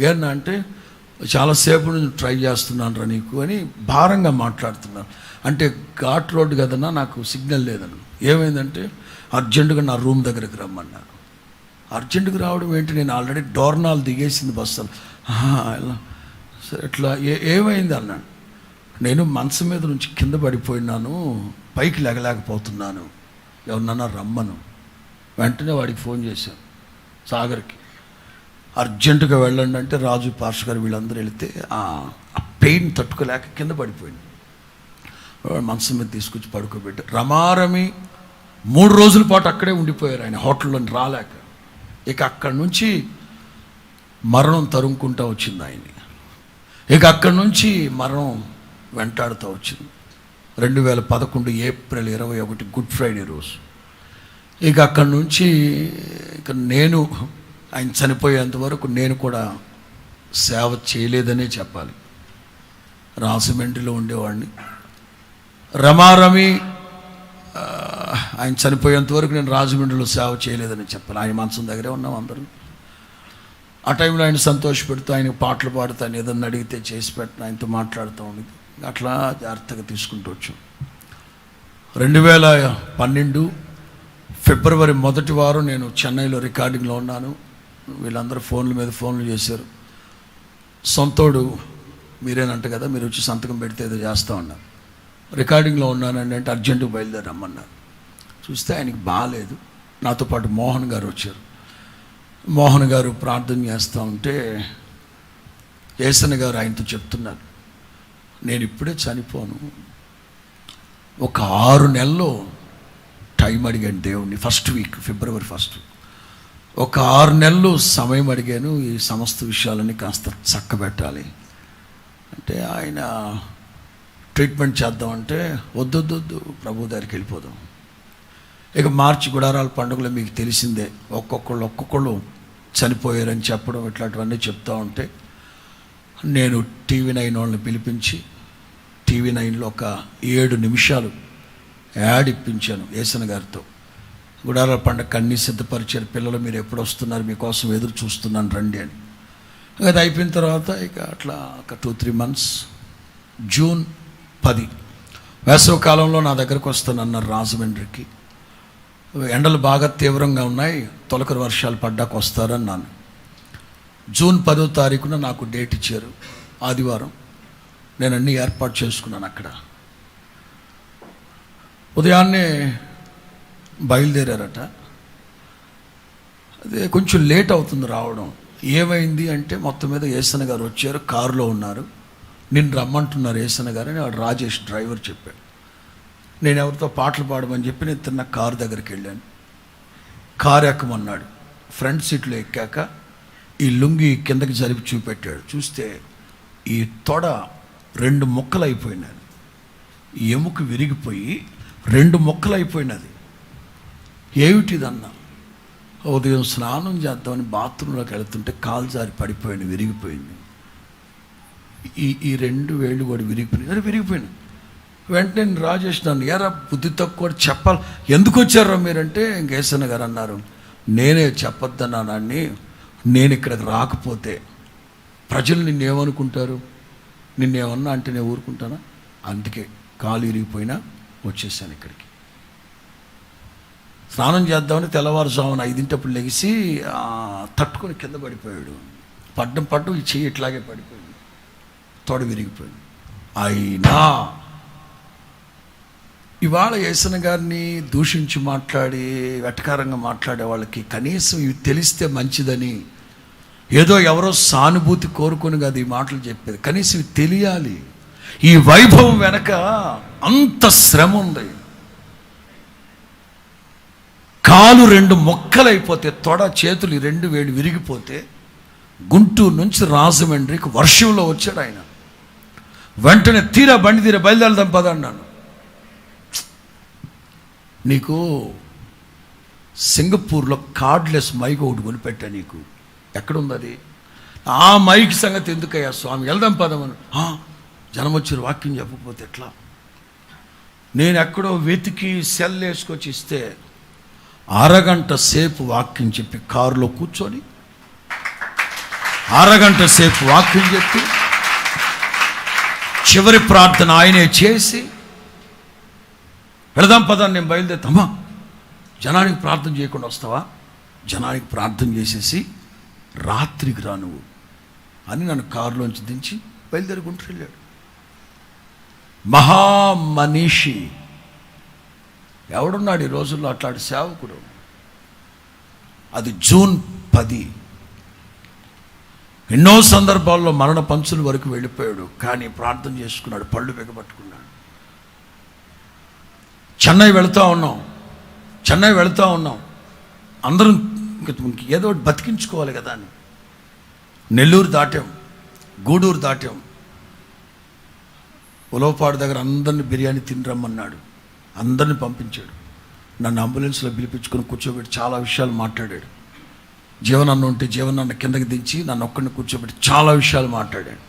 ఏమన్నా అంటే, చాలాసేపు నుంచి ట్రై చేస్తున్నాను రా నీకు అని భారంగా మాట్లాడుతున్నాను. అంటే ఘాట్ రోడ్డు కదన్నా, నాకు సిగ్నల్ లేదన్న. ఏమైందంటే అర్జెంటుగా నా రూమ్ దగ్గరికి రమ్మన్నారు. అర్జెంటుగా రావడం ఏంటి, నేను ఆల్రెడీ డోర్నాల్ దిగేసింది బస్సు. ఇలా సరే, ఎట్లా ఏమైంది అన్నాడు. నేను మంచం మీద నుంచి కింద పడిపోయినాను, పైకి లెగలేకపోతున్నాను, ఎవరినన్నా రమ్మను. వెంటనే వాడికి ఫోన్ చేశాను, సాగర్కి, అర్జెంటుగా వెళ్ళండి అంటే రాజు పాస్టర్ గారు వీళ్ళందరూ వెళితే ఆ పెయిన్ తట్టుకోలేక కింద పడిపోయింది. మంచం మీద తీసుకొచ్చి పడుకోబెట్టి రమారమి 3 రోజుల పాటు అక్కడే ఉండిపోయారు ఆయన, హోటల్లో రాలేక. ఇక అక్కడి నుంచి మరణం తరుముకుంటూ వచ్చింది ఆయన్ని. ఇక అక్కడి నుంచి మరణం వెంటాడుతూ వచ్చింది. 2011 ఏప్రిల్ 21 గుడ్ ఫ్రైడే రోజు. ఇక అక్కడి నుంచి ఇక నేను ఆయన చనిపోయేంత వరకు నేను కూడా సేవ చేయలేదనే చెప్పాలి. రాజమండ్రిలో ఉండేవాడిని. రమారమి ఆయన చనిపోయేంత వరకు నేను రాజమండ్రిలో సేవ చేయలేదని చెప్పాలి. ఆయన మంచం దగ్గరే ఉన్నాం అందరూ. ఆ టైంలో ఆయన సంతోషపెడుతూ, ఆయనకు పాటలు పాడుతూ, ఆయన ఏదన్నా అడిగితే చేసి పెట్టిన, ఆయనతో మాట్లాడుతూ ఉండేది. అట్లా జాగ్రత్తగా తీసుకుంటూ వచ్చాం. 2012 ఫిబ్రవరి 1వ వారం నేను చెన్నైలో రికార్డింగ్లో ఉన్నాను. వీళ్ళందరూ ఫోన్ల మీద ఫోన్లు చేశారు. సొంతోడు మీరేనంట కదా, మీరు వచ్చి సంతకం పెడితే ఏదో చేస్తూ ఉన్నారు. రికార్డింగ్లో ఉన్నానండి అంటే అర్జెంటుగా బయలుదేరి రమ్మన్నారు. చూస్తే ఆయనకి బాగాలేదు. నాతో పాటు మోహన్ గారు వచ్చారు. మోహన్ గారు ప్రార్థన చేస్తూ ఉంటే ఏసన్న గారు ఆయనతో చెప్తున్నారు, నేను ఇప్పుడే చనిపోను, ఒక 6 నెలల్లో టైం అడిగాను దేవుణ్ణి. ఫస్ట్ వీక్ ఫిబ్రవరి 1 ఒక 6 నెలలు సమయం అడిగాను, ఈ సమస్త విషయాలన్నీ కాస్త చక్కబెట్టాలి అంటే. ఆయన ట్రీట్మెంట్ చేద్దామంటే వద్దొద్దు ప్రభు దగ్గరికి వెళ్ళిపోదాం. ఇక మార్చి గుడారాల పండుగలో మీకు తెలిసిందే, ఒక్కొక్కళ్ళు చనిపోయారని చెప్పడం, ఇట్లాంటివన్నీ చెప్తా ఉంటే నేను TV9 వాళ్ళని పిలిపించి TV9లో ఒక 7 నిమిషాలు యాడ్ ఇప్పించాను ఏసన్న గారితో. గుడారాల పండుగ అన్నీ సిద్ధపరిచారు, పిల్లలు మీరు ఎప్పుడు వస్తున్నారు, మీకోసం ఎదురు చూస్తున్నాను రండి అని. అది అయిపోయిన తర్వాత ఇక అట్లా ఒక 2-3 మంత్స్, జూన్ 10 వేసవికాలంలో నా దగ్గరకు వస్తానన్నారు రాజమండ్రికి. ఎండలు బాగా తీవ్రంగా ఉన్నాయి, తొలకరి వర్షాలు పడ్డాక వస్తారన్నాను. జూన్ 10వ తారీఖున నాకు డేట్ ఇచ్చారు, ఆదివారం. నేను అన్నీ ఏర్పాటు చేసుకున్నాను. అక్కడ ఉదయాన్నే బయలుదేరారట. అదే కొంచెం లేట్ అవుతుంది రావడం. ఏమైంది అంటే మొత్తం మీద ఏసన్న గారు వచ్చారు, కారులో ఉన్నారు, నిన్ను రమ్మంటున్నారు ఏసన్న గారు అని వాడు రాజేష్ డ్రైవర్ చెప్పాడు. నేను ఎవరితో పాటలు పాడమని చెప్పి నేను తిన్న కారు దగ్గరికి వెళ్ళాను. కారు ఎక్కమన్నాడు. ఫ్రంట్ సీట్లో ఎక్కాక ఈ లుంగి కిందకి జరిపి చూపెట్టాడు. చూస్తే ఈ తొడ 2 ముక్కలు అయిపోయినది, ఎముక విరిగిపోయి 2 ముక్కలు అయిపోయినది. ఏమిటిదన్నా? ఉదయం స్నానం చేద్దామని బాత్రూంలోకి వెళ్తుంటే కాలు జారి పడిపోయింది, విరిగిపోయింది. ఈ 2 వేళ్ళు కూడా విరిగిపోయినాయి. వెంటనే నేను రాజేష్ నన్ను, ఎరా బుద్ధి తక్కువ చెప్పాలి, ఎందుకు వచ్చారా మీరంటే, ఇంకేసన్న గారు అన్నారు, నేనే చెప్పొద్దన్నానని నేను ఇక్కడికి రాకపోతే ప్రజలు నిన్నేమనుకుంటారు? నిన్నేమన్నా అంటే నేను ఊరుకుంటానా? అందుకే కాలు ఇరిగిపోయినా వచ్చేసాను ఇక్కడికి. స్నానం చేద్దామని తెల్లవారుజామున 5 లెగిసి తట్టుకొని కింద పడిపోయాడు. పడ్డం ఈ చెయ్యి ఇట్లాగే పడిపోయింది, తొడ విరిగిపోయింది. అయినా ఇవాళ యేసన్న గారిని దూషించి మాట్లాడి వెటకారంగా మాట్లాడే వాళ్ళకి కనీసం ఇవి తెలిస్తే మంచిదని, ఏదో ఎవరో సానుభూతి కోరుకొని కాదు ఈ మాటలు చెప్పేది, కనీసం ఇవి తెలియాలి. ఈ వైభవం వెనక అంత శ్రమ ఉంది. కాలు 2 మొక్కలైపోతే, తొడ చేతులు 2 వేళ్ళు విరిగిపోతే గుంటూరు నుంచి రాజమండ్రికి వర్షంలో వచ్చాడు ఆయన. వెంటనే బండి తీరా బయలుదేరదాం పదన్నాను. నీకు సింగపూర్లో కార్డ్లెస్ మైక్ ఒకటి కొనిపెట్టా, నీకు ఎక్కడుంది అది? ఆ మైక్ సంగతి ఎందుకయ్యా స్వామి, వెళ్దాం పదమని. జనం వచ్చి వాక్యం చెప్పకపోతే ఎట్లా? నేను ఎక్కడో వెతికి సెల్ వేసుకొచ్చి ఇస్తే అరగంట సేపు వాక్యం చెప్పి కారులో కూర్చొని అరగంట సేపు వాక్యం చెప్పి చివరి ప్రార్థన ఆయనే చేసి వెళదాం పదాన్ని నేను బయలుదేరుతామా. జనానికి ప్రార్థన చేయకుండా వస్తావా? జనానికి ప్రార్థన చేసేసి రాత్రికి రా నువ్వు అని నన్ను కారులోంచి దించి బయలుదేరుకుంటూ వెళ్ళాడు. మహామనీషి ఎవడున్నాడు ఈ రోజుల్లో అట్లాంటి సేవకుడు? అది జూన్ 10. ఎన్నో సందర్భాల్లో మరణ పంచుల వరకు వెళ్ళిపోయాడు, కానీ ప్రార్థన చేసుకున్నాడు, పళ్ళు బిగబట్టుకున్నాడు. చెన్నై వెళుతూ ఉన్నాం అందరం ఏదో ఒకటి బతికించుకోవాలి కదా అని నెల్లూరు దాటాం, గూడూరు దాటాం. ఉలవపాడు దగ్గర అందరిని బిర్యానీ తినరమ్మన్నాడు, అందరిని పంపించాడు. నన్ను అంబులెన్స్లో పిలిపించుకొని కూర్చోబెట్టి చాలా విషయాలు మాట్లాడాడు. జీవనన్న ఉంటే జీవనన్న కిందకి దించి నన్ను ఒక్కడిని కూర్చోబెట్టి చాలా విషయాలు మాట్లాడాడు.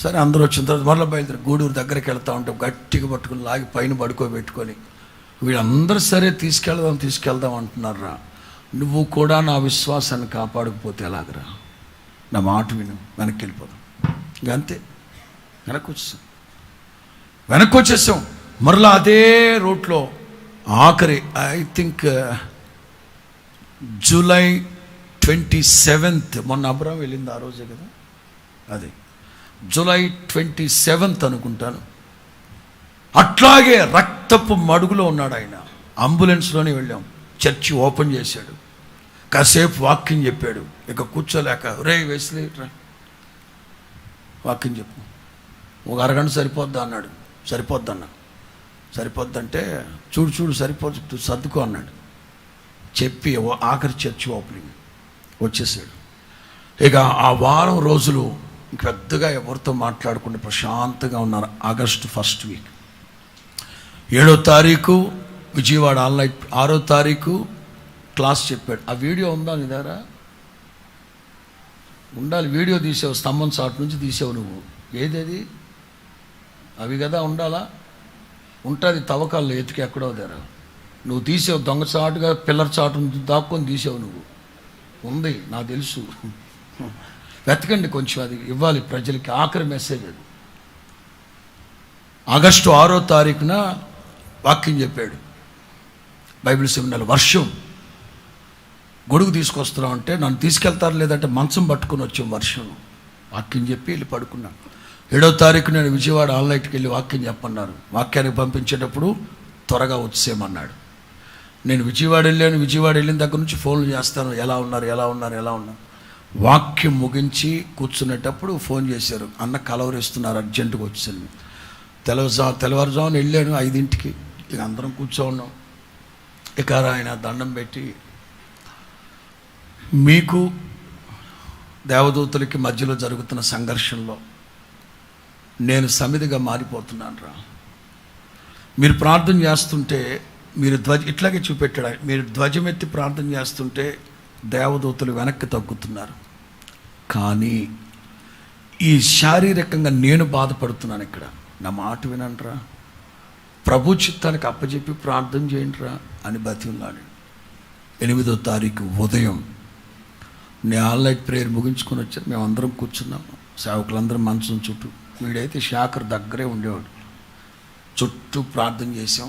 సరే అందరూ వచ్చిన తర్వాత మరలా బయలుదేరి గూడూరు దగ్గరికి వెళ్తూ ఉంటే గట్టిగా పట్టుకుని లాగి పైన పడుకోబెట్టుకొని వీళ్ళందరూ సరే తీసుకెళ్దాం అంటున్నారా. నువ్వు కూడా నా విశ్వాసాన్ని కాపాడకపోతే ఎలాగరా? నా మాట విను, వెనక్కి వెళ్ళిపోదాం. ఇంకా అంతే, వెనక్కి వచ్చేసాం. మరలా అదే రూట్లో ఆఖరి ఐ థింక్ జూలై 27 మొన్న అబ్రాం వెళ్ళింది ఆ రోజే కదా, అది జూలై 27 అనుకుంటాను. అట్లాగే రక్తపు మడుగులో ఉన్నాడు ఆయన. అంబులెన్స్లోనే వెళ్ళాం, చర్చి ఓపెన్ చేశాడు, కాసేపు వాక్యం చెప్పాడు. ఇక కూర్చోలేక రే వెస్లీ వాక్యం చెప్పు, ఒక అరగంట సరిపోద్దా అన్నాడు. సరిపోద్దంటే చూడు సరిపోద్దు సర్దుకో అన్నాడు. చెప్పి ఆఖరి చర్చి ఓపెనింగ్ వచ్చేసాడు. ఇక ఆ వారం రోజులు పెద్దగా ఎవరితో మాట్లాడకుండా ప్రశాంతంగా ఉన్నారు. ఆగస్టు 1st వీక్ 7వ తారీఖు విజయవాడ ఆన్లైన్, 6వ తారీఖు క్లాస్ చెప్పాడు. ఆ వీడియో ఉందా నీ దగ్గర? ఉండాలి. వీడియో తీసావు, స్తంభం చాటు నుంచి తీసావు నువ్వు. ఏది అవి కదా ఉండాలా? ఉంటుంది తవ్వకాల్లో ఎతికి ఎక్కడో దగ్గర నువ్వు తీసావు. దొంగ చాటుగా పిల్లర్ చాటు దాక్కొని తీసావు నువ్వు. ఉంది, నాకు తెలుసు. వెతకండి కొంచెం, అది ఇవ్వాలి ప్రజలకి. ఆఖరి మెసేజ్ అది. ఆగస్టు 6వ తారీఖున వాక్యం చెప్పాడు. బైబిల్ సెమినార్ వర్షం, గొడుగు తీసుకొస్తున్నాం అంటే నన్ను తీసుకెళ్తారు, లేదంటే మంచం పట్టుకుని వచ్చాం వర్షం. వాక్యం చెప్పి వెళ్ళి పడుకున్నాను. 7వ తారీఖు నేను విజయవాడ ఆన్లైన్కి వెళ్ళి వాక్యం చెప్పన్నారు. వాక్యానికి పంపించేటప్పుడు త్వరగా వచ్చేయమన్నాడు. నేను విజయవాడ వెళ్ళిన దగ్గర నుంచి ఫోన్లు చేస్తాను, ఎలా ఉన్నారు. వాక్యం ముగించి కూర్చునేటప్పుడు ఫోన్ చేశారు, అన్న కలవరిస్తున్నారు, అర్జెంటుగా వచ్చాను. తెల్లవారుజామున వెళ్ళాను 5ంటికి. ఇక అందరం కూర్చోన్నాం. ఇక ఆయన దండం పెట్టి, మీకు దేవదూతలకి మధ్యలో జరుగుతున్న సంఘర్షణలో నేను సమిధిగా మారిపోతున్నాను రా. మీరు ప్రార్థన చేస్తుంటే మీరు ఇట్లాగే చూపెట్టాడు. మీరు ధ్వజమెత్తి ప్రార్థన చేస్తుంటే దేవదూతలు వెనక్కి తగ్గుతున్నారు, కానీ ఈ శారీరకంగా నేను బాధపడుతున్నాను ఇక్కడ. నా మాట వినండిరా, ప్రభు చిత్తానికి అప్పచెప్పి ప్రార్థన చేయండిరా అని బతిమలాడు. 8వ తారీఖు ఉదయం నేను ఆన్లైన్ ప్రేయర్ ముగించుకొని వచ్చాను. మేము అందరం కూర్చున్నాము, సేవకులందరం మంచం చుట్టూ. వీడైతే శాఖర్ దగ్గరే ఉండేవాడు. చుట్టూ ప్రార్థన చేసాం.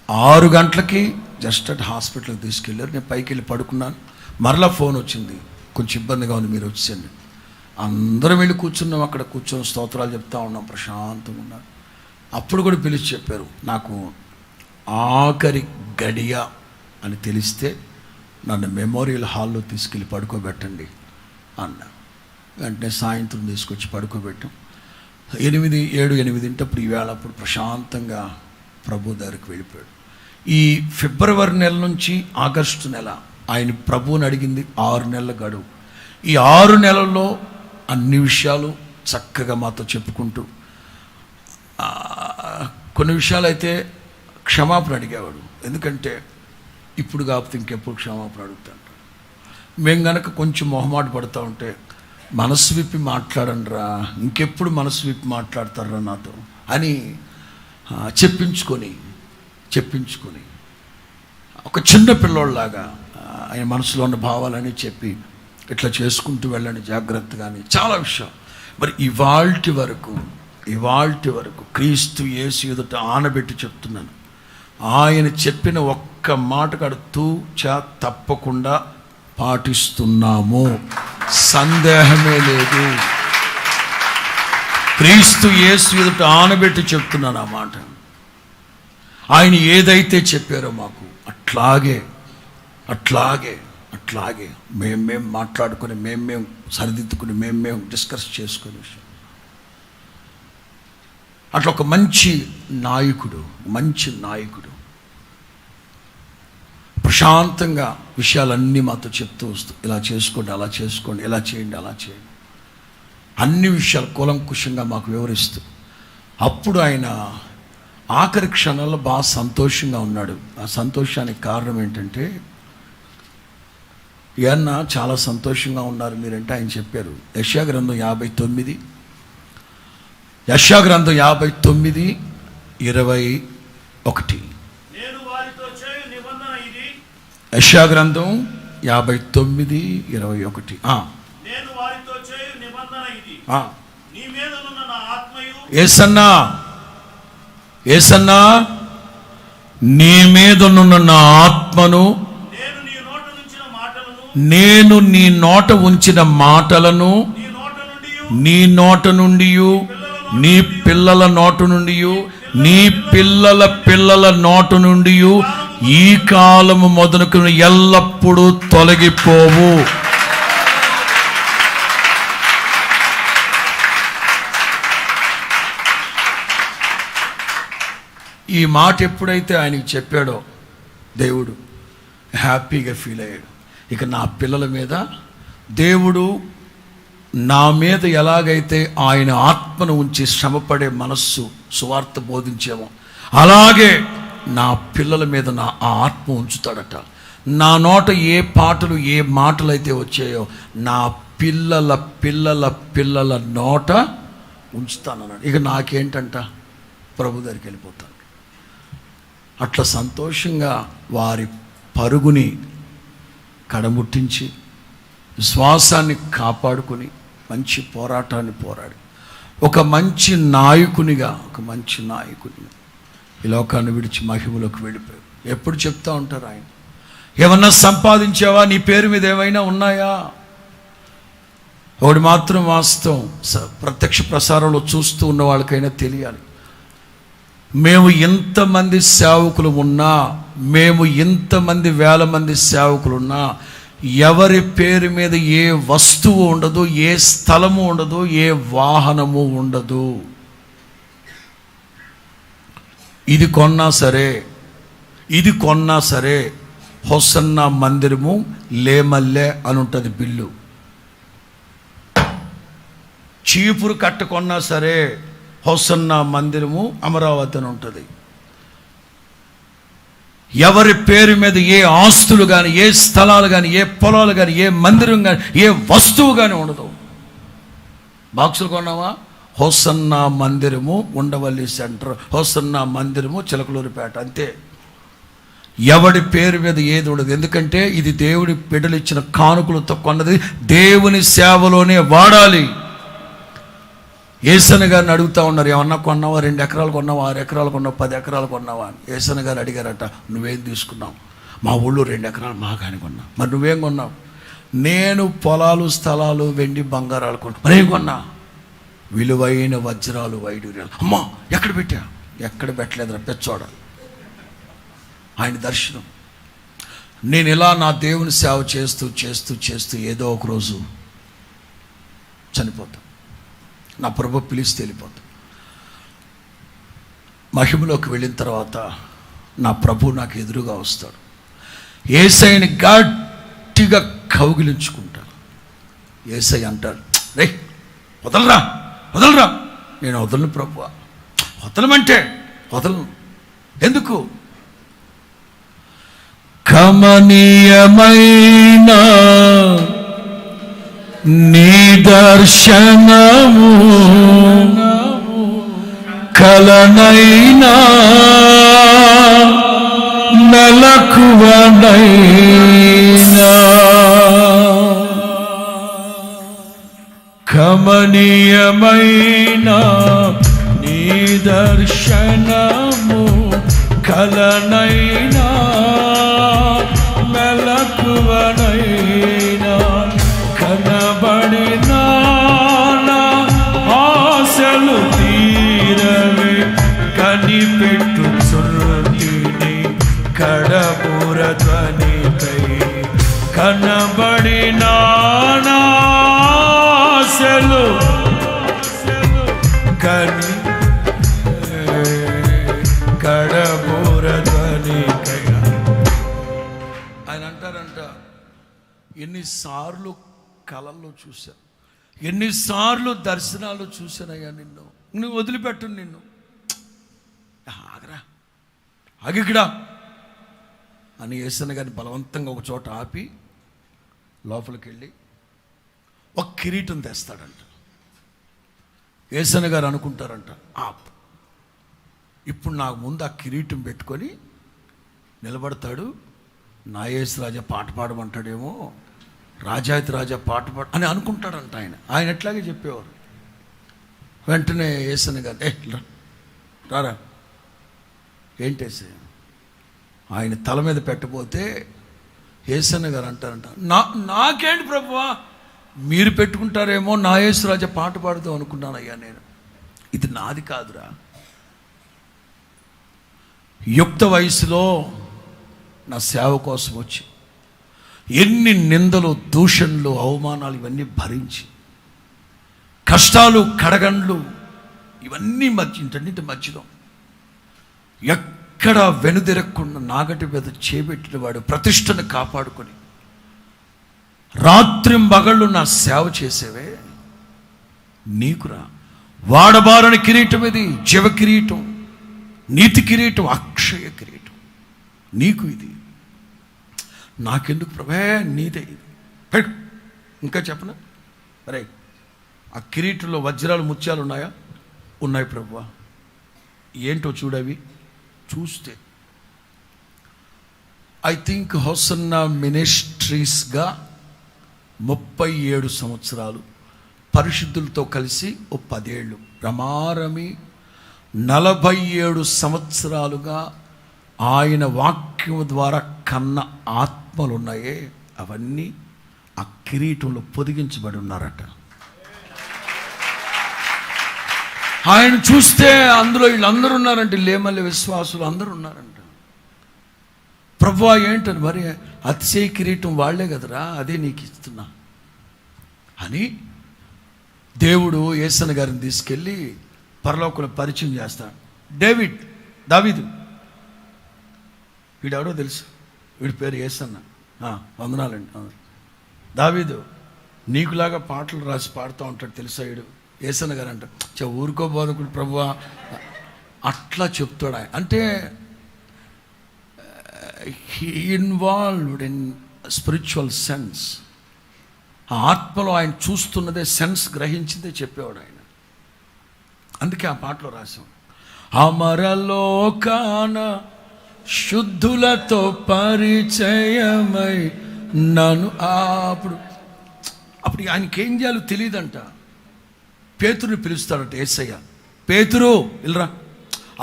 6 గంటలకి జస్ట్ అట్ హాస్పిటల్కి తీసుకెళ్ళారు. నేను పైకి వెళ్ళి పడుకున్నాను. మరలా ఫోన్ వచ్చింది, కొంచెం ఇబ్బందిగా ఉంది, మీరు వచ్చేయండి. అందరం వెళ్ళి కూర్చున్నాం. అక్కడ కూర్చొని స్తోత్రాలు చెప్తా ఉన్నాం, ప్రశాంతంగా ఉన్నారు. అప్పుడు కూడా పిలిచి చెప్పారు, నాకు ఆఖరి గడియ అని తెలిస్తే నన్ను మెమోరియల్ హాల్లో తీసుకెళ్ళి పడుకోబెట్టండి అన్న. వెంటనే సాయంత్రం తీసుకొచ్చి పడుకోబెట్టాం. 8 ఈవేళ అప్పుడు ప్రశాంతంగా ప్రభు దగ్గరికి వెళ్ళిపోయాడు. ఈ ఫిబ్రవరి నెల నుంచి ఆగస్టు నెల ఆయన ప్రభువుని అడిగింది 6 నెలల గడువు. ఈ 6 నెలల్లో అన్ని విషయాలు చక్కగా మాతో చెప్పుకుంటూ, కొన్ని విషయాలు అయితే క్షమాపణ అడిగేవాడు. ఎందుకంటే ఇప్పుడు కాకపోతే ఇంకెప్పుడు క్షమాపణ అడుగుతాడు. మేము గనక కొంచెం మొహమాట పడుతూ ఉంటే, మనసు విప్పి మాట్లాడండిరా, ఇంకెప్పుడు మనసు విప్పి మాట్లాడతారా నాతో అని చెప్పించుకొని ఒక చిన్న పిల్లోళ్ళలాగా ఆయన మనసులో ఉన్న భావాలని చెప్పి ఇట్లా చేసుకుంటూ వెళ్ళండి జాగ్రత్తగాని చాలా విషయం. మరి ఇవాల్టి వరకు క్రీస్తు యేసు ఎదుట ఆనబెట్టి చెప్తున్నాను, ఆయన చెప్పిన ఒక్క మాట తూచా తప్పకుండా పాటిస్తున్నాము, సందేహమే లేదు. క్రీస్తు యేసు ఎదుట ఆనబెట్టి చెప్తున్నాను ఆ మాట. ఆయన ఏదైతే చెప్పారో మాకు అట్లాగే మేం మాట్లాడుకొని మేం సరిదిద్దుకుని మేం డిస్కస్ చేసుకునే విషయం. అట్లా ఒక మంచి నాయకుడు ప్రశాంతంగా విషయాలన్నీ మాతో చెప్తూ వస్తూ, ఇలా చేసుకోండి, అలా చేసుకోండి, ఇలా చేయండి, అలా చేయండి, అన్ని విషయాలు కూలంకుషంగా మాకు వివరిస్తూ, అప్పుడు ఆయన ఆఖరి క్షణాల్లో బాగా సంతోషంగా ఉన్నాడు. ఆ సంతోషానికి కారణం ఏంటంటే, ఏమన్నా చాలా సంతోషంగా ఉన్నారు మీరంటే ఆయన చెప్పారు, యెషయా గ్రంథం 59 21. యెషయా గ్రంథం 59:21. ఏసన్నా నీ మీదనున్న నా ఆత్మను, నేను నీ నోట ఉంచిన మాటలను నీ నోట నుండి, నీ పిల్లల నోట నుండి, నీ పిల్లల పిల్లల నోట నుండి ఈ కాలము మొదలుకొని ఎల్లప్పుడూ తొలగిపోవు. ఈ మాట ఎప్పుడైతే ఆయనకి చెప్పాడో దేవుడు హ్యాపీగా ఫీల్ అయ్యాడు. ఇక నా పిల్లల మీద దేవుడు నా మీద ఎలాగైతే ఆయన ఆత్మను ఉంచి శ్రమపడే మనస్సు సువార్త బోధించేమో, అలాగే నా పిల్లల మీద ఆ ఆత్మ ఉంచుతాడట. నా నోట ఏ మాటలు అయితే వచ్చాయో నా పిల్లల పిల్లల పిల్లల నోట ఉంచుతానన్నాడు. ఇక నాకేంటంట, ప్రభు దగ్గరికి వెళ్ళిపోతాను. అట్లా సంతోషంగా వారి పరుగుని కడముట్టించి విశ్వాసాన్ని కాపాడుకొని మంచి పోరాటాన్ని పోరాడి ఒక మంచి నాయకునిగా ఈ లోకాన్ని విడిచి మహిమలోకి వెళ్ళిపోయారు. ఎప్పుడు చెప్తా ఉంటారు ఆయన, ఏమన్నా సంపాదించావా, నీ పేరు మీద ఏమైనా ఉన్నాయా? ఒకటి మాత్రం వాస్తవం, ప్రత్యక్ష ప్రసారంలో చూస్తూ ఉన్న వాళ్ళకైనా తెలియాలి, మేము ఎంతమంది సేవకులు ఉన్నా, మేము ఎంతమంది వేల మంది సేవకులు ఉన్నా, ఎవరి పేరు మీద ఏ వస్తువు ఉండదు, ఏ స్థలము ఉండదు, ఏ వాహనము ఉండదు. ఇది కొన్నా సరే హొసన్నా మందిరము లేమల్లే అని ఉంటుంది బిల్లు. చీపురు కట్ట కొన్నా సరే హొసన్నా మందిరము అమరావతి అని ఉంటుంది. ఎవరి పేరు మీద ఏ ఆస్తులు కానీ, ఏ స్థలాలు కానీ, ఏ పొలాలు కానీ, ఏ మందిరం కానీ, ఏ వస్తువు కానీ ఉండదు. బాక్సులు కొన్నావా, హొసన్నా మందిరము ఉండవల్లి సెంటర్, హొసన్నా మందిరము చిలకలూరిపేట, అంతే. ఎవడి పేరు మీద ఏది ఉండదు. ఎందుకంటే ఇది దేవుడి బిడ్డలు ఇచ్చిన కానుకలతో కొన్నది, దేవుని సేవలోనే వాడాలి. ఏసన్న గారిని అడుగుతూ ఉన్నారు, ఏమన్నా కొన్నావా? 2 ఎకరాలు కొన్నావా, 6 ఎకరాలు కొన్నావా, 10 ఎకరాలు కొన్నావా అని. ఏసన్న గారు అడిగారట, నువ్వేం తీసుకున్నావు? మా ఊళ్ళో 2 ఎకరాలు మాగాని కొన్నా. మరి నువ్వేం కొన్నావు? నేను పొలాలు, స్థలాలు, వెండి, బంగారాలు కొన్నా. మరేం కొన్నా? విలువైన వజ్రాలు, వైడూర్యాలు. అమ్మా, ఎక్కడ పెట్టా? ఎక్కడ పెట్టలేదురా పెచ్చోడ. ఆయన దర్శనం. నేను ఇలా నా దేవుని సేవ చేస్తూ చేస్తూ చేస్తూ ఏదో ఒక రోజు చనిపోతా. నా ప్రభు పిలిస్తే వెళ్ళిపోతా. మహిమలోకి వెళ్ళిన తర్వాత నా ప్రభు నాకు ఎదురుగా వస్తాడు. యేసయ్యని గట్టిగా కౌగిలించుకుంటా. యేసయ్య అంటాడు, రే వదలరా వదలరా. నేను వదలను ప్రభువా. వదలమంటే వదలను. ఎందుకు? కమనీయమైన నీ దర్శనము కలనైనా మెలకువనైనా, కమనీయమైన నీ దర్శనము కలనైనా మెలకువనైనా కనబడినా నా ఆశలు తీరవే కనిపెట్టుచుంటిని కడబూర ధ్వనిపై. కనబడినా నా ఆశలు కడబూర ధ్వనిపై. ఆయన అంటారంట, ఎన్నిసార్లు కలల్లో చూశా, ఎన్నిసార్లు దర్శనాలు చూశానయ్యా నిన్ను, నువ్వు వదిలిపెట్టు నిన్ను. ఆగరా, ఆగికిడా అని యేసన్న గారిని బలవంతంగా ఒక చోట ఆపి లోపలికి వెళ్ళి ఒక కిరీటం తెస్తాడంట. యేసన్న గారు అనుకుంటారంట, ఇప్పుడు నాకు ముందు ఆ కిరీటం పెట్టుకొని నిలబడతాడు, నా యేసు రాజా పాట పాడమంటాడేమో, రాజాతి రాజా పాట పాడు అని అనుకుంటాడంట. ఆయన ఎట్లాగే చెప్పేవారు. వెంటనే యేసన్న గారు, రారా ఏంటేసే ఆయన తల మీద పెట్టబోతే యేసన్న గారు అంటారంట, నాకేంటి ప్రభువా, మీరు పెట్టుకుంటారేమో, నా యేసు రాజా పాట పాడుదాం అనుకున్నానయ్యా నేను, ఇది నాది కాదురా. యుక్త వయసులో నా సేవ కోసం వచ్చి ఎన్ని నిందలు, దూషణలు, అవమానాలు ఇవన్నీ భరించి, కష్టాలు, కడగండ్లు ఇవన్నీ ఇంటన్నింటి మధ్యలో ఎక్కడ వెనుదిరగకుండా నాగటి మీద చేపెట్టిన వాడు ప్రతిష్టను కాపాడుకొని రాత్రింబగళ్ళు నా సేవ చేసేవే, నీకురా వాడబారని కిరీటం, ఇది జీవ కిరీటం, నీతి కిరీటం, అక్షయ కిరీటం, నీకు ఇది. నాకెందుకు ప్రభే, నీదే ఇది. పెట్టు. ఇంకా చెప్పనా? అరే ఆ కిరీటంలో వజ్రాలు, ముత్యాలు ఉన్నాయా? ఉన్నాయి ప్రభువా. ఏంటో చూడవి. చూస్తే ఐ థింక్ హోసన్నా మినిస్ట్రీస్గా 37 సంవత్సరాలు, పరిశుద్ధులతో కలిసి 10 ఏళ్ళు, రమారమి 47 సంవత్సరాలుగా ఆయన వాక్యం ద్వారా కన్న ఆత్మలు ఉన్నాయే, అవన్నీ ఆ కిరీటంలో పొదిగించబడి ఉన్నారట. ఆయన చూస్తే అందులో వీళ్ళందరూ ఉన్నారంటే, లేమల్లి విశ్వాసులు అందరూ ఉన్నారంట. ప్రభువా ఏంటని, మరి అతిశయ కిరీటం వాళ్లే కదరా, అదే నీకు ఇస్తున్నా అని దేవుడు యేసన్న గారిని తీసుకెళ్ళి పరలోకంలో పరిచయం చేస్తాడు. దావీదు వీడెవడో తెలుసు, వీడి పేరు యేసన్న. వందనాలండి. దావీదు నీకులాగా పాటలు రాసి పాడుతూ ఉంటాడు తెలుసా వీడు. యేసన్న గారు అంట, ఊరుకో బోధకుడు ప్రభువా అట్లా చెప్తాడు ఆయన. అంటే he involved in spiritual sense. ఆ ఆత్మలో ఆయన చూస్తున్నదే, సెన్స్ గ్రహించిందే చెప్పేవాడు ఆయన. అందుకే ఆ పాటలో రాశాం, అమరలోకాన శుద్ధులతో పరిచయమై నన్ను అప్పుడు ఆయనకి ఏం చేయాలో తెలియదంట. పేతురుని పిలుస్తాడట యేసయ్య. పేతురు ఇల్రా,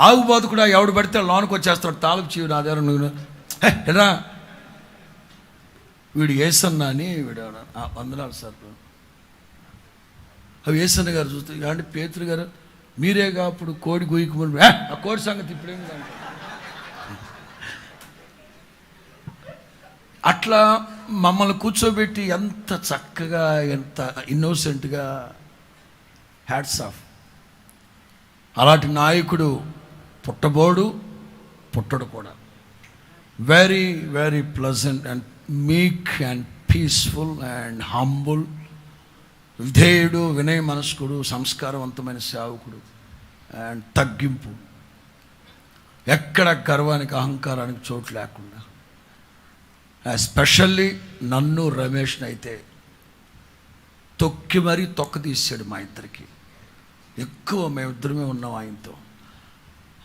ఆగుబోతు కూడా ఎవడు పడితే లోనికి వచ్చేస్తాడు, తాళపు చీవు నా దగ్గర, నువ్వు ఎరా వీడు యేసన్నా అని. వీడు వందనాలు సార్. అవి యేసన్న గారు చూస్తే అంటే పేతురు గారు మీరేగా అప్పుడు కోడి గొయ్యకు ఆ కోడి సంగతి ఇప్పుడేమి దాంట్లో. అట్లా మమ్మల్ని కూర్చోబెట్టి ఎంత చక్కగా, ఎంత ఇన్నోసెంట్గా, హ్యాట్స్ ఆఫ్. అలాంటి నాయకుడు పుట్టడు కూడా. Very very pleasant and meek and peaceful and humble, విధేయుడు, వినయ మనస్కుడు, సంస్కారవంతమైన సేవకుడు అండ్ తగ్గింపు, ఎక్కడ గర్వానికి అహంకారానికి చోటు లేకుండా. ఎస్పెషల్లీ నన్ను రమేష్ని అయితే తొక్కి మరీ తొక్క తీసాడు. మా ఇద్దరికి ఎక్కువ మేమిద్దరమే ఉన్నాం ఆయనతో.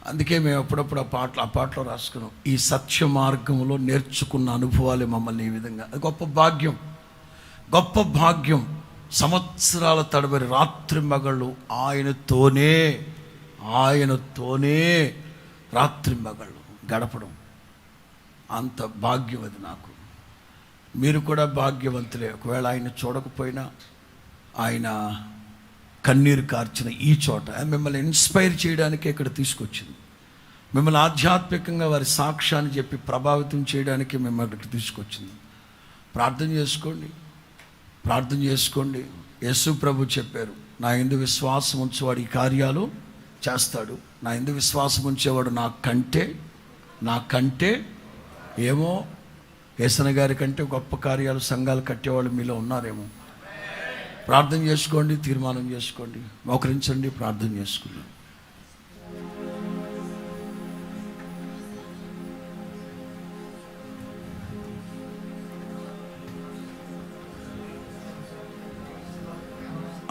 అందుకే మేము అప్పుడప్పుడు ఆ పాటలో రాసుకున్నాం, ఈ సత్య మార్గంలో నేర్చుకున్న అనుభవాలే మమ్మల్ని ఈ విధంగా. అది గొప్ప భాగ్యం. సంవత్సరాల తడబడి రాత్రి మగళ్ళు ఆయనతోనే రాత్రి మగళ్ళు గడపడం అంత భాగ్యం అది నాకు. మీరు కూడా భాగ్యవంతులే. ఒకవేళ ఆయన చూడకపోయినా ఆయన కన్నీరు కార్చిన ఈ చోట మిమ్మల్ని ఇన్స్పైర్ చేయడానికే ఇక్కడ తీసుకొచ్చింది. మిమ్మల్ని ఆధ్యాత్మికంగా వారి సాక్ష్యాన్ని చెప్పి ప్రభావితం చేయడానికి మిమ్మల్ని ఇక్కడికి తీసుకొచ్చింది. ప్రార్థన చేసుకోండి. యేసు ప్రభు చెప్పారు, నా యందు విశ్వాసం ఉంచేవాడు ఈ కార్యాలు చేస్తాడు. నా యందు విశ్వాసం ఉంచేవాడు నాకంటే ఏమో యేసన్న గారి కంటే గొప్ప కార్యాలు, సంఘాలు కట్టేవాళ్ళు మీలో ఉన్నారేమో. ప్రార్థన చేసుకోండి, తీర్మానం చేసుకోండి, మోకరించండి, ప్రార్థన చేసుకుందాం.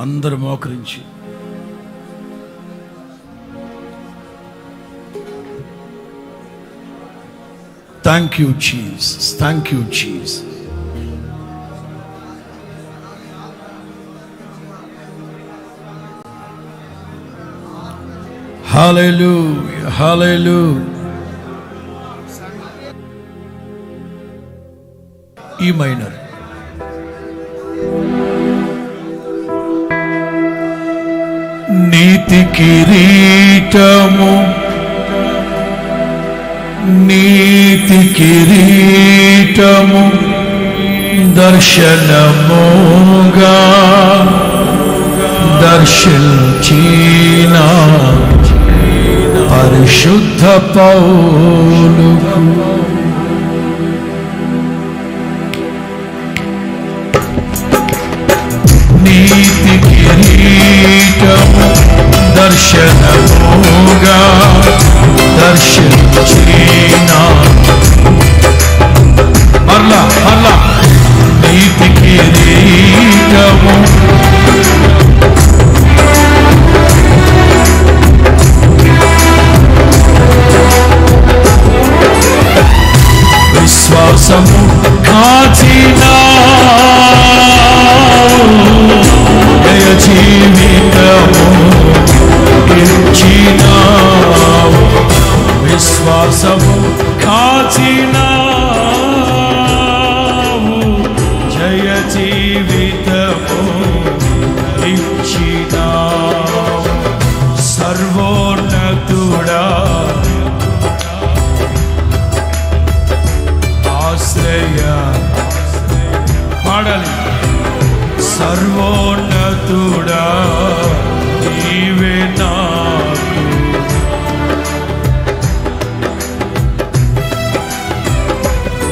అందరూ మోకరించి thank you Jesus, thank you Jesus. Hallelujah, hallelujah. ఈ మైనర్ నీతి కిరీటము, నీతి కిరీటము దర్శనముగా దర్శించిన పరిశుద్ధ పౌలుకు నీతి కిరీటము దర్శనముగా దర్శించిన మరలా నీతి కిరీటము విశ్వాసము కాచిన జయ జీవితము ఇచ్చినావు. విశ్వాసము కాచినావు, జయ జీవితము ఇచ్చినావు. సర్వోన్నతుడా ఆశ్రయ పాడాలి. సర్వోన్నతుడా నీవే నాకు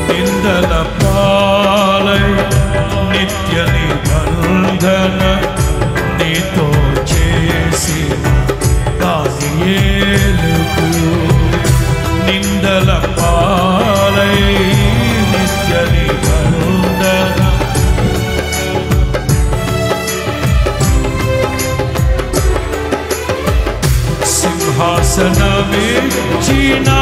నిందల పాలై నిత్య నిబంధన నీతో చేసిన దానియేలుకు నిందల పాలై నిత్య నిబంధన సింహాసనమిచ్చినా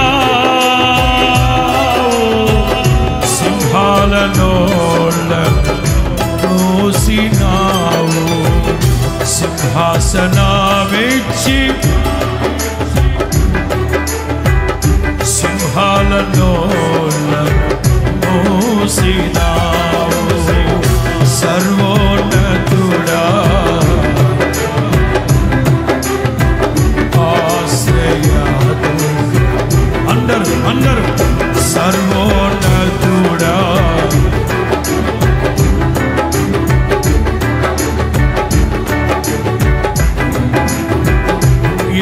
నోళ్ళను మూసినావు, సింహాసనమిచ్చి సింహాల నోళ్ళను మూసినావు. సర్వోన్నతుడా అందరూ సర్వోన్నతుడా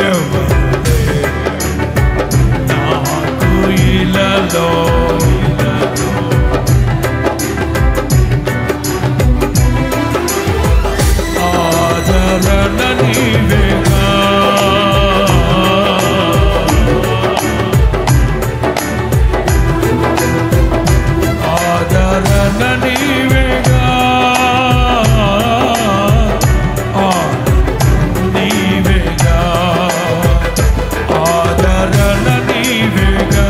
ఎవరే నాకు ఇలలో ఆదరణ నీవేగా, ఆదరణ నీవేగా, నీవేగా, ఆదరణ నీవేగా.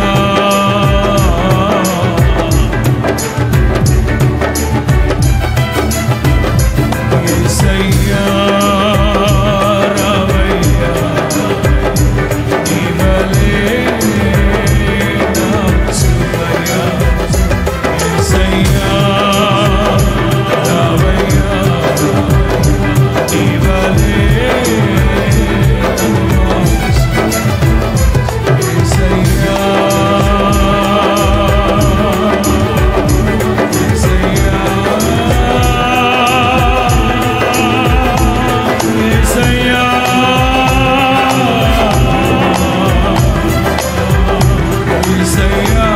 యేసయ్యా రావయ్యా, నీవలే నాచుమయ్యా. యేసయ్యా రావయ్యా, నీవలే యేసయ్యా, యేసయ్యా, యేసయ్యా, యేసయ్యా,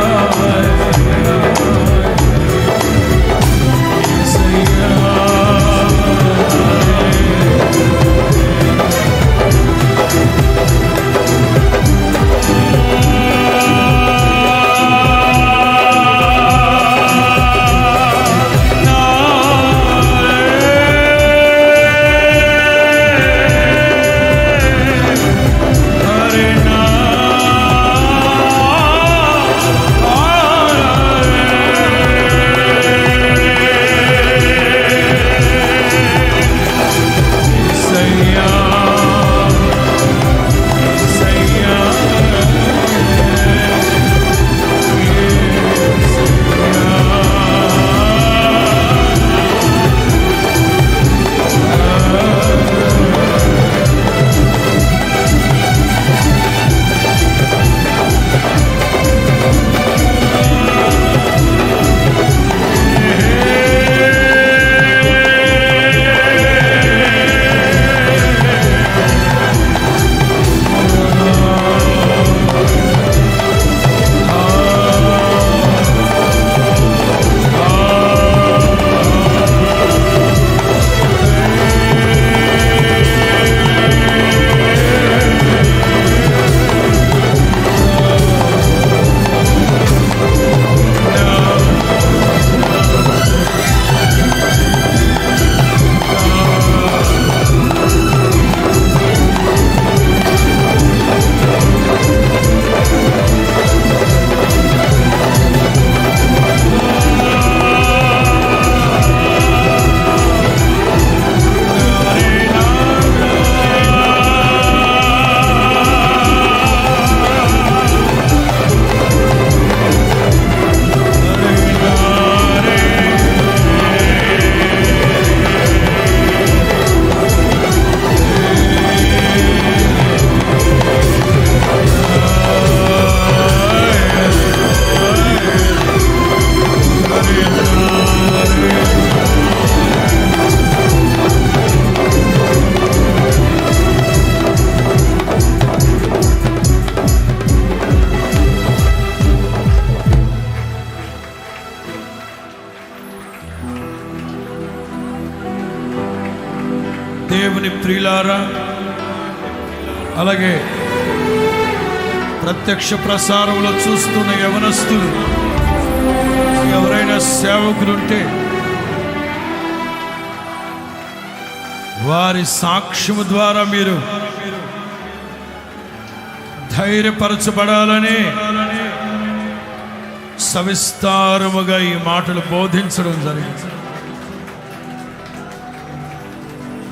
హరే నా యేసయ్యా, యేసయ్యా, దేవుని ప్రియులారా, అలాగే ప్రత్యక్ష ప్రసారంలో చూస్తున్న యవనస్తులు ఎవరైనా సేవకులుంటే వారి సాక్ష్యము ద్వారా మీరు ధైర్యపరచబడాలని సవిస్తారముగా ఈ మాటలు బోధించడం జరిగింది.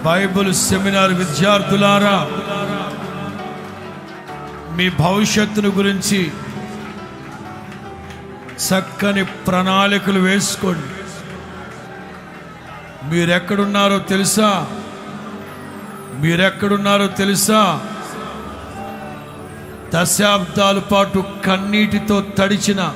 బైబిల్ సెమినార్ విద్యార్థులారా, మీ భవిష్యత్తును గురించి చక్కని ప్రణాళికలు వేసుకోండి. మీరెక్కడున్నారో తెలుసా? మీరెక్కడున్నారో తెలుసా? దశాబ్దాల పాటు కన్నీటితో తడిచిన